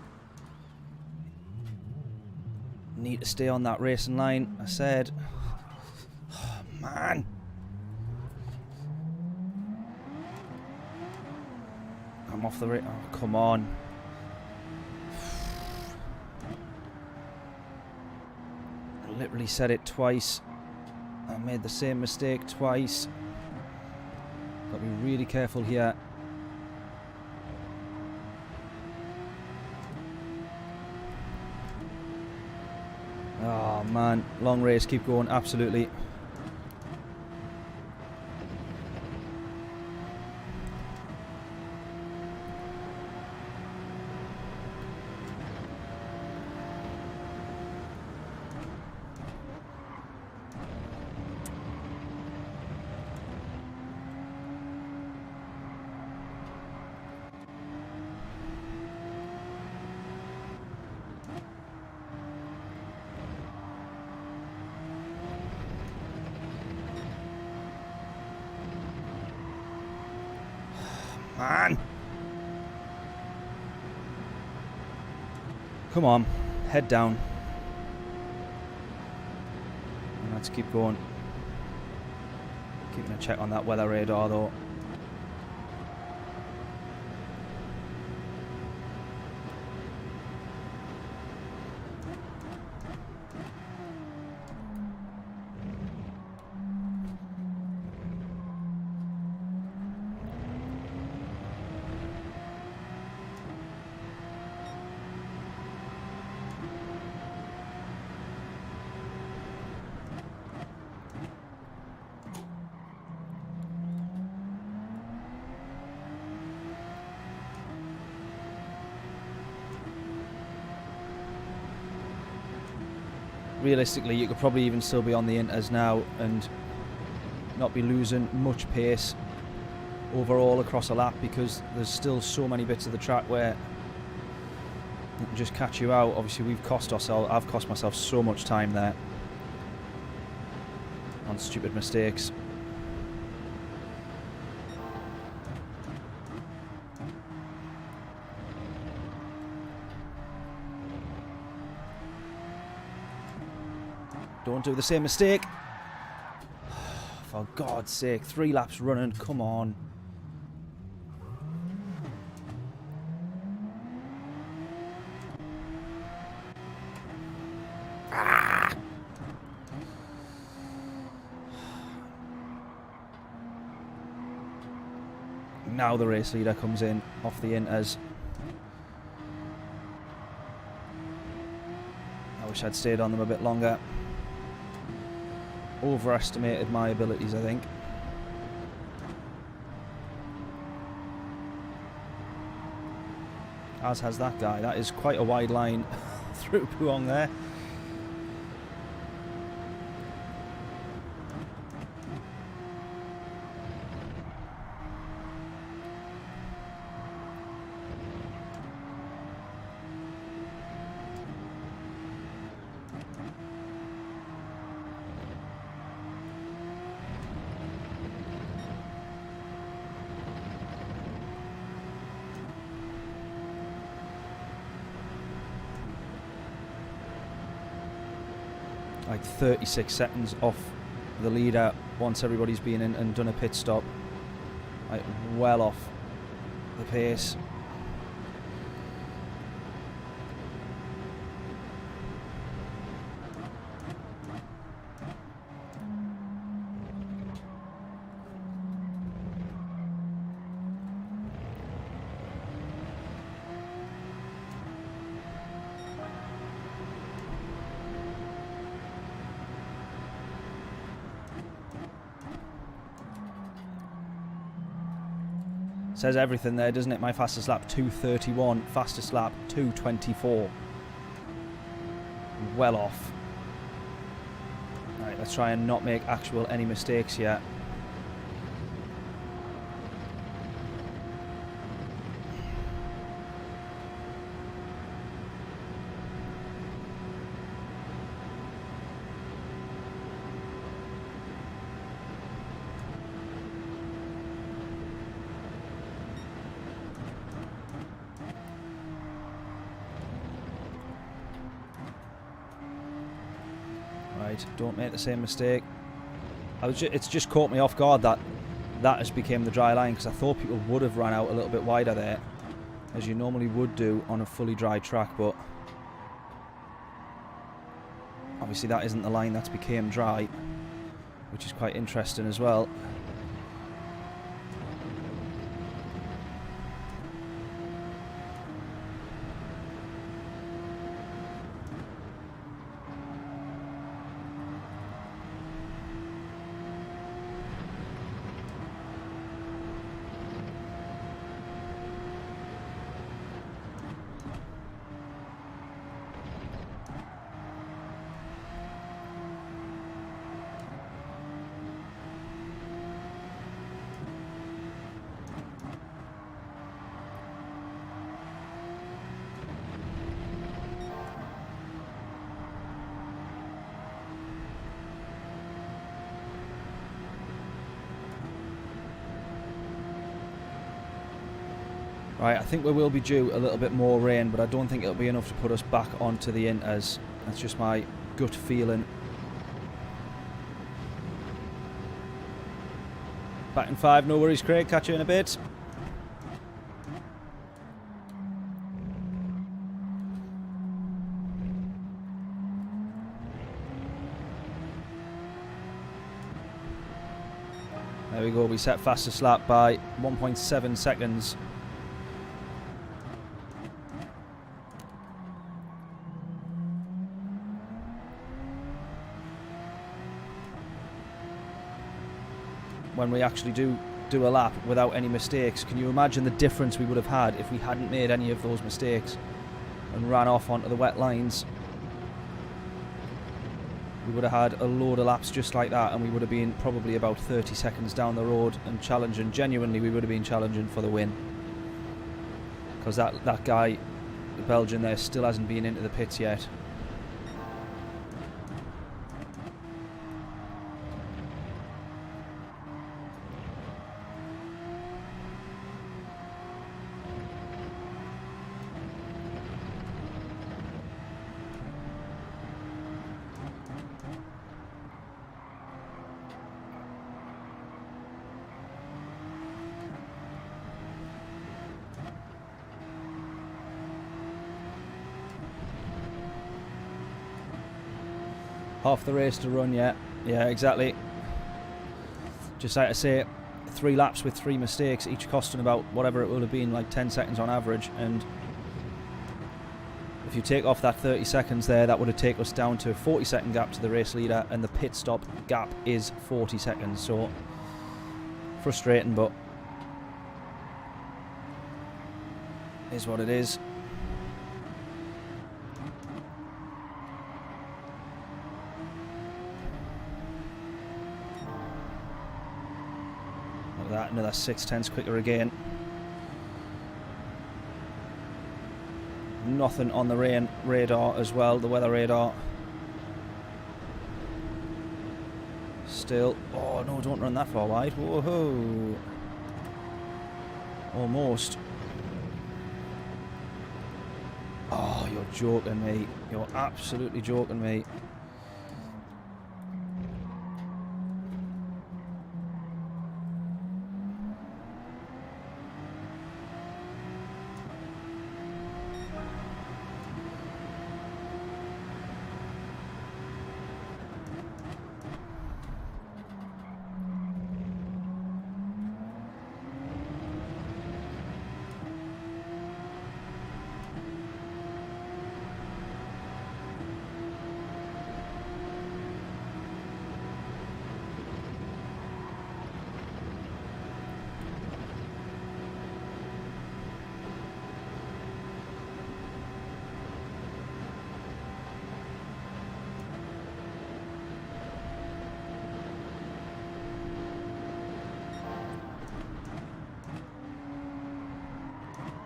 Need to stay on that racing line, I said. Oh, man. I'm off the race. Oh, come on. I literally said it twice. I made the same mistake twice. Got to be really careful here. Oh man, long race, keep going, absolutely. Man! Come on, head down. And let's keep going. Keeping a check on that weather radar though. Realistically, you could probably even still be on the inters now and not be losing much pace overall across a lap, because there's still so many bits of the track where it can just catch you out. Obviously, I've cost myself so much time there on stupid mistakes. Don't do the same mistake. For God's sake, 3 laps running, come on. Ah! Now the race leader comes in off the inters. I wish I'd stayed on them a bit longer. Overestimated my abilities, I think. As has that guy. That is quite a wide line through Puong there. Like 36 seconds off the leader once everybody's been in and done a pit stop. Like well off the pace. Says everything there, doesn't it? My fastest lap 2:31, fastest lap 2:24. Well off. Right, let's try and not make any mistakes here. Right, don't make the same mistake. It's just caught me off guard that has became the dry line, because I thought people would have run out a little bit wider there, as you normally would do on a fully dry track, but obviously that isn't the line that's became dry, which is quite interesting as well. Right, I think we will be due a little bit more rain, but I don't think it'll be enough to put us back onto the inters. That's just my gut feeling. Back in 5, no worries, Craig. Catch you in a bit. There we go, we set fastest lap by 1.7 seconds. When we actually do a lap without any mistakes. Can you imagine the difference we would have had if we hadn't made any of those mistakes and ran off onto the wet lines? We would have had a load of laps just like that, and we would have been probably about 30 seconds down the road and challenging. Genuinely, we would have been challenging for the win, because that guy, the Belgian there, still hasn't been into the pits yet. Half the race to run yet. Yeah, exactly. Just like I say, 3 laps with 3 mistakes, each costing about whatever it would have been, like 10 seconds on average. And if you take off that 30 seconds there, that would have taken us down to a 40-second gap to the race leader, and the pit stop gap is 40 seconds. So frustrating, but is what it is. That another 6/10 quicker again. Nothing on the rain radar as well, the weather radar. Still, oh no, don't run that far wide. Whoa, almost. Oh, you're joking me. You're absolutely joking me.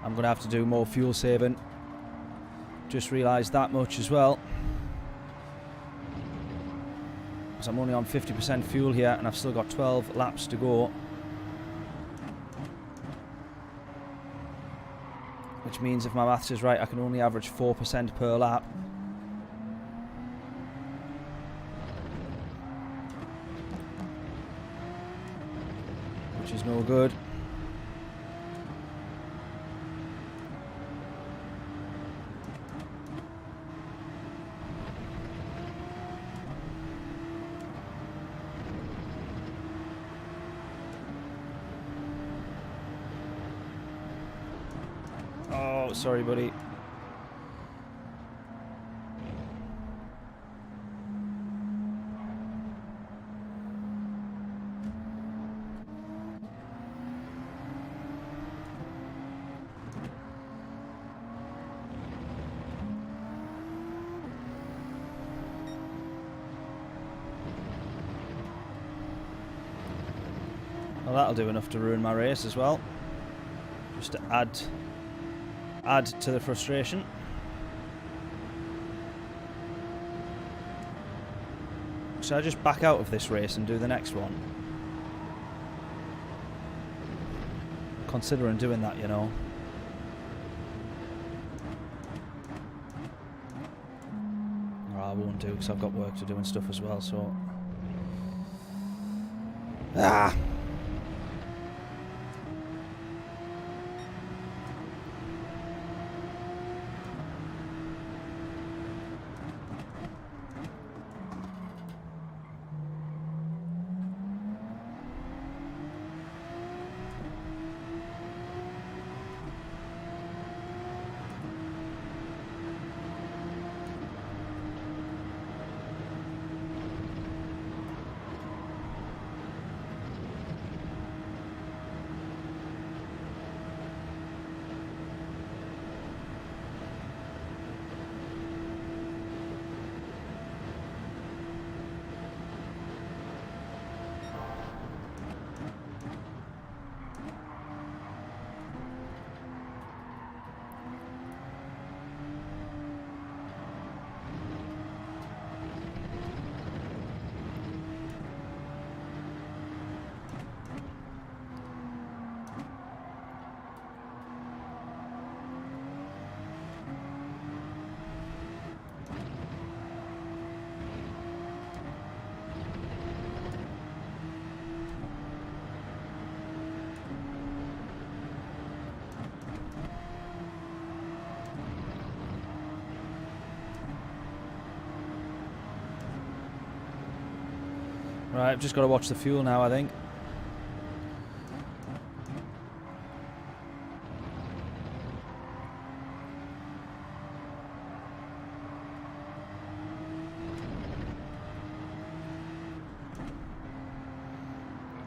I'm going to have to do more fuel saving. Just realised that much as well. Because I'm only on 50% fuel here and I've still got 12 laps to go. Which means if my maths is right, I can only average 4% per lap. which is no good. Oh, sorry, buddy. Well, that'll do enough to ruin my race as well. Just to add to the frustration. Should I just back out of this race and do the next one? I'm considering doing that, you know. Oh, I won't do because I've got work to do and stuff as well, so... Ah! Right, I've just got to watch the fuel now, I think.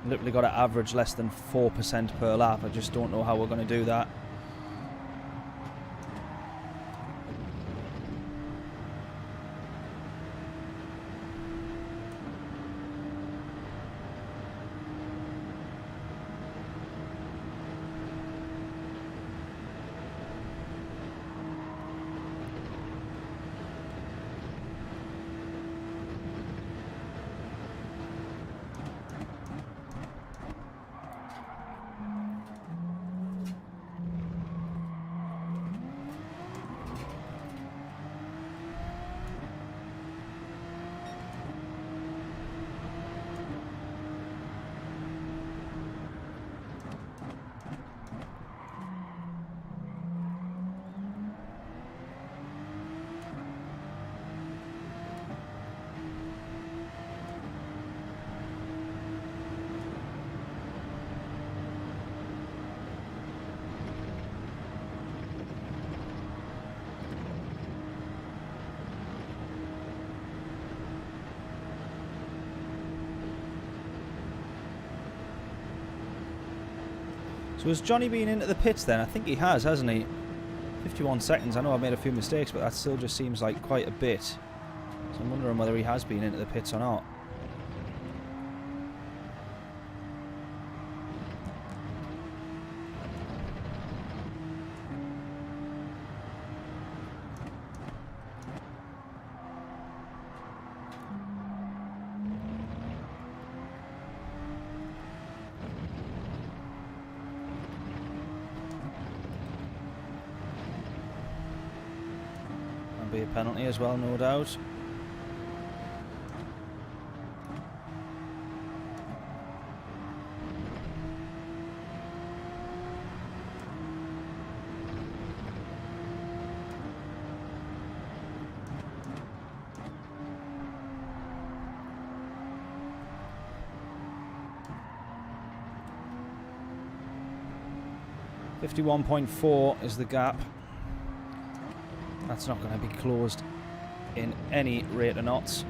Literally got to average less than 4% per lap. I just don't know how we're going to do that. So has Johnny been into the pits then? I think he has, hasn't he? 51 seconds. I know I've made a few mistakes, but that still just seems like quite a bit. So I'm wondering whether he has been into the pits or not. Be a penalty as well, no doubt. 51.4 is the gap. That's not going to be closed in any rate of knots.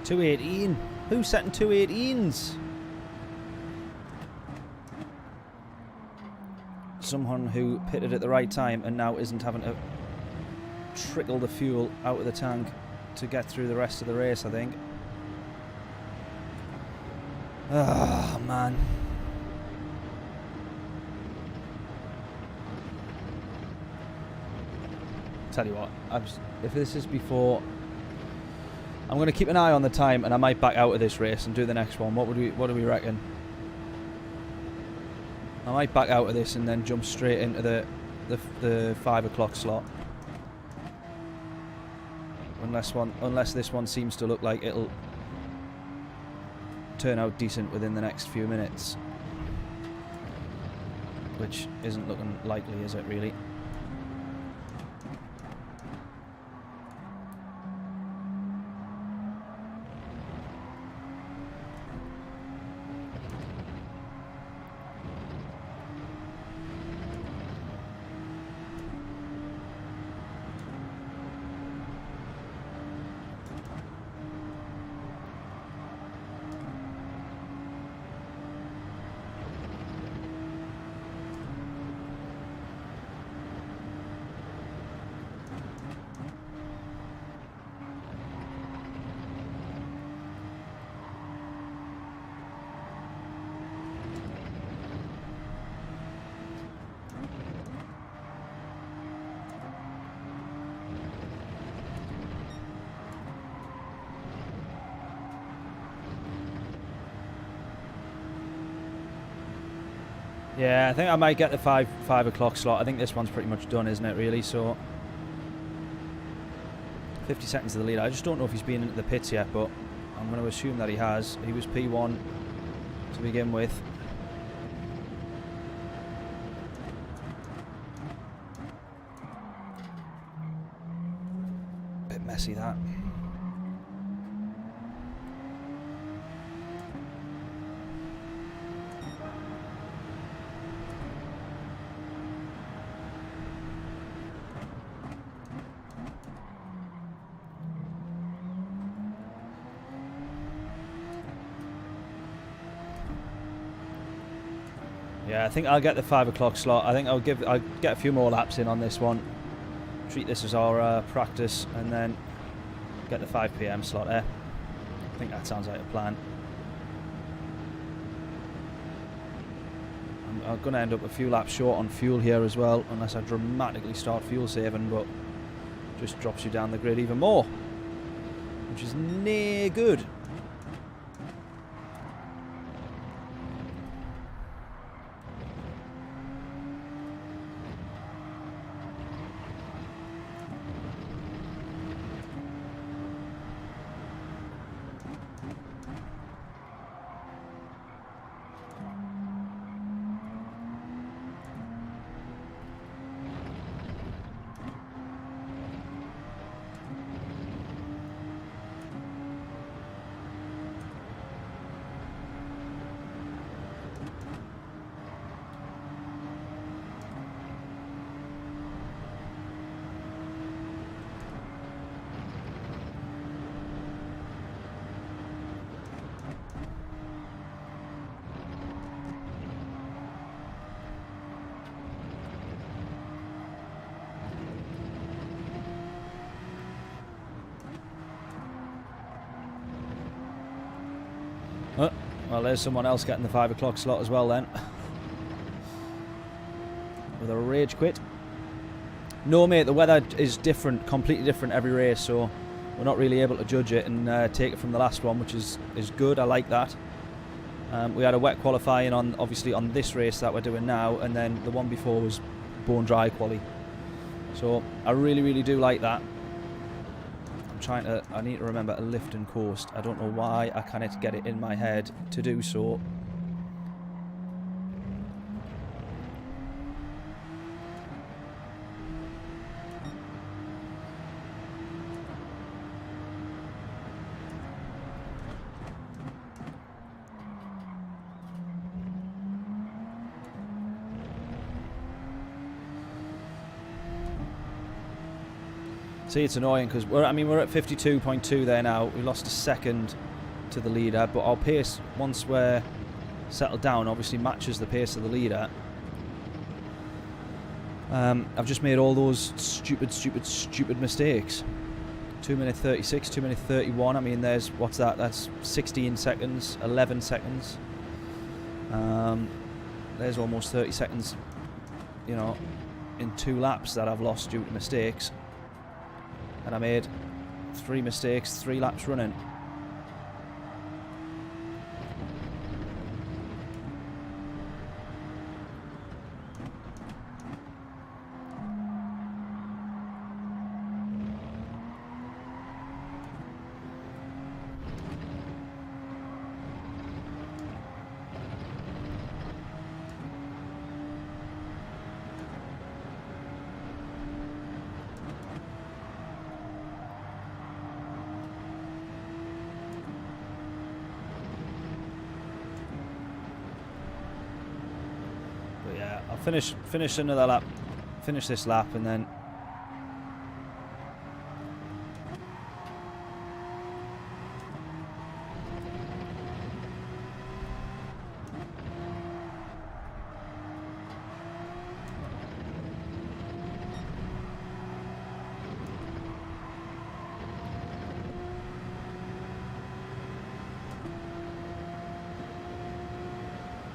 .218. Who's setting 218s? Someone who pitted at the right time and now isn't having to trickle the fuel out of the tank to get through the rest of the race, I think. Ah, man. Tell you what, if this is before... I'm going to keep an eye on the time, and I might back out of this race and do the next one. What do we reckon? I might back out of this and then jump straight into the 5 o'clock slot. Unless this one seems to look like it'll turn out decent within the next few minutes, which isn't looking likely, is it really? Yeah, I think I might get the 5 o'clock slot. I think this one's pretty much done, isn't it, really? So 50 seconds of the lead. I just don't know if he's been into the pits yet, but I'm going to assume that he has. He was P1 to begin with. Bit messy, that. Yeah, I think I'll get the 5 o'clock slot. I think I'll get a few more laps in on this one. Treat this as our practice, and then get the 5 PM slot there. I think that sounds like a plan. I'm going to end up a few laps short on fuel here as well, unless I dramatically start fuel saving, but just drops you down the grid even more, which is near good. Well, there's someone else getting the 5 o'clock slot as well then. With a rage quit. No, mate, the weather is different, completely different every race, so we're not really able to judge it and take it from the last one, which is good. I like that. We had a wet qualifying on, obviously, on this race that we're doing now, and then the one before was bone dry quali. So I really, really do like that. I need to remember a lift and coast. I don't know why I can't get it in my head to do so. See, it's annoying because we're at 52.2 there now. We lost a second to the leader, but our pace, once we're settled down, obviously matches the pace of the leader. I've just made all those stupid mistakes. 2 minute 36, 2 minute 31. I mean, there's, what's that? That's 16 seconds, 11 seconds. There's almost 30 seconds, you know, in 2 laps that I've lost due to mistakes. And I made 3 mistakes, 3 laps running. I'll finish another lap, finish this lap, and then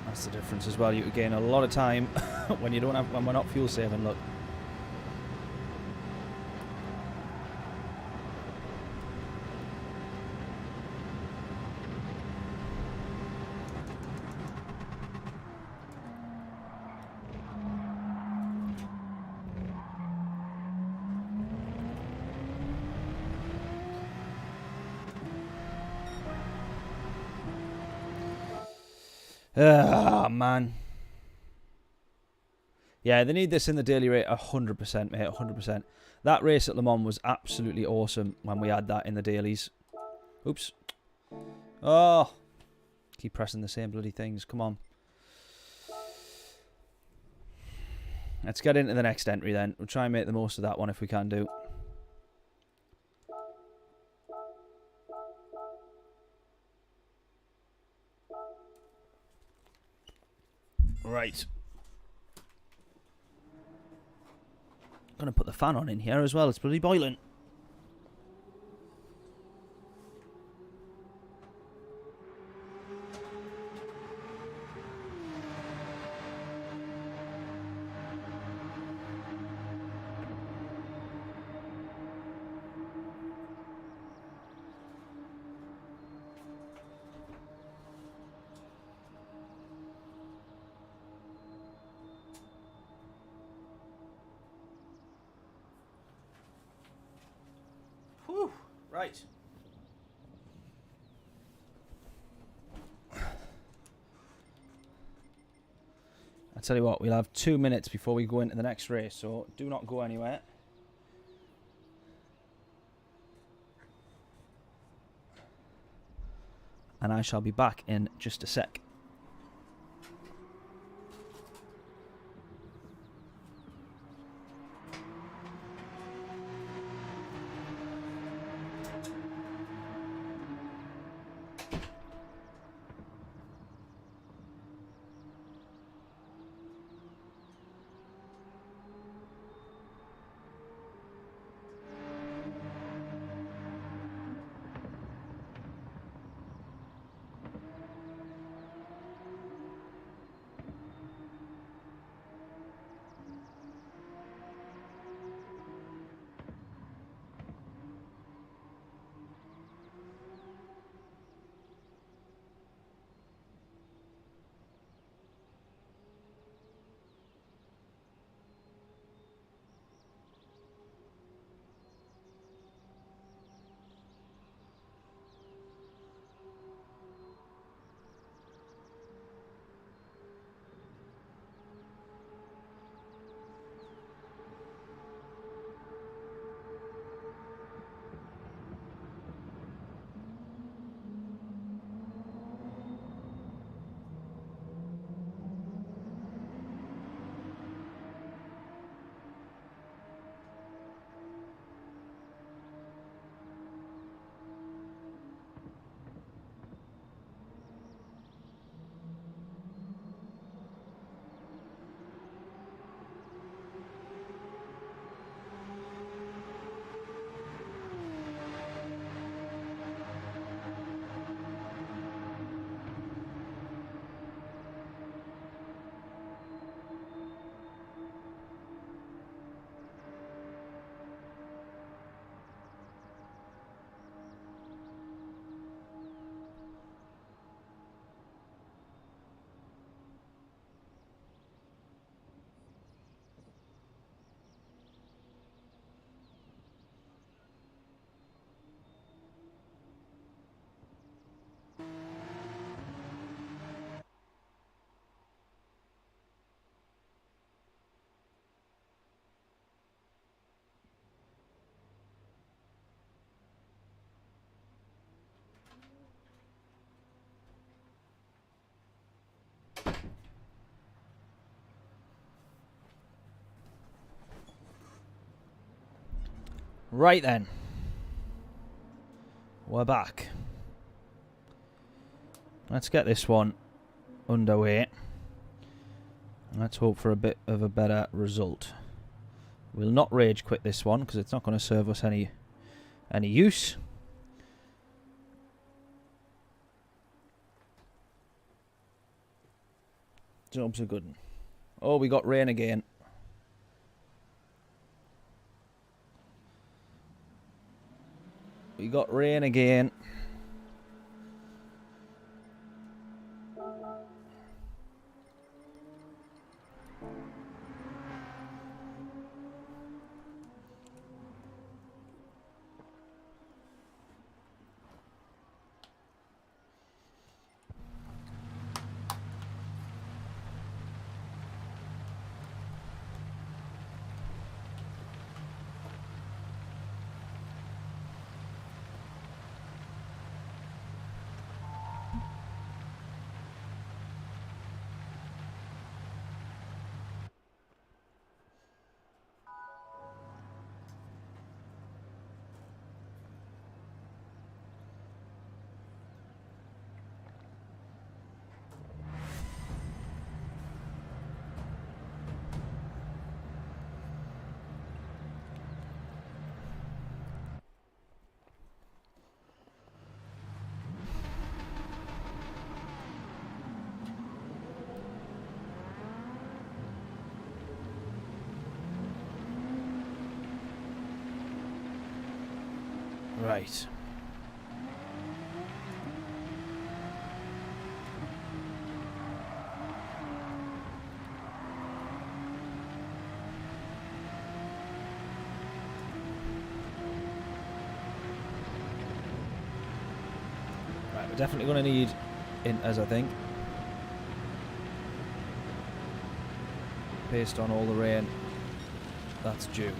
that's the difference as well. You gain a lot of time when we're not fuel saving. Look. Ah, man. Yeah, they need this in the daily rate 100%, mate, 100%. That race at Le Mans was absolutely awesome when we had that in the dailies. Oops. Oh. Keep pressing the same bloody things. Come on. Let's get into the next entry then. We'll try and make the most of that one if we can do. Right. I'm going to put the fan on in here as well. It's bloody boiling. Whew, right. I tell you what, we'll have 2 minutes before we go into the next race, so do not go anywhere. And I shall be back in just a sec. Right then. We're back. Let's get this one underway. Let's hope for a bit of a better result. We'll not rage quit this one because it's not going to serve us any use. Job's a good one. Oh, we got rain again. We got rain again. Right. Right, we're definitely going to need inters, I think. Based on all the rain that's due.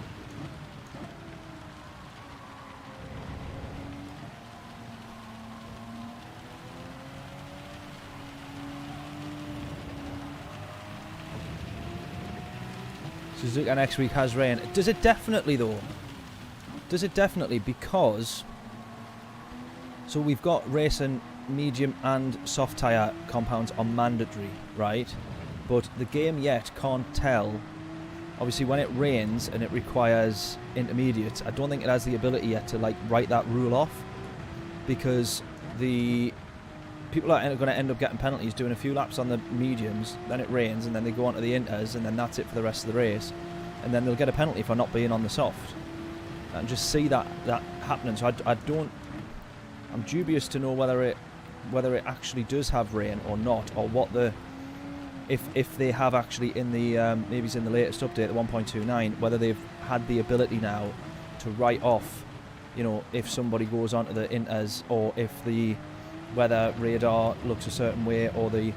Suzuka next week has rain. Does it definitely though? Does it definitely? Because so we've got racing medium and soft tyre compounds are mandatory, right? But the game yet can't tell. Obviously when it rains and it requires intermediates, I don't think it has the ability yet to like write that rule off, because the people are going to end up getting penalties doing a few laps on the mediums, then it rains, and then they go on to the inters, and then that's it for the rest of the race. And then they'll get a penalty for not being on the soft. And just see that happening. So I'm dubious to know whether it actually does have rain or not, or what the if they have actually in the maybe it's in the latest update, the 1.29, whether they've had the ability now to write off, you know, if somebody goes onto the inters, or if the weather radar looks a certain way, or the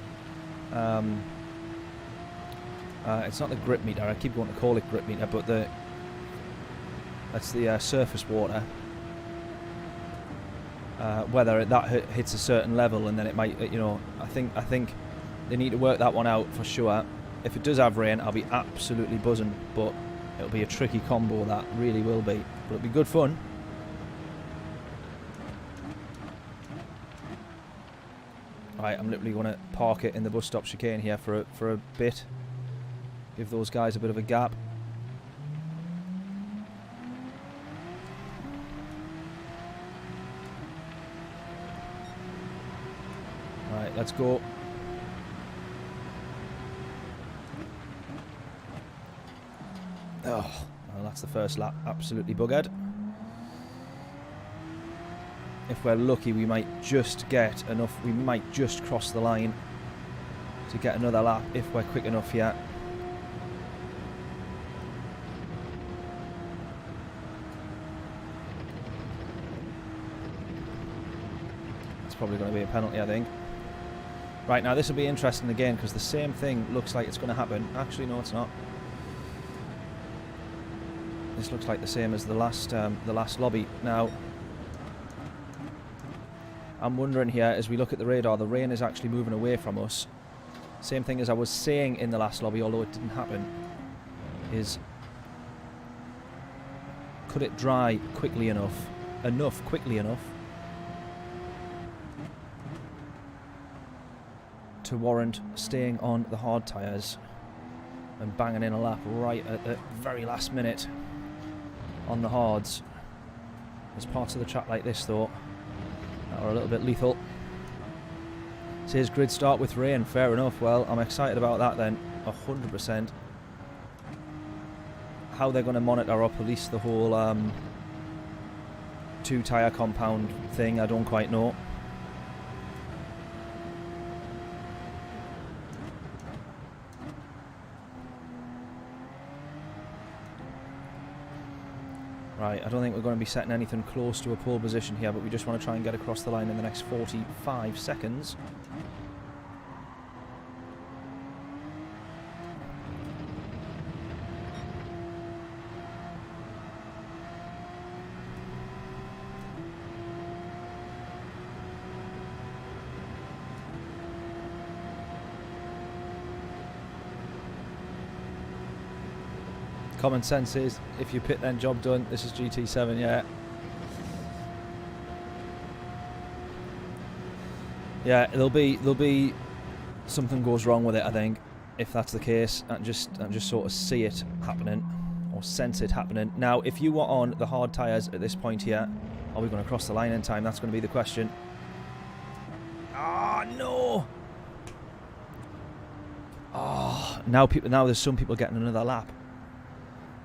it's not the grip meter, I keep going to call it grip meter, but that's the surface water, whether that hits a certain level, and then it might, you know, I think they need to work that one out for sure. If it does have rain, I'll be absolutely buzzing, but it'll be a tricky combo, that really will be, but it'll be good fun. Right, I'm literally going to park it in the bus stop chicane here for a bit. Give those guys a bit of a gap. Right, let's go. Oh, well, that's the first lap. Absolutely buggered. If we're lucky, we might just get enough. We might just cross the line to get another lap if we're quick enough here. It's probably going to be a penalty, I think. Right, now this will be interesting again, because the same thing looks like it's going to happen. Actually, no, it's not. This looks like the same as the last lobby. Now, I'm wondering here, as we look at the radar, the rain is actually moving away from us. Same thing as I was saying in the last lobby, although it didn't happen, is could it dry quickly enough? Quickly enough to warrant staying on the hard tyres and banging in a lap right at the very last minute on the hards. There's parts of the track like this though that are a little bit lethal. Says grid start with rain, fair enough. Well, I'm excited about that then, 100%. How they're going to monitor or police the whole 2 tyre compound thing, I don't quite know. Right, I don't think we're going to be setting anything close to a pole position here, but we just want to try and get across the line in the next 45 seconds. Common sense is, if you pit then job done. This is GT7, yeah. Yeah, there'll be something goes wrong with it, I think, if that's the case, and just sort of see it happening or sense it happening. Now, if you were on the hard tyres at this point here, are we going to cross the line in time? That's going to be the question. Ah, no! Ah, now there's some people getting another lap.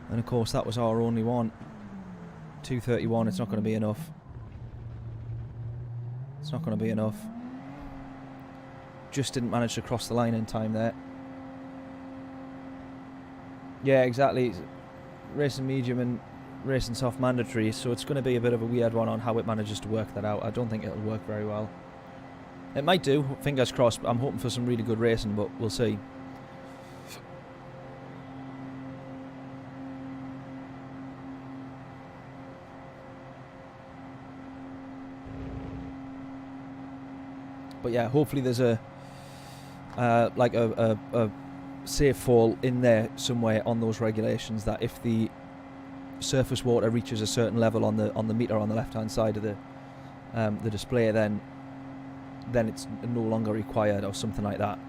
And of course that was our only one. 2:31, it's not going to be enough. It's not going to be enough. Just didn't manage to cross the line in time there. Yeah, exactly. Racing medium and racing soft mandatory, so it's going to be a bit of a weird one on how it manages to work that out. I don't think it'll work very well. It might do, fingers crossed. I'm hoping for some really good racing, but we'll see. But yeah, hopefully there's a safe fall in there somewhere on those regulations, that if the surface water reaches a certain level on the meter on the left hand side of the display, then it's no longer required or something like that.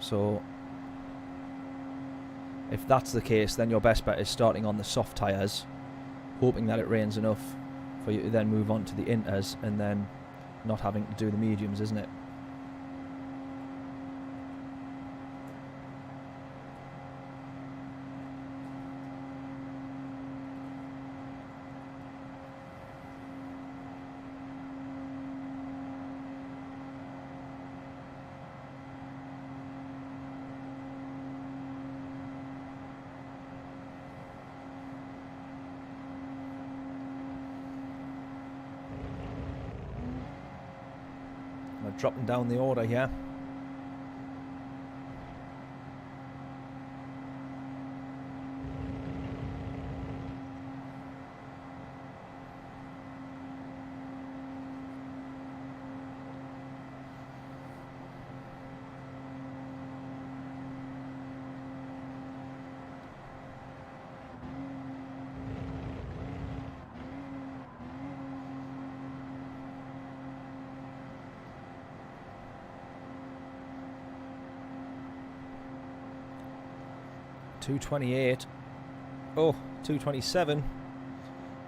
So if that's the case, then your best bet is starting on the soft tyres, hoping that it rains enough for you to then move on to the inters, and then not having to do the mediums, isn't it? Dropping down the order here. .228. Oh, 227.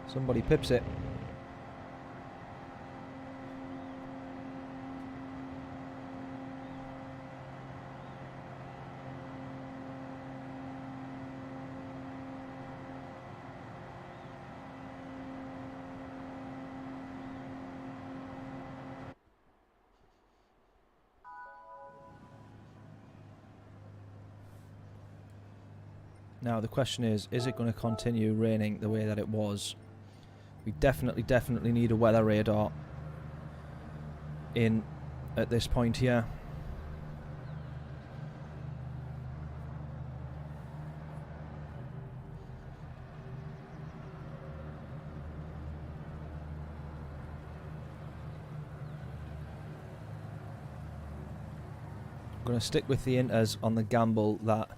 Somebody pips it. Now the question is it going to continue raining the way that it was? We definitely need a weather radar in at this point here. I'm going to stick with the inters on the gamble that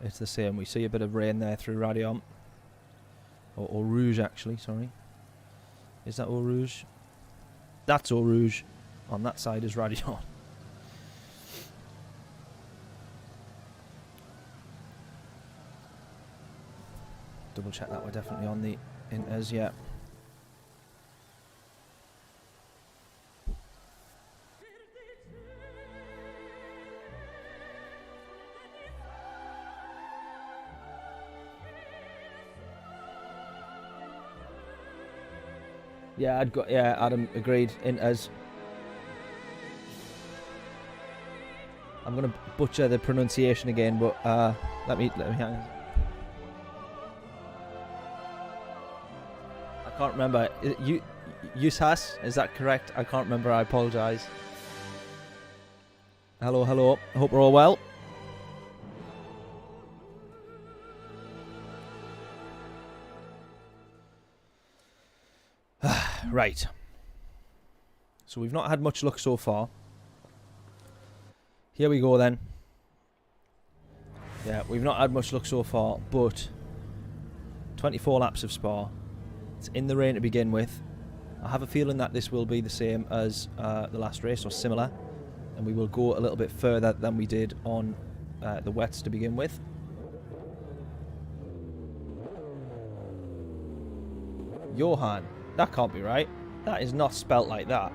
it's the same. We see a bit of rain there through radio. Or rouge, actually, sorry. Is that Eau Rouge? That's Eau Rouge. On that side is radio. Double check that we're definitely on the inters, yeah. Yeah, Adam agreed. Inters. I'm gonna butcher the pronunciation again, but let me hang. I can't remember. Yusas, is that correct? I can't remember. I apologise. Hello, hello. I hope we're all well. Right. So we've not had much luck so far. Here we go then. Yeah, we've not had much luck so far, but 24 laps of Spa. It's in the rain to begin with. I have a feeling that this will be the same as the last race, or similar, and we will go a little bit further than we did on the wets to begin with. Johan, that can't be right. That is not spelt like that.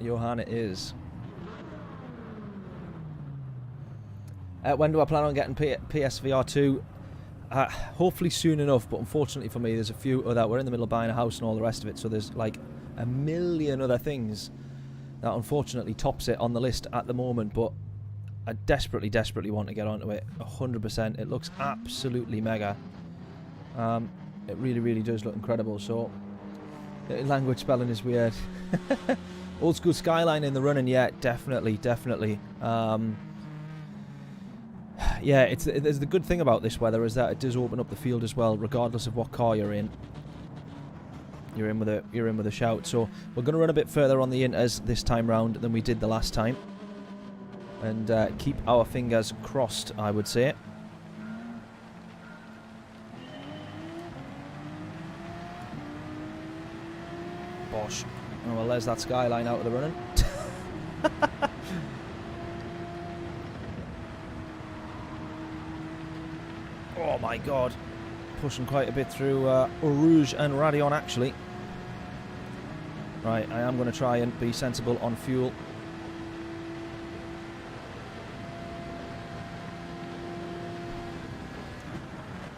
Johan it is. When do I plan on getting PSVR 2? Hopefully soon enough, but unfortunately for me there's a few other, we're in the middle of buying a house and all the rest of it, so there's like a million other things that unfortunately tops it on the list at the moment, but I desperately want to get onto it 100%. It looks absolutely mega. It really does look incredible. So language spelling is weird. Old school Skyline in the running, yeah, definitely. Yeah, there's the good thing about this weather is that it does open up the field as well, regardless of what car you're in. You're in with a shout. So we're going to run a bit further on the inters this time round than we did the last time, and keep our fingers crossed, I would say. Bosh. Oh well, there's that Skyline out of the running. Oh my god, pushing quite a bit through Eau Rouge and Radion actually. Right, I am going to try and be sensible on fuel.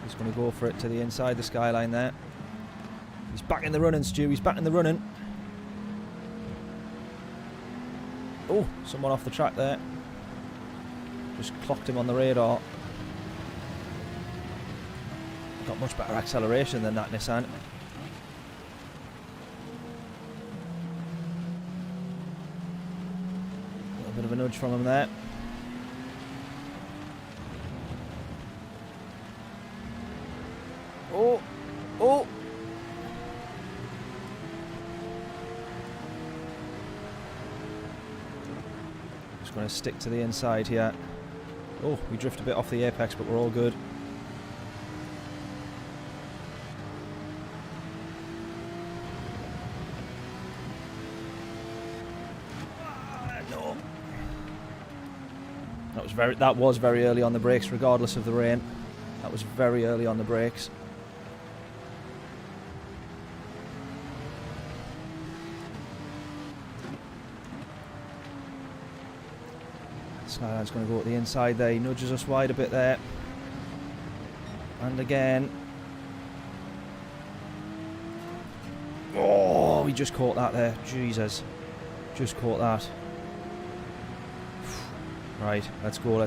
He's going to go for it to the inside the Skyline there. He's back in the running, Stu, he's back in the running. Oh, someone off the track there. Just clocked him on the radar. Got much better acceleration than that Nissan. A little bit of a nudge from him there. Oh! Just going to stick to the inside here. Oh, we drift a bit off the apex, but we're all good. That was very early on the brakes, regardless of the rain. That was very early on the brakes. Skyline's going to go at the inside there. He nudges us wide a bit there. And again. Oh, we just caught that there. Jesus. Just caught that. Right, let's go.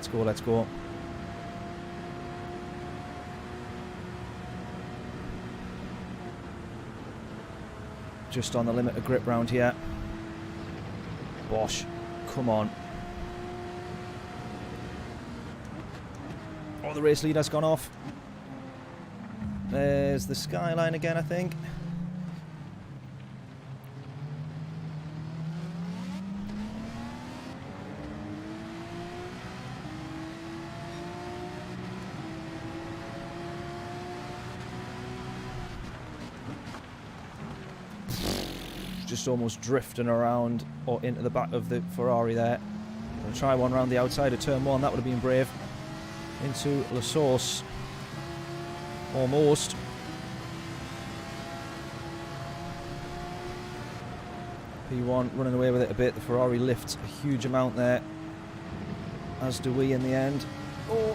Just on the limit of grip round here. Bosh, come on. Oh, the race leader's gone off. There's the skyline again, I think. Just almost drifting around or into the back of the Ferrari there. Gonna try one round the outside of turn 1. That would have been brave. Into La Source. Almost. P1 running away with it a bit. The Ferrari lifts a huge amount there. As do we in the end. Oh.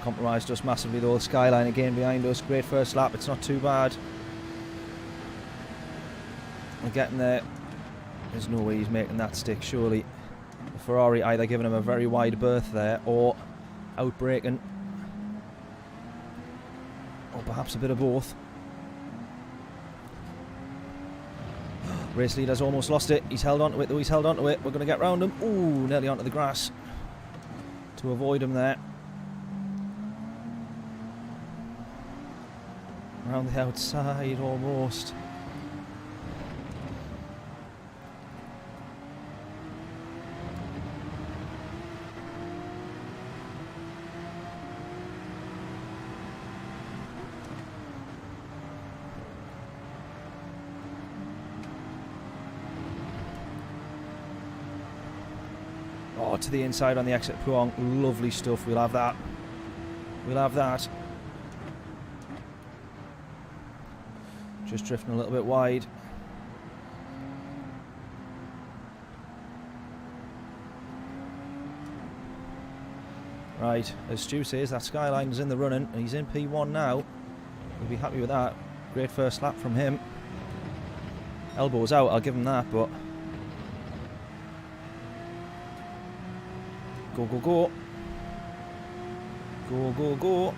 Compromised us massively though. The skyline again behind us. Great first lap. It's not too bad. We're getting there. There's no way he's making that stick, surely. The Ferrari either giving him a very wide berth there or outbraking. Or perhaps a bit of both. Race leader's almost lost it. He's held on to it though. He's held on to it. We're going to get round him. Ooh, nearly onto the grass. To avoid him there. Around the outside almost. Oh, to the inside on the exit Puong. Lovely stuff. We'll have that. We'll have that. Just drifting a little bit wide. Right, as Stu says, that skyline is in the running, and he's in P1 now. We'll be happy with that. Great first lap from him. Elbows out, I'll give him that, but... Go, go, go. Go, go, go.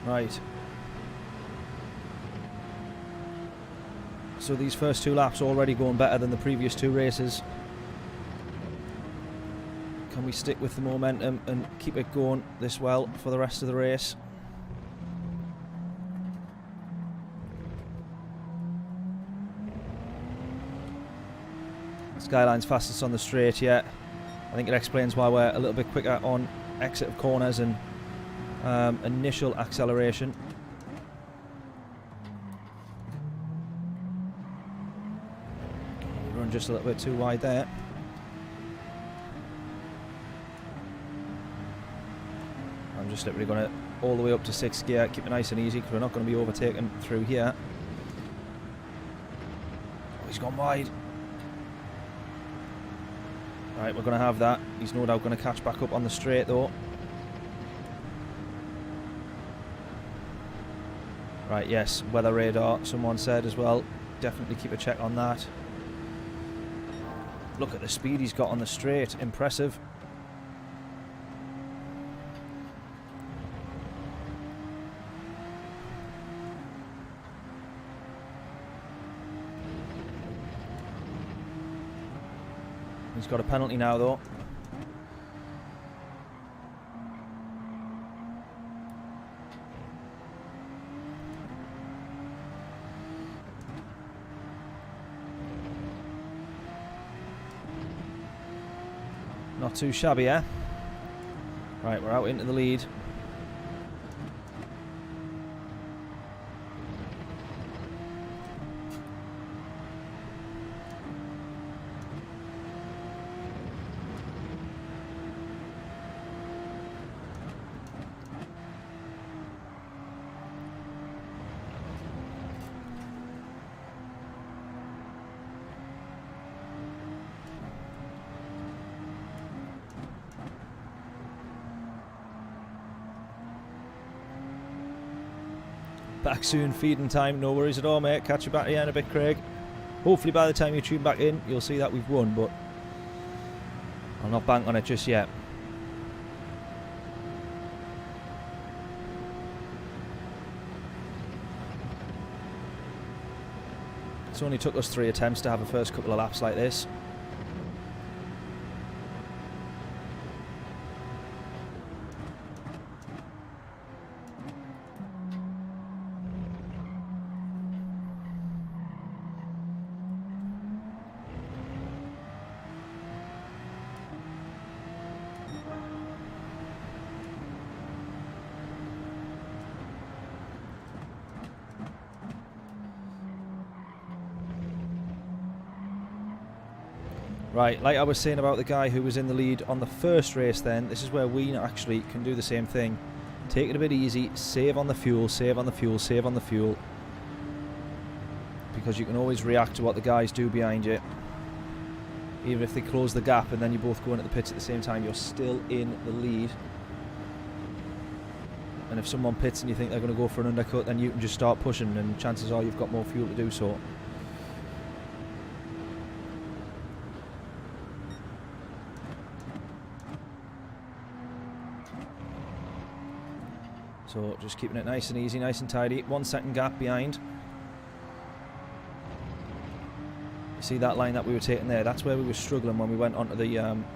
Right. So these first 2 laps already going better than the previous 2 races. Can we stick with the momentum and keep it going this well for the rest of the race? Skyline's fastest on the straight yet. I think it explains why we're a little bit quicker on exit of corners and initial acceleration. We run just a little bit too wide there. I'm just literally going to all the way up to 6th gear, keep it nice and easy because we're not going to be overtaken through here. Oh, he's gone wide. Right, we're going to have that. He's no doubt going to catch back up on the straight though. Right, yes, weather radar, someone said as well. Definitely keep a check on that. Look at the speed he's got on the straight. Impressive. He's got a penalty now though. Not too shabby, eh? Right, we're out into the lead. Back soon, feeding time, no worries at all, mate. Catch you back here in a bit, Craig. Hopefully by the time you tune back in, you'll see that we've won, but I'll not bank on it just yet. It's only took us 3 attempts to have a first couple of laps like this. Right, like I was saying about the guy who was in the lead on the first race then, this is where we actually can do the same thing. Take it a bit easy, save on the fuel, save on the fuel, save on the fuel. Because you can always react to what the guys do behind you. Even if they close the gap and then you both go into the pits at the same time, you're still in the lead. And if someone pits and you think they're going to go for an undercut, then you can just start pushing and chances are you've got more fuel to do so. So just keeping it nice and easy, nice and tidy. 1 second gap behind. You see that line that we were taking there? That's where we were struggling when we went onto the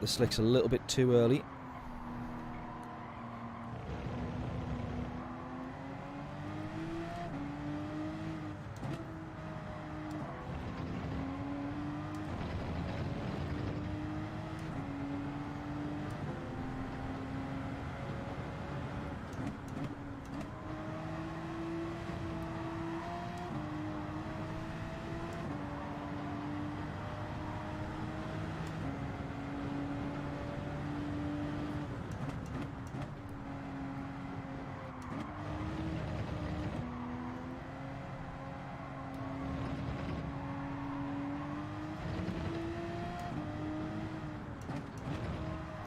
slicks a little bit too early.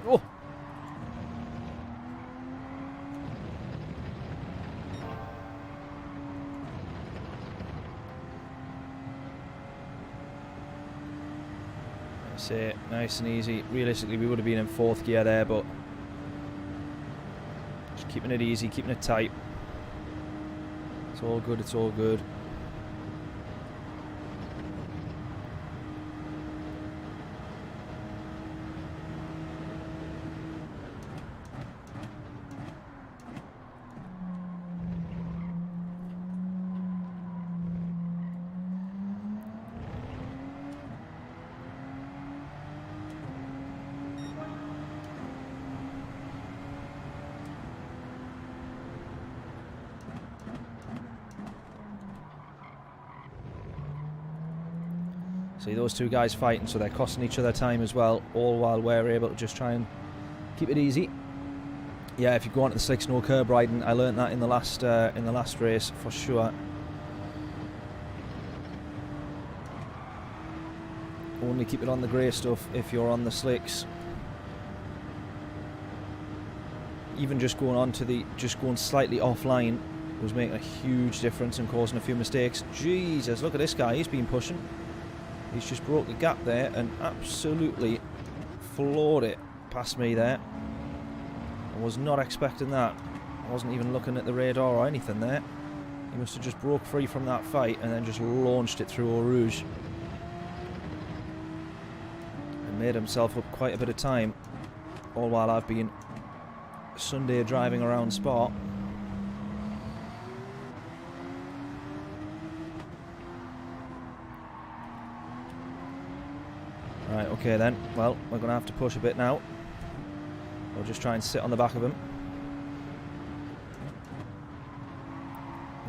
Oh! That's it, nice and easy. Realistically, we would have been in 4th gear there, but just keeping it easy, keeping it tight. It's all good, it's all good. See those two guys fighting, so they're costing each other time as well, all while we're able to just try and keep it easy. Yeah, if you go onto the slicks, no curb riding. I learnt that in the last race for sure. Only keep it on the grey stuff if you're on the slicks. Even just going onto the, just going slightly offline was making a huge difference and causing a few mistakes. Jesus, look at this guy, he's been pushing. He's just broke the gap there and absolutely floored it past me there. I was not expecting that. I wasn't even looking at the radar or anything there. He must have just broke free from that fight and then just launched it through Eau Rouge. And made himself up quite a bit of time. All while I've been Sunday driving around Spa. Right, okay then. Well, we're going to have to push a bit now. We'll just try and sit on the back of him.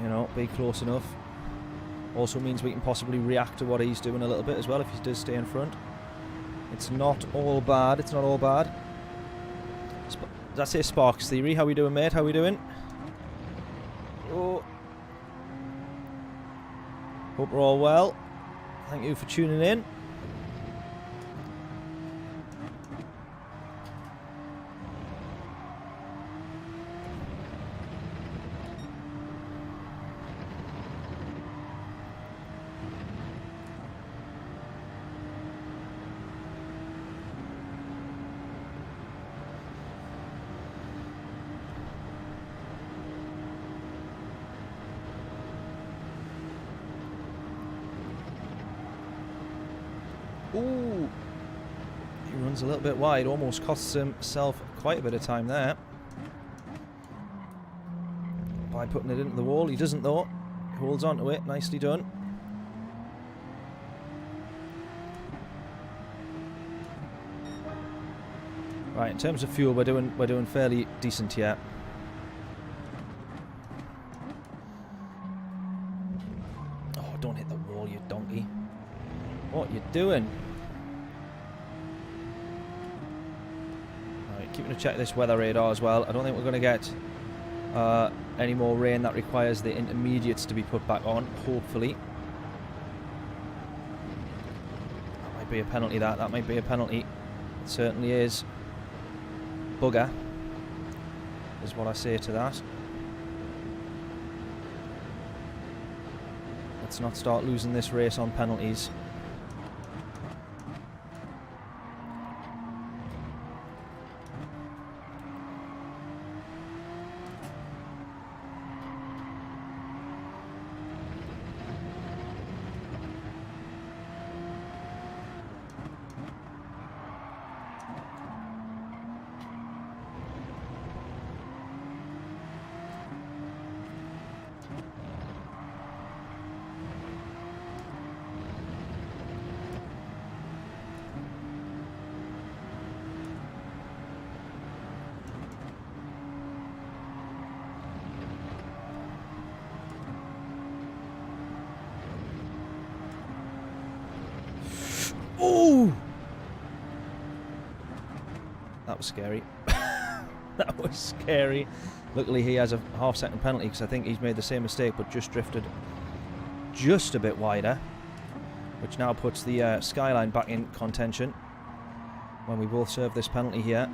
You know, be close enough. Also means we can possibly react to what he's doing a little bit as well if he does stay in front. It's not all bad, it's not all bad. That's it, Sparks Theory. How we doing, mate? How we doing? Oh. Hope we're all well. Thank you for tuning in. Ooh! He runs a little bit wide, almost costs himself quite a bit of time there. By putting it into the wall. He doesn't though. He holds on to it. Nicely done. Right, in terms of fuel, we're doing fairly decent here. Oh, don't hit the wall, you donkey. What are you doing? Right, keeping a check of this weather radar as well. I don't think we're going to get any more rain that requires the intermediates to be put back on, hopefully. That might be a penalty, that might be a penalty. It certainly is. Bugger is what I say to that. Let's not start losing this race on penalties. Ooh! That was scary. That was scary. Luckily he has a half-second penalty because I think he's made the same mistake but just drifted just a bit wider, which now puts the Skyline back in contention when we both serve this penalty here.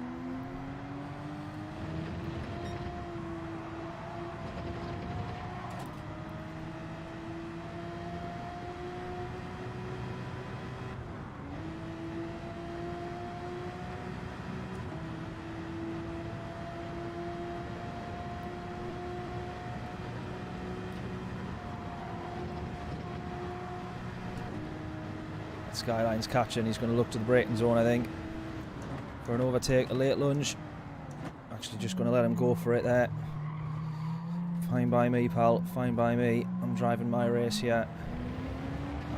Skyline's catching. He's going to look to the braking zone, I think, for an overtake, a late lunge. Actually just going to let him go for it there. Fine by me, pal. Fine by me. I'm driving my race here.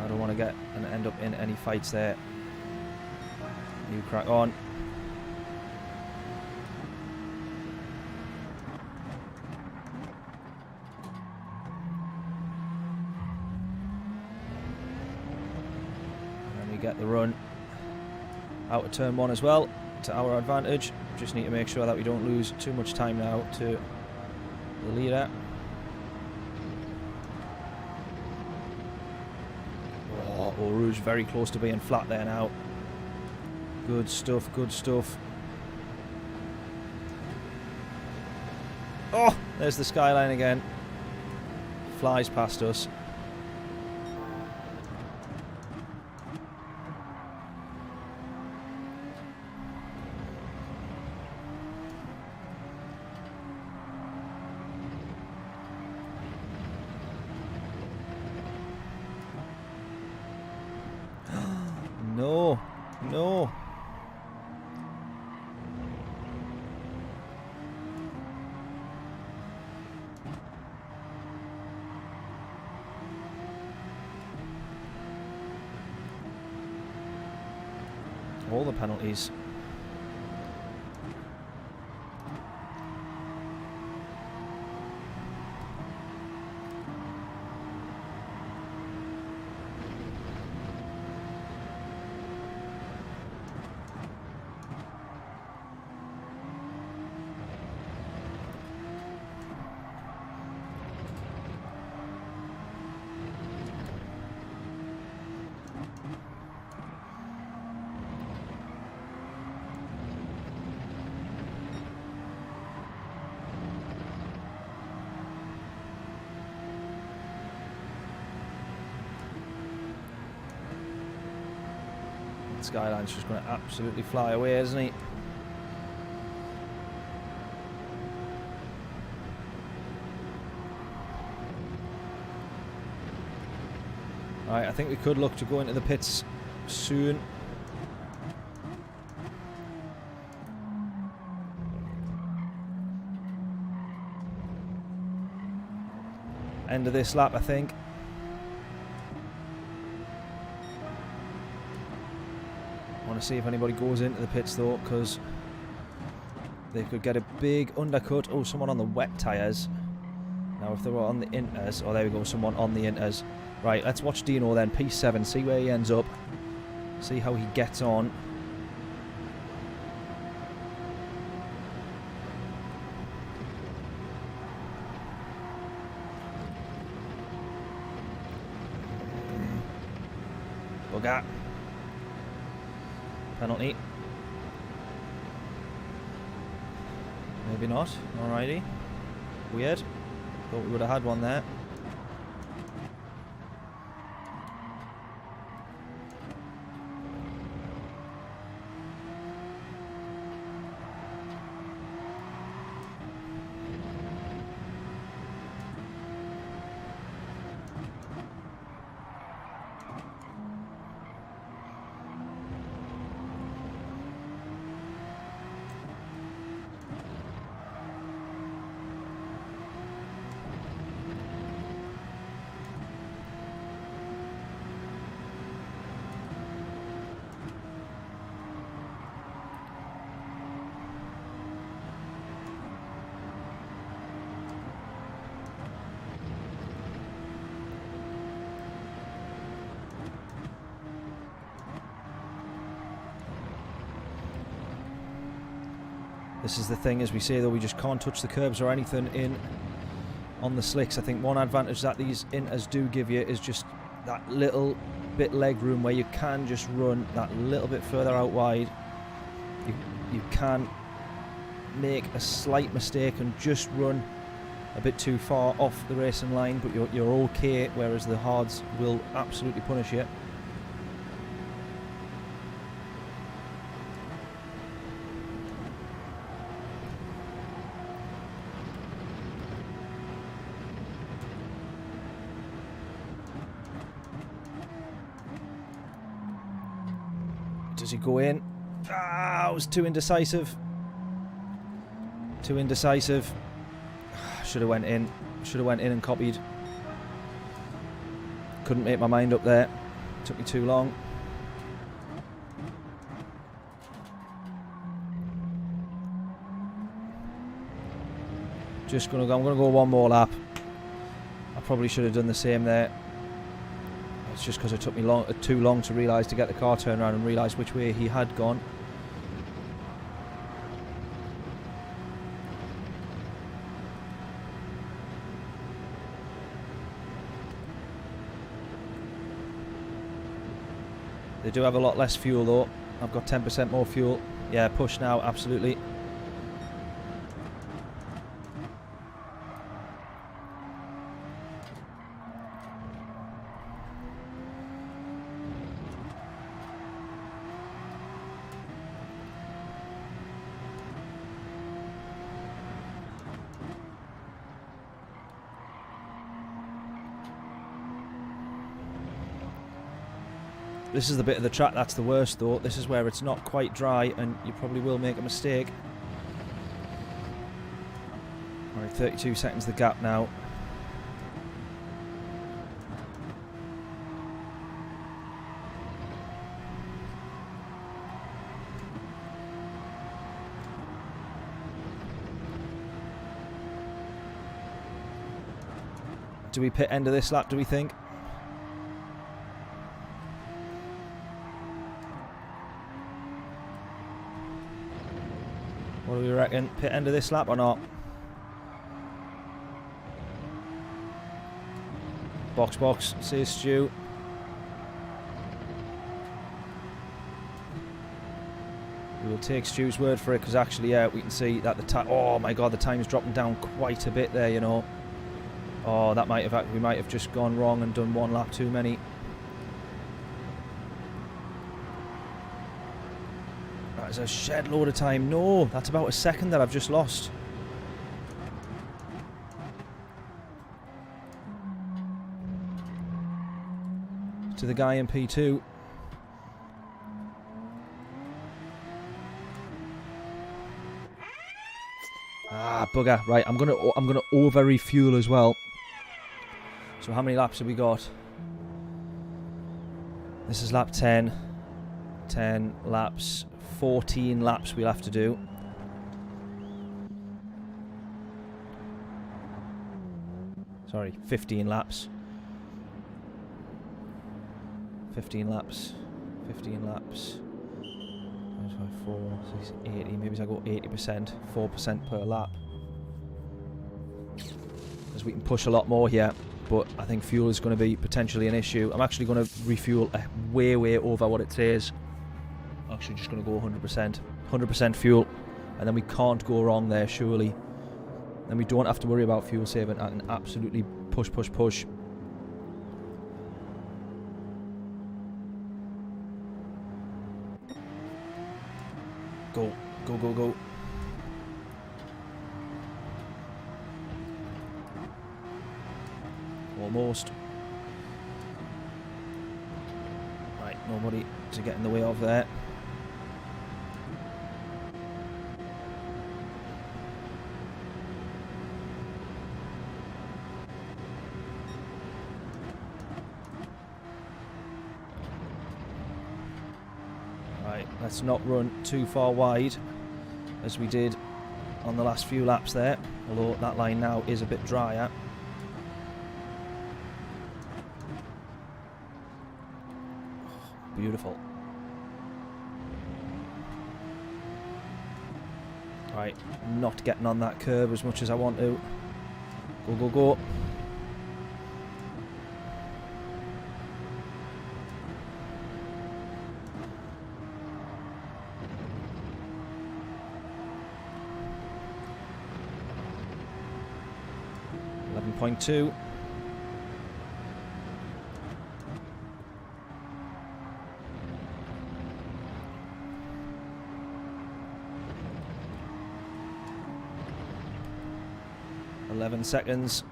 I don't want to get and end up in any fights there. You crack on. Get the run out of turn 1 as well to our advantage. Just need to make sure that we don't lose too much time now to the leader. Oh, Eau Rouge very close to being flat there now. Good stuff, good stuff. Oh, there's the Skyline again. Flies past us. No, no. All the penalties. Skyline's just going to absolutely fly away, isn't he? Right, I think we could look to go into the pits soon. End of this lap, I think. I want to see if anybody goes into the pits though, because they could get a big undercut. Oh, someone on the wet tyres. Now if they were on the inters, oh there we go, someone on the inters. Right, let's watch Dino then, P7, see where he ends up. See how he gets on. Bugger. Penalty. Maybe not. Alrighty. Weird. Thought we would have had one there. This is the thing, as we say though, we just can't touch the curbs or anything in on the slicks. I think one advantage that these inters do give you is just that little bit leg room where you can just run that little bit further out wide. You can make a slight mistake and just run a bit too far off the racing line, but you're okay, whereas the hards will absolutely punish you. Does he go in? Ah, it was too indecisive. Too indecisive. Should have went in. Should have went in and copied. Couldn't make my mind up there. Took me too long. Just gonna go. I'm gonna go one more lap. I probably should have done the same there. It's just because it took me too long to realise to get the car turned around and realise which way he had gone. They do have a lot less fuel though. I've got 10% more fuel. Yeah, push now, absolutely. This is the bit of the track that's the worst though. This is where it's not quite dry and you probably will make a mistake. Alright, 32 seconds the gap now. Do we pit end of this lap, do we think? What do we reckon? Pit end of this lap or not? Box, says Stu. We will take Stu's word for it because actually, yeah, we can see that the time. Oh my God, the time is dropping down quite a bit there, you know. Oh, that might have. We might have just gone wrong and done one lap too many. That's a shed load of time. No, that's about a second that I've just lost. To the guy in P2. Ah, bugger. Right, I'm gonna over refuel as well. So how many laps have we got? This is lap 10. 10 laps. 14 laps we'll have to do. Sorry, 15 laps. 15 laps. 15 laps. 4, 6, 80. Maybe I go 80%. 4% per lap. Because we can push a lot more here. But I think fuel is going to be potentially an issue. I'm actually going to refuel way over what it says. I'm actually just going to go 100%. 100% fuel. And then we can't go wrong there, surely. Then we don't have to worry about fuel saving. I can absolutely push. Go. Almost. Right, nobody to get in the way of there. Right, let's not run too far wide as we did on the last few laps there, although that line now is a bit drier. Beautiful. Right, not getting on that curve as much as I want to. Go. 11.2. Seconds.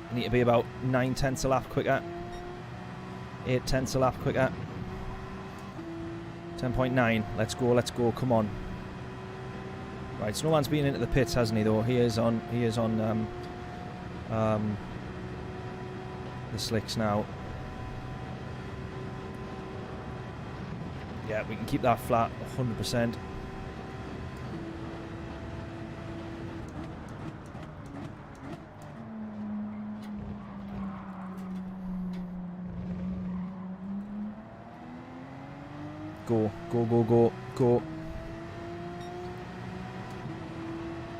I need to be about 9/10 a lap quicker. 8/10 a lap quicker. 10.9. Let's go. Come on. Right, Snowman's been into the pits, hasn't he? Though he is on the slicks now. Yeah, we can keep that flat 100%. Go.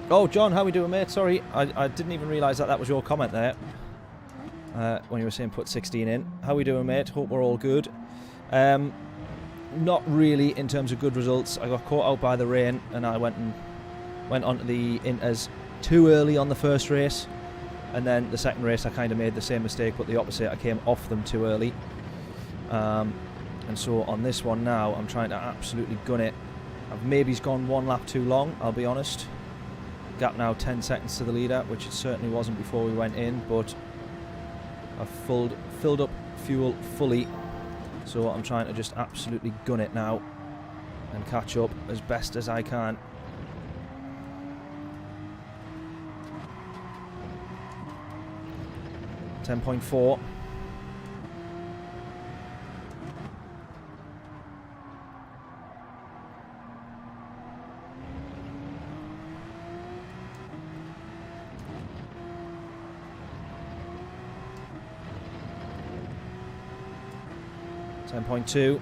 Oh, John, how we doing, mate? Sorry, I didn't even realise that was your comment there. When you were saying put 16 in. How we doing, mate? Hope we're all good. Not really in terms of good results. I got caught out by the rain and I went onto the inters too early on the first race. And then the second race I kind of made the same mistake, but the opposite. I came off them too early. And so on this one now, I'm trying to absolutely gun it. I've maybe gone one lap too long, I'll be honest. Gap now 10 seconds to the leader, which it certainly wasn't before we went in, but I've filled up fuel fully. So I'm trying to just absolutely gun it now and catch up as best as I can. .4. .2.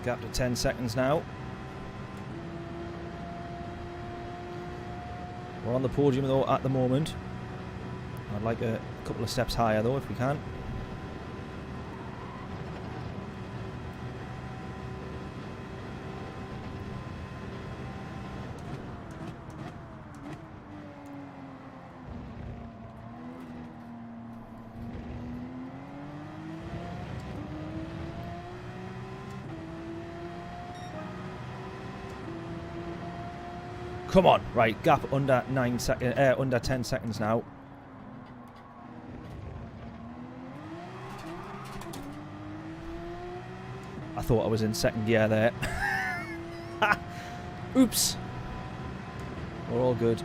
Gap to 10 seconds now. We're on the podium though at the moment. I'd like a couple of steps higher though if we can. Come on. Right, gap under 10 seconds now. I thought I was in second gear there. Oops. We're all good.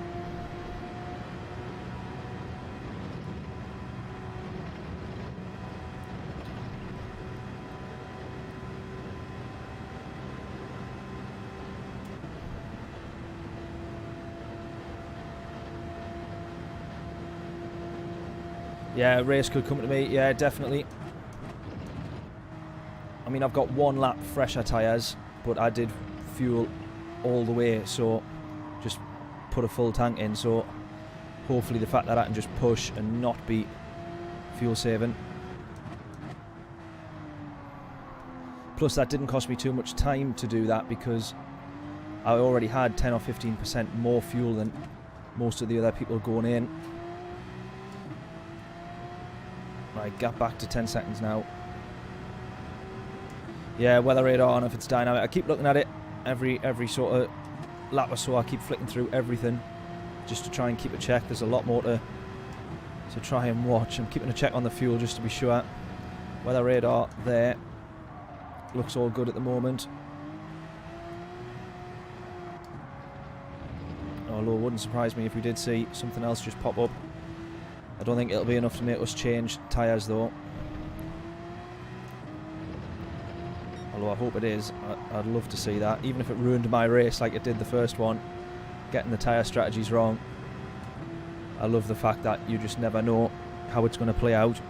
Yeah, race could come to me. Yeah, definitely. I mean, I've got 1 lap fresher tyres, but I did fuel all the way, so just put a full tank in. So hopefully the fact that I can just push and not be fuel saving. Plus, that didn't cost me too much time to do that because I already had 10 or 15% more fuel than most of the other people going in. Right, gap back to 10 seconds now. Yeah, weather radar on if it's dynamic. I keep looking at it every sort of lap or so. I keep flicking through everything just to try and keep a check. There's a lot more to try and watch. I'm keeping a check on the fuel just to be sure. Weather radar there. Looks all good at the moment. Although it wouldn't surprise me if we did see something else just pop up. I don't think it'll be enough to make us change tyres though. Although I hope it is. I'd love to see that. Even if it ruined my race like it did the first one. Getting the tyre strategies wrong. I love the fact that you just never know how it's going to play out.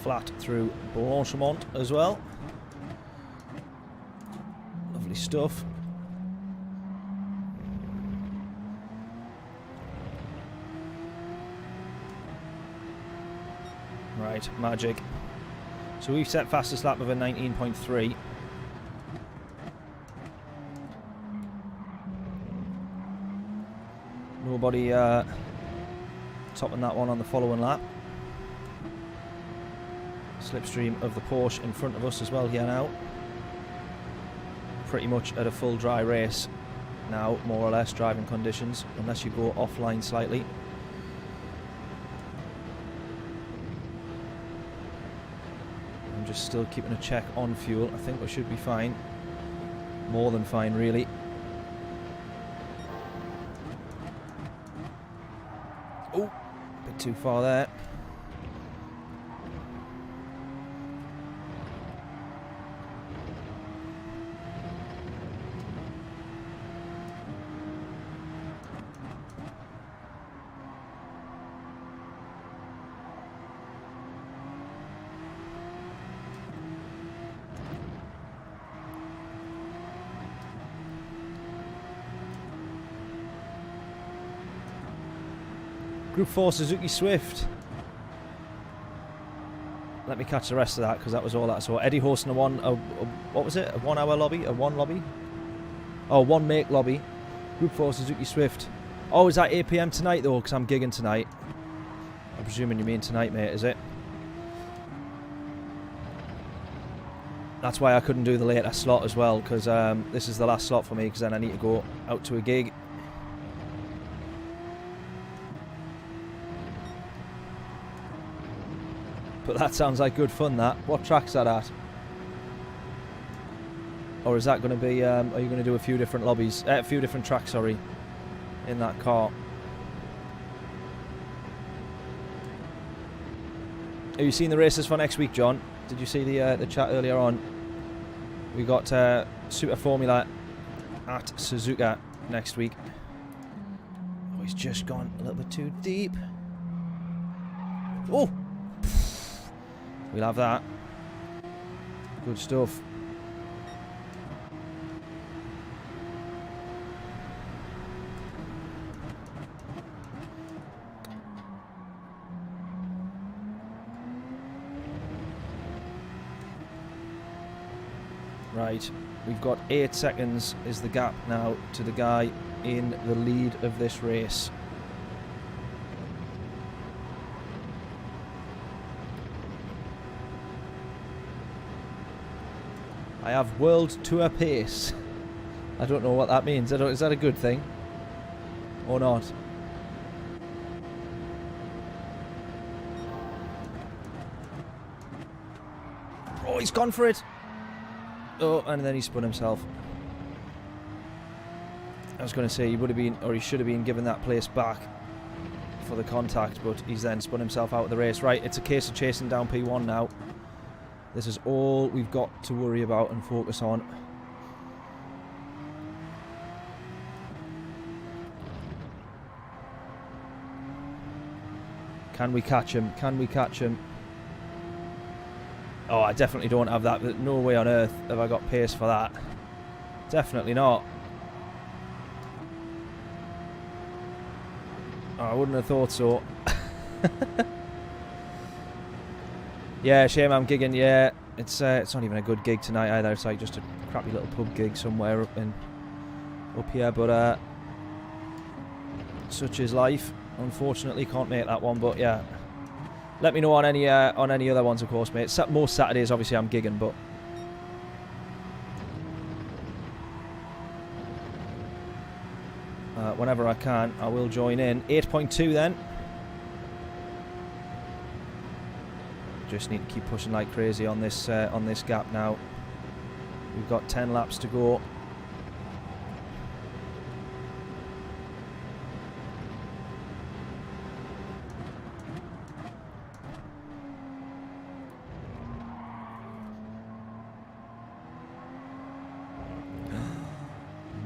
Flat through Blanchemont as well. Lovely stuff. Right, magic. So we've set fastest lap of a 19.3. Nobody topping that one on the following lap. Slipstream of the Porsche in front of us as well here now. Pretty much at a full dry race now, more or less, driving conditions, unless you go offline slightly. I'm just still keeping a check on fuel. I think we should be fine. More than fine, really. Oh, a bit too far there. Group 4 Suzuki Swift. Let me catch the rest of that because that was all that I saw. Eddie hosting what was it? A 1 hour lobby? A 1 lobby? Oh, 1 make lobby. Group 4 Suzuki Swift. Oh, is that 8 PM tonight though? Because I'm gigging tonight. I'm presuming you mean tonight, mate, is it? That's why I couldn't do the later slot as well, because this is the last slot for me, because then I need to go out to a gig. But that sounds like good fun, that. What track's that at? Or is that going to be, are you going to do a few different lobbies, a few different tracks, sorry, in that car? Have you seen the races for next week, John? Did you see the chat earlier on? We got Super Formula at Suzuka next week. Oh, he's just gone a little bit too deep. Oh! We'll have that. Good stuff. Right, we've got 8 seconds is the gap now to the guy in the lead of this race. I have world tour pace. I don't know what that means. Is that a good thing? Or not? Oh, he's gone for it. Oh, and then he spun himself. I was going to say he would have been, or he should have been given that place back for the contact, but he's then spun himself out of the race. Right, it's a case of chasing down P1 now. This is all we've got to worry about and focus on. Can we catch him? Can we catch him? Oh, I definitely don't have that. No way on earth have I got pace for that. Definitely not. Oh, I wouldn't have thought so. Yeah, shame I'm gigging. Yeah, it's not even a good gig tonight either. It's like just a crappy little pub gig somewhere up here. But such is life. Unfortunately, can't make that one. But yeah, let me know on any other ones, of course, mate. Most Saturdays, obviously, I'm gigging, but whenever I can, I will join in. 8.2 then. Just need to keep pushing like crazy on this gap now. We've got 10 laps to go.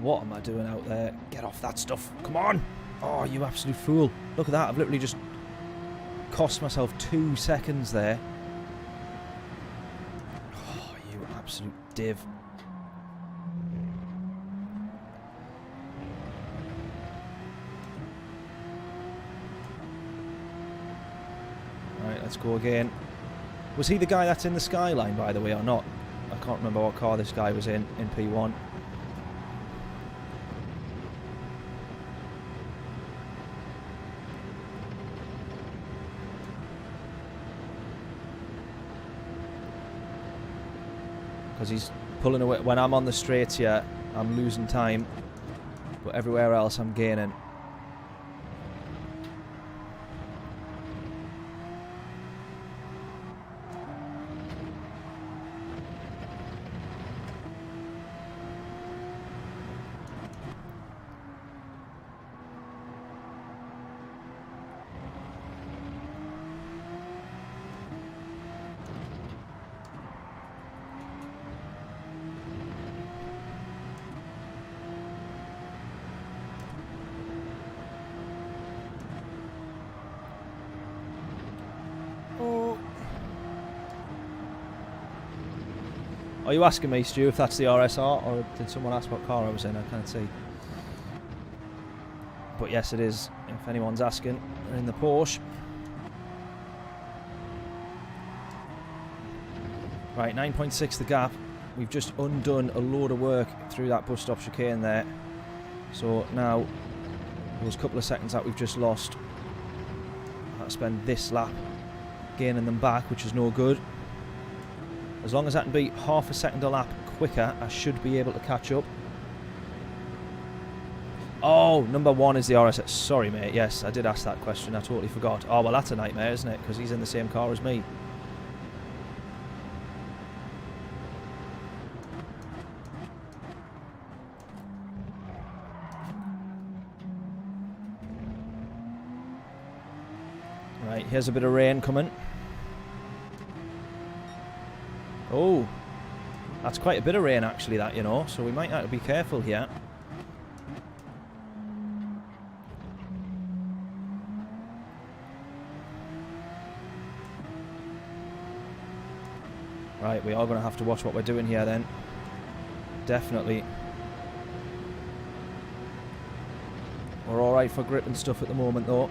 What am I doing out there? Get off that stuff. Come on. Oh, you absolute fool. Look at that. I've literally just cost myself 2 seconds there. Oh, you absolute div. Right, let's go again. Was he the guy that's in the skyline, by the way, or not? I can't remember what car this guy was in P1. Because he's pulling away. When I'm on the straights here, I'm losing time, but everywhere else I'm gaining. Are you asking me, Stu, if that's the RSR, or did someone ask what car I was in? I can't see. But yes, it is, if anyone's asking. We're in the Porsche. Right, 9.6 the gap. We've just undone a load of work through that bus stop chicane there. So now, those couple of seconds that we've just lost, I'll spend this lap gaining them back, which is no good. As long as I can be half a second a lap quicker, I should be able to catch up. Oh, number 1 is the RSS. Sorry, mate. Yes, I did ask that question. I totally forgot. Oh, well, that's a nightmare, isn't it? Because he's in the same car as me. Right, here's a bit of rain coming. Oh, that's quite a bit of rain actually, that, you know, so we might have to be careful here. Right, we are going to have to watch what we're doing here then. Definitely. We're alright for grip and stuff at the moment though.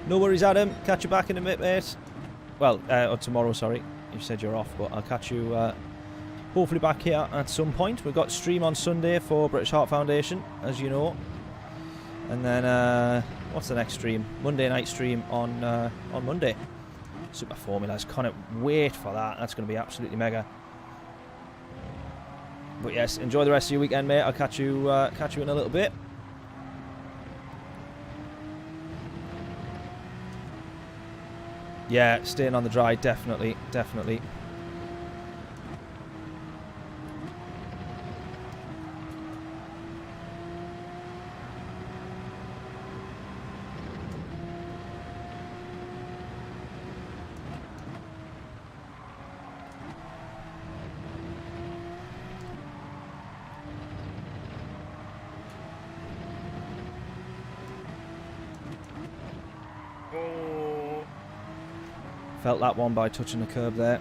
No worries, Adam. Catch you back in a bit, mate. Well, or tomorrow, sorry. You said you're off, but I'll catch you hopefully back here at some point. We've got stream on Sunday for British Heart Foundation, as you know. And then, what's the next stream? Monday night stream on Monday. Super Formulas. Can't wait for that. That's going to be absolutely mega. But yes, enjoy the rest of your weekend, mate. I'll catch you in a little bit. Yeah, staying on the dry, definitely, definitely. Felt that one by touching the curb there.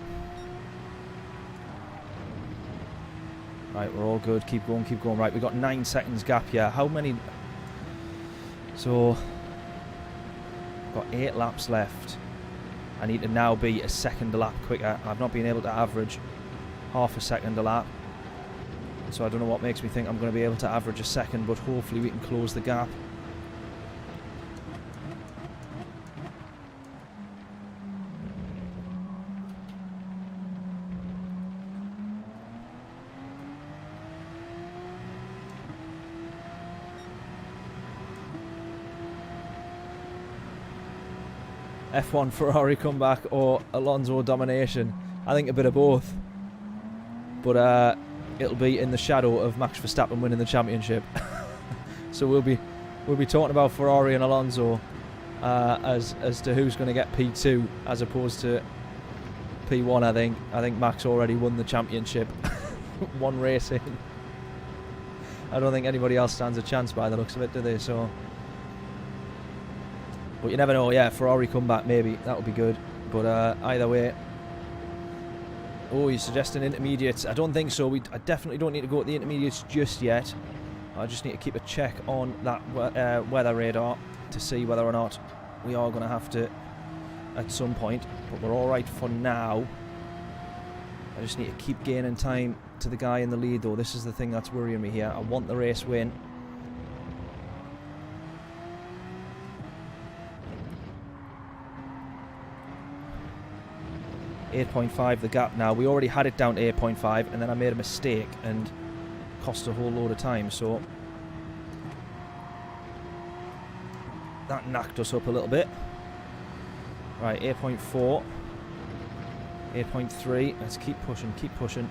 Right, we're all good. Keep going, keep going. Right, we've got 9 seconds gap here. How many? So, got 8 laps left. I need to now be a second a lap quicker. I've not been able to average half a second a lap. So I don't know what makes me think I'm going to be able to average a second, but hopefully we can close the gap. F1 Ferrari comeback or Alonso domination. I think a bit of both. But it'll be in the shadow of Max Verstappen winning the championship. So we'll be talking about Ferrari and Alonso as to who's going to get P2 as opposed to P1. I think Max already won the championship. One race in. I don't think anybody else stands a chance by the looks of it, do they? So. But you never know, yeah, Ferrari comeback maybe, that would be good. But either way. Oh, you're suggesting intermediates? I don't think so. I definitely don't need to go at the intermediates just yet. I just need to keep a check on that weather radar to see whether or not we are going to have to at some point. But we're alright for now. I just need to keep gaining time to the guy in the lead though. This is the thing that's worrying me here. I want the race win. 8.5 the gap now. We already had it down to 8.5 and then I made a mistake and cost a whole load of time, so that knocked us up a little bit. Right, 8.4, 8.3, let's keep pushing, keep pushing.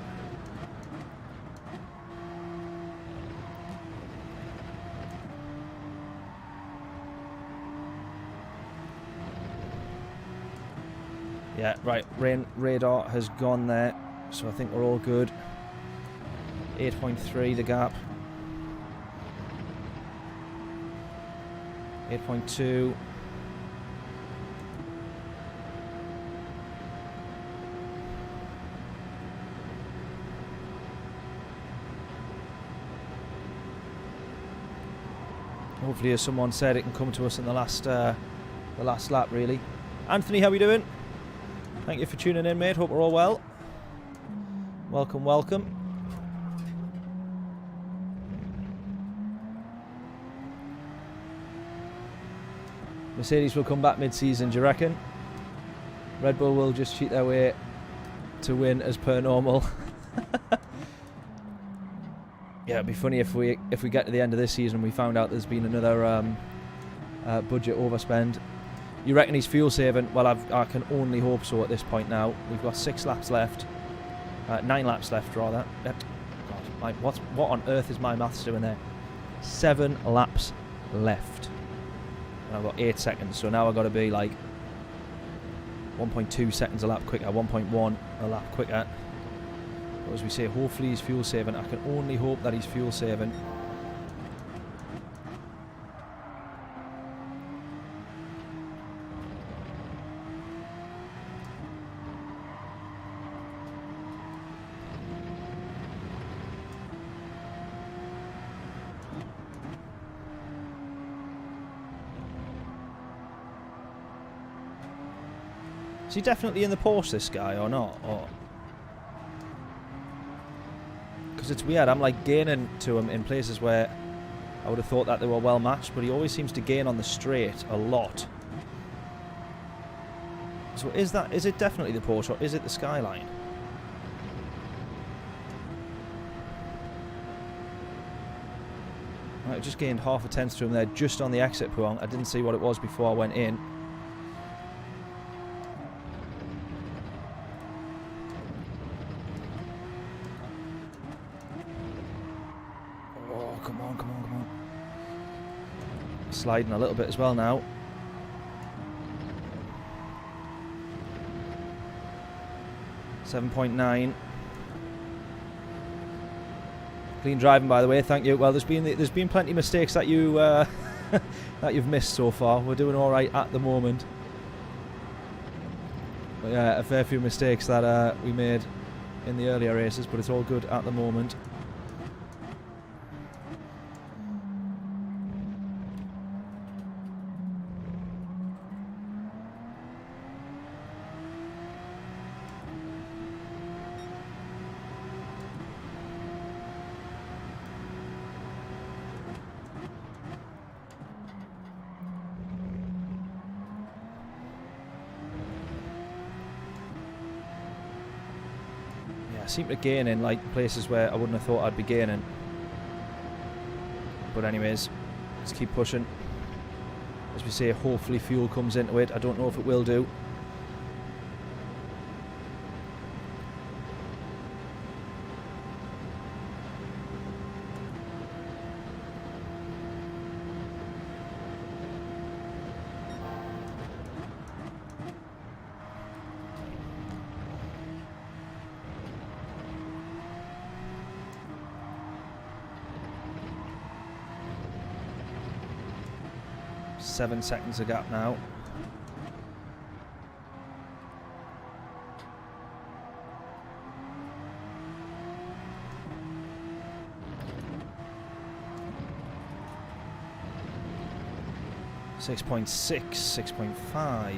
Yeah, right, rain radar has gone there, so I think we're all good. 8.3 the gap. 8.2. Hopefully, as someone said, it can come to us in the last lap, really. Anthony, how are we doing? Thank you for tuning in, mate. Hope we're all well. Welcome, welcome. Mercedes will come back mid-season, do you reckon? Red Bull will just cheat their way to win as per normal. Yeah, it'd be funny if we get to the end of this season and we found out there's been another budget overspend. You reckon he's fuel saving? Well, I can only hope so at this point now. We've got 6 laps left. 9 laps left, rather. God, what on earth is my maths doing there? 7 laps left. And I've got 8 seconds, so now I've got to be like 1.2 seconds a lap quicker, 1.1 a lap quicker. But as we say, hopefully he's fuel saving. I can only hope that he's fuel saving. Is he definitely in the Porsche, this guy, or not? Or Because it's weird, I'm like gaining to him in places where I would have thought that they were well matched, but he always seems to gain on the straight a lot. So is it definitely the Porsche or is it the Skyline? Right, I just gained half a tenth to him there just on the exit point. I didn't see what it was before I went in. Oh, come on, come on, come on. Sliding a little bit as well now. .9. Clean driving, by the way. Thank you. Well, there's been plenty of mistakes that you that you've missed so far. We're doing all right at the moment. But yeah, a fair few mistakes that we made in the earlier races, but it's all good at the moment. I seem to gain in like places where I wouldn't have thought I'd be gaining. But anyways, let's keep pushing. As we say, hopefully fuel comes into it. I don't know if it will do. .7 seconds a gap now. .6, 6.5.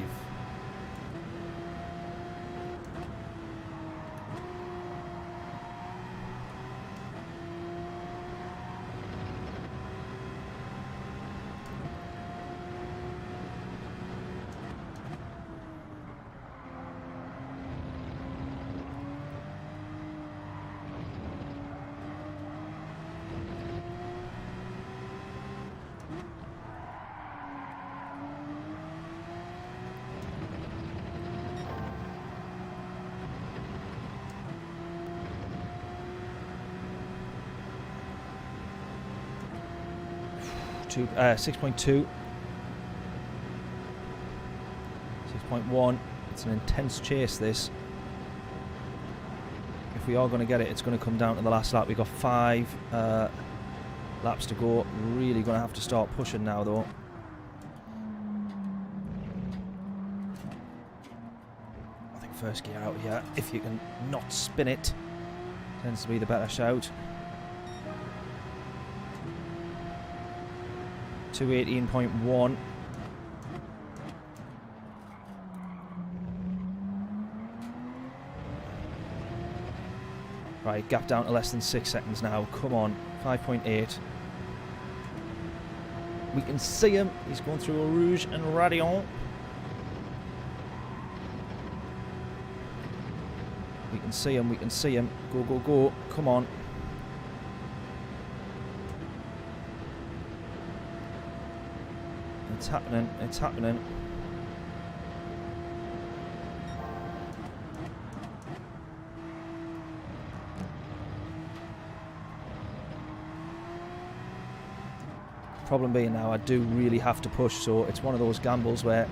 to 6.2, 6.1. It's an intense chase, this. If we are going to get it, it's going to come down to the last lap. We've got 5 laps to go. Really going to have to start pushing now, though. I think first gear out here, if you can not spin it, tends to be the better shout. 218.1. Right, gap down to less than 6 seconds now. Come on, 5.8. We can see him. He's going through a Rouge and Radion. We can see him. We can see him. Go, go, go. Come on. It's happening. It's happening. Problem being now, I do really have to push, so it's one of those gambles where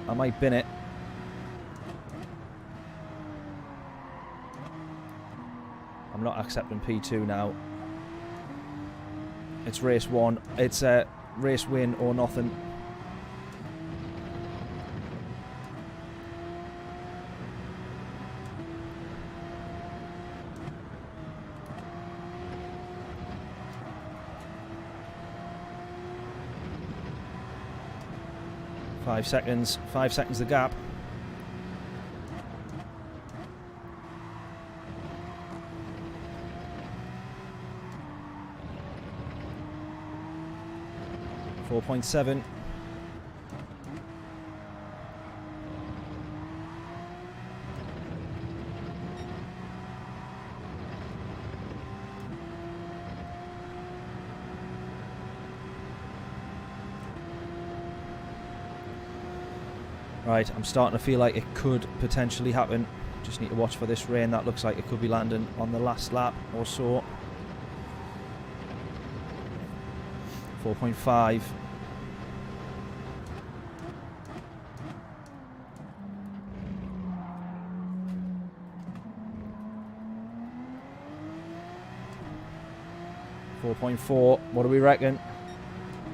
I might bin it. I'm not accepting P2 now. It's race 1. It's a race win or nothing. Five seconds the gap. 4.7. Right, I'm starting to feel like it could potentially happen. Just need to watch for this rain. That looks like it could be landing on the last lap or so. 4.5. .4. What do we reckon?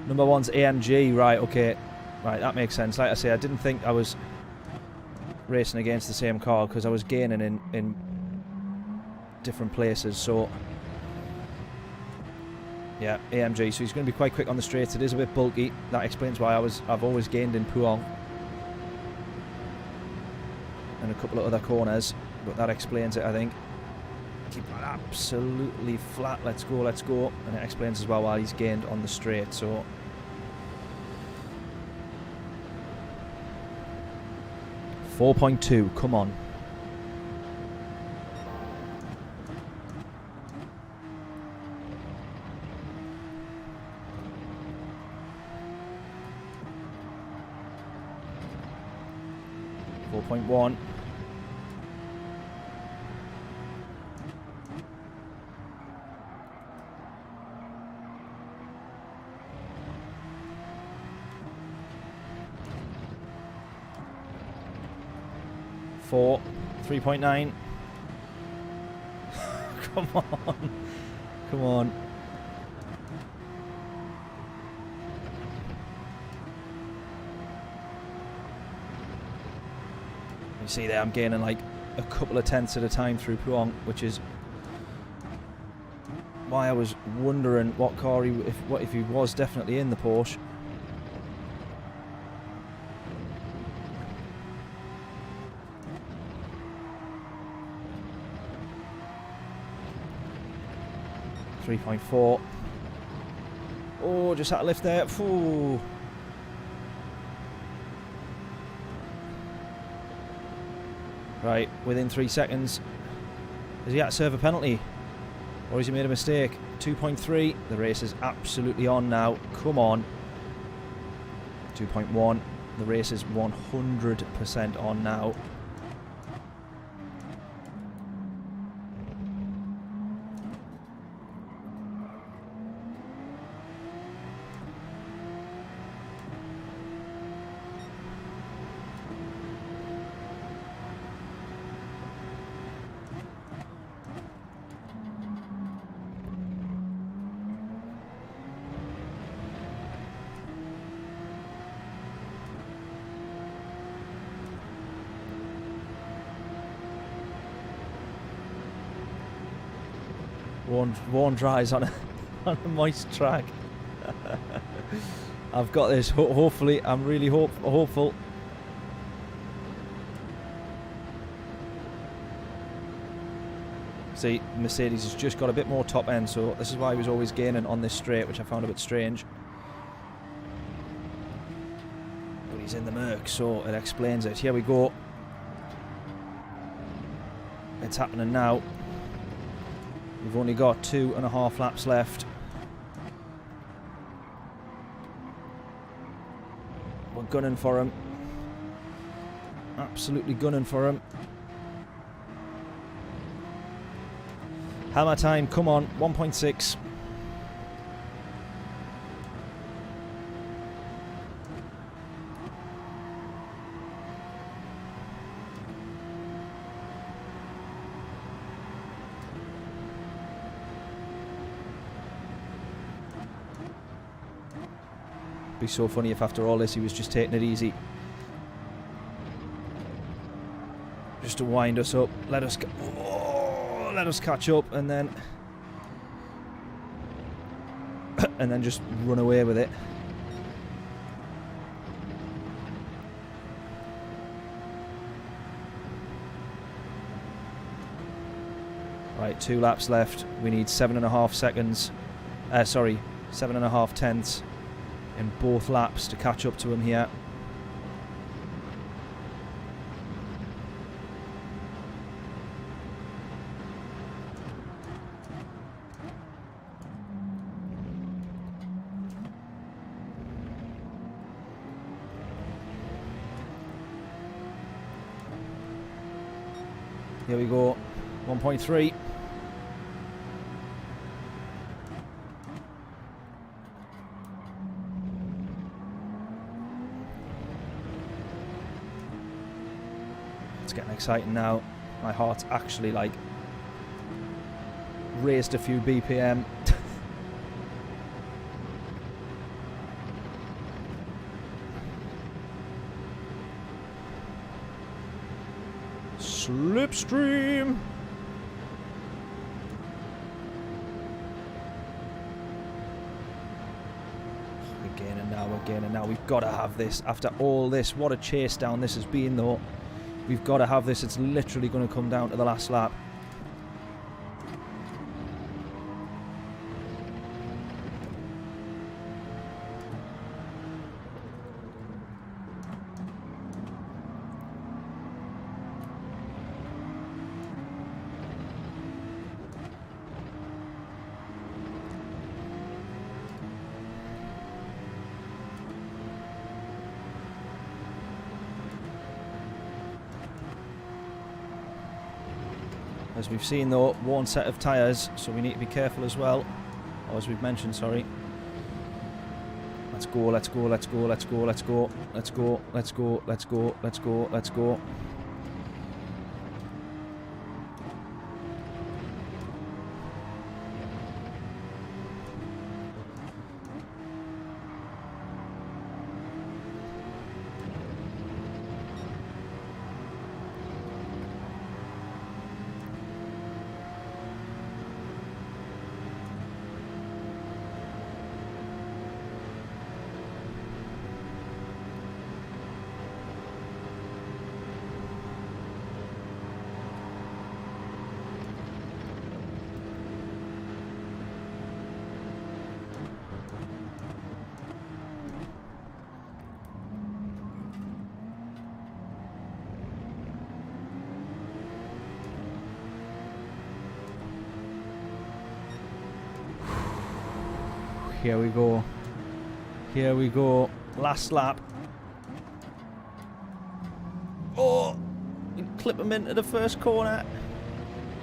Number one's AMG. Right, okay. Right, that makes sense. Like I say, I didn't think I was racing against the same car because I was gaining in different places. So, yeah, AMG. So he's going to be quite quick on the straights. It is a bit bulky. That explains why I've always gained in Pouhon and a couple of other corners. But that explains it, I think. Keep that absolutely flat. Let's go, let's go. And it explains as well why he's gained on the straight. So. .2, come on. .1. .4, 3.9. Come on. Come on. You see there, I'm gaining like a couple of tenths at a time through Pouhon, which is why I was wondering what car if he was definitely in the Porsche. .4. Oh, just had to lift there. Ooh. Right, within 3 seconds. Has he had to serve a penalty? Or has he made a mistake? 2.3. The race is absolutely on now. Come on. 2.1. The race is 100% on now. Warm dries on a moist track. I've got this. Hopefully, I'm really hopeful. See, Mercedes has just got a bit more top end, so this is why he was always gaining on this straight, which I found a bit strange. But he's in the Merc, so it explains it. Here we go. It's happening now. We've only got 2.5 laps left. We're gunning for him. Absolutely gunning for him. Hammer time, come on, 1.6. Be so funny if after all this he was just taking it easy, just to wind us up, let us catch up, and then just run away with it. Right, 2 laps left. We need 7.5 seconds. Sorry, 7.5 tenths. in both laps to catch up to him here. Here we go, 1.3. It's getting exciting now. My heart's actually like raised a few BPM. Slipstream. Again and now. We've got to have this. After all this, what a chase down this has been though. We've got to have this. It's literally going to come down to the last lap. As we've seen though, one set of tyres, so we need to be careful as well. Or as we've mentioned, sorry. Let's go, let's go, let's go, let's go, let's go, let's go, let's go, let's go, let's go, let's go. Here we go. Here we go. Last lap. Oh! You clip him into the first corner.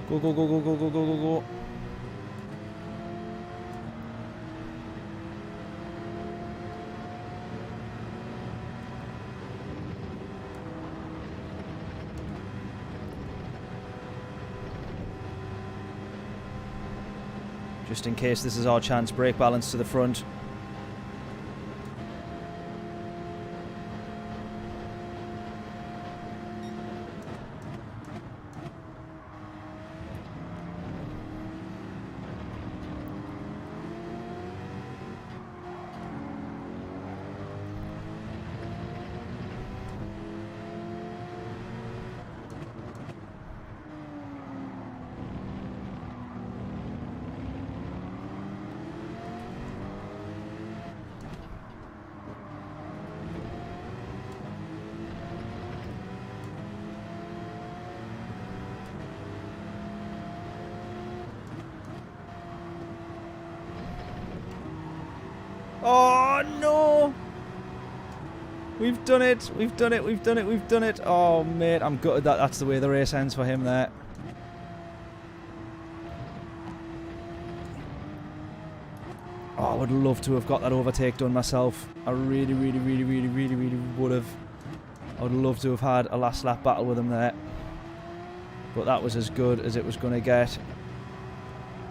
Go, go, go, go, go, go, go, go, go. Just in case this is our chance, brake balance to the front. Oh no! We've done it! We've done it! We've done it! We've done it! Oh mate, I'm gutted that that's the way the race ends for him there. Oh, I would love to have got that overtake done myself. I really would have. I would love to have had a last lap battle with him there. But that was as good as it was going to get.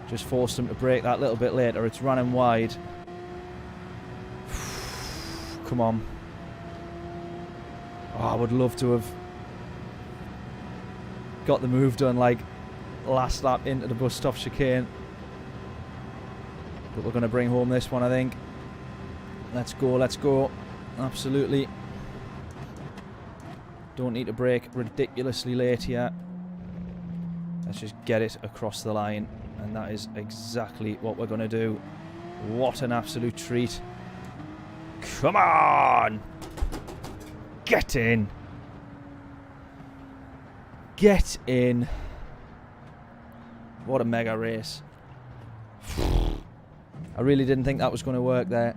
Just forced him to brake that little bit later. It's ran him wide. Come on. Oh, I would love to have got the move done like last lap into the bus stop chicane. But we're going to bring home this one, I think. Let's go, let's go. Absolutely. Don't need to brake ridiculously late here. Let's just get it across the line. And that is exactly what we're going to do. What an absolute treat. Come on! Get in! Get in! What a mega race. I really didn't think that was going to work there.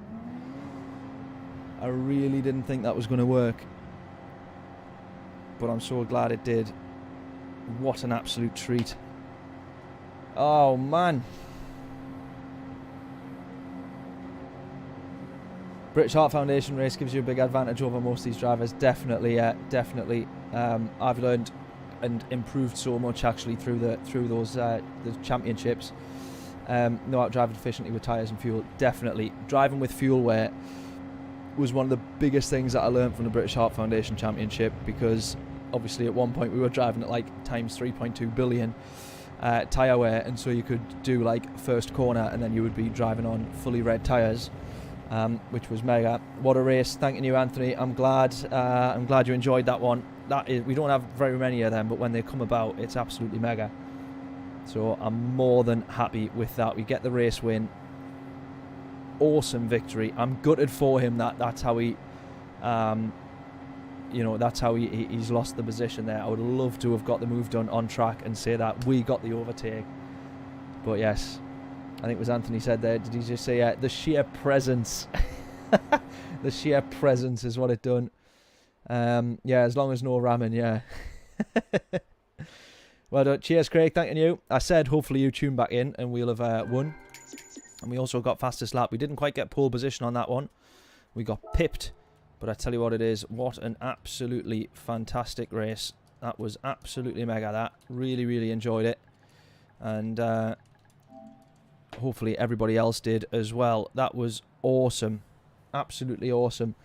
I really didn't think that was going to work. But I'm so glad it did. What an absolute treat. Oh, man. British Heart Foundation race gives you a big advantage over most of these drivers. Definitely, definitely. I've learned and improved so much actually through those the championships. Know how to drive efficiently with tyres and fuel. Definitely. Driving with fuel wear was one of the biggest things that I learned from the British Heart Foundation Championship, because obviously at one point we were driving at like times 3.2 billion tyre wear, and so you could do like first corner and then you would be driving on fully red tyres. Which was mega. What a race. Thanking you, Anthony. I'm glad you enjoyed that one. We don't have very many of them, but when they come about, it's absolutely mega. So I'm more than happy with that. We get the race win. Awesome victory. I'm gutted for him that's how he that's how he's lost the position there. I would love to have got the move done on track and say that we got the overtake. But yes, I think it was Anthony said there. Did he just say the sheer presence? The sheer presence is what it done. Yeah, as long as no ramming, yeah. Well done. Cheers, Craig. Thanking you. I said hopefully you tune back in and we'll have won. And we also got fastest lap. We didn't quite get pole position on that one. We got pipped. But I tell you what it is. What an absolutely fantastic race. That was absolutely mega, that. Really, really enjoyed it. And hopefully everybody else did as well. That was awesome. Absolutely awesome.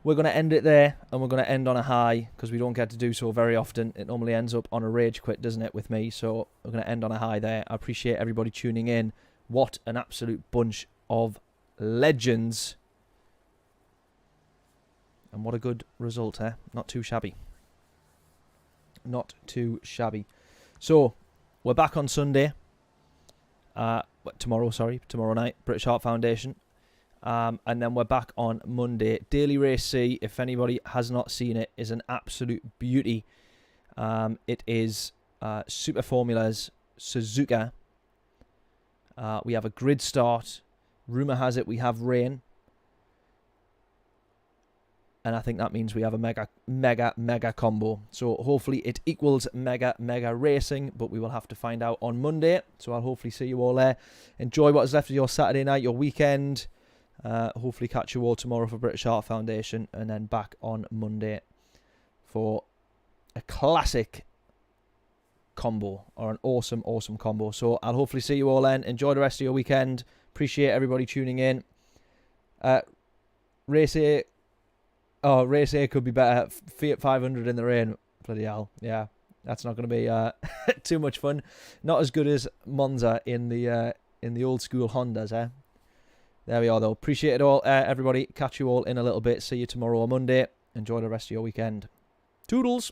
We're going to end it there, and we're going to end on a high, because we don't get to do so very often. It normally ends up on a rage quit, doesn't it, with me? So we're going to end on a high there. I appreciate everybody tuning in. What an absolute bunch of legends. And what a good result, eh? Not too shabby. Not too shabby. So, we're back on Sunday. Tomorrow night, British Heart Foundation. And then we're back on Monday. Daily Race C, if anybody has not seen it, is an absolute beauty. It is Super Formulas Suzuka. We have a grid start. Rumour has it we have rain. And I think that means we have a mega combo. So hopefully it equals mega racing, but we will have to find out on Monday. So I'll hopefully see you all there. Enjoy what is left of your Saturday night, your weekend. Hopefully catch you all tomorrow for British Heart Foundation, and then back on Monday for a classic combo, or an awesome combo. So I'll hopefully see you all then. Enjoy the rest of your weekend. Appreciate everybody tuning in. Race A. Oh, Race A could be better. Fiat 500 in the rain. Bloody hell. Yeah, that's not going to be too much fun. Not as good as Monza in the old school Hondas, eh? There we are, though. Appreciate it all, everybody. Catch you all in a little bit. See you tomorrow or Monday. Enjoy the rest of your weekend. Toodles.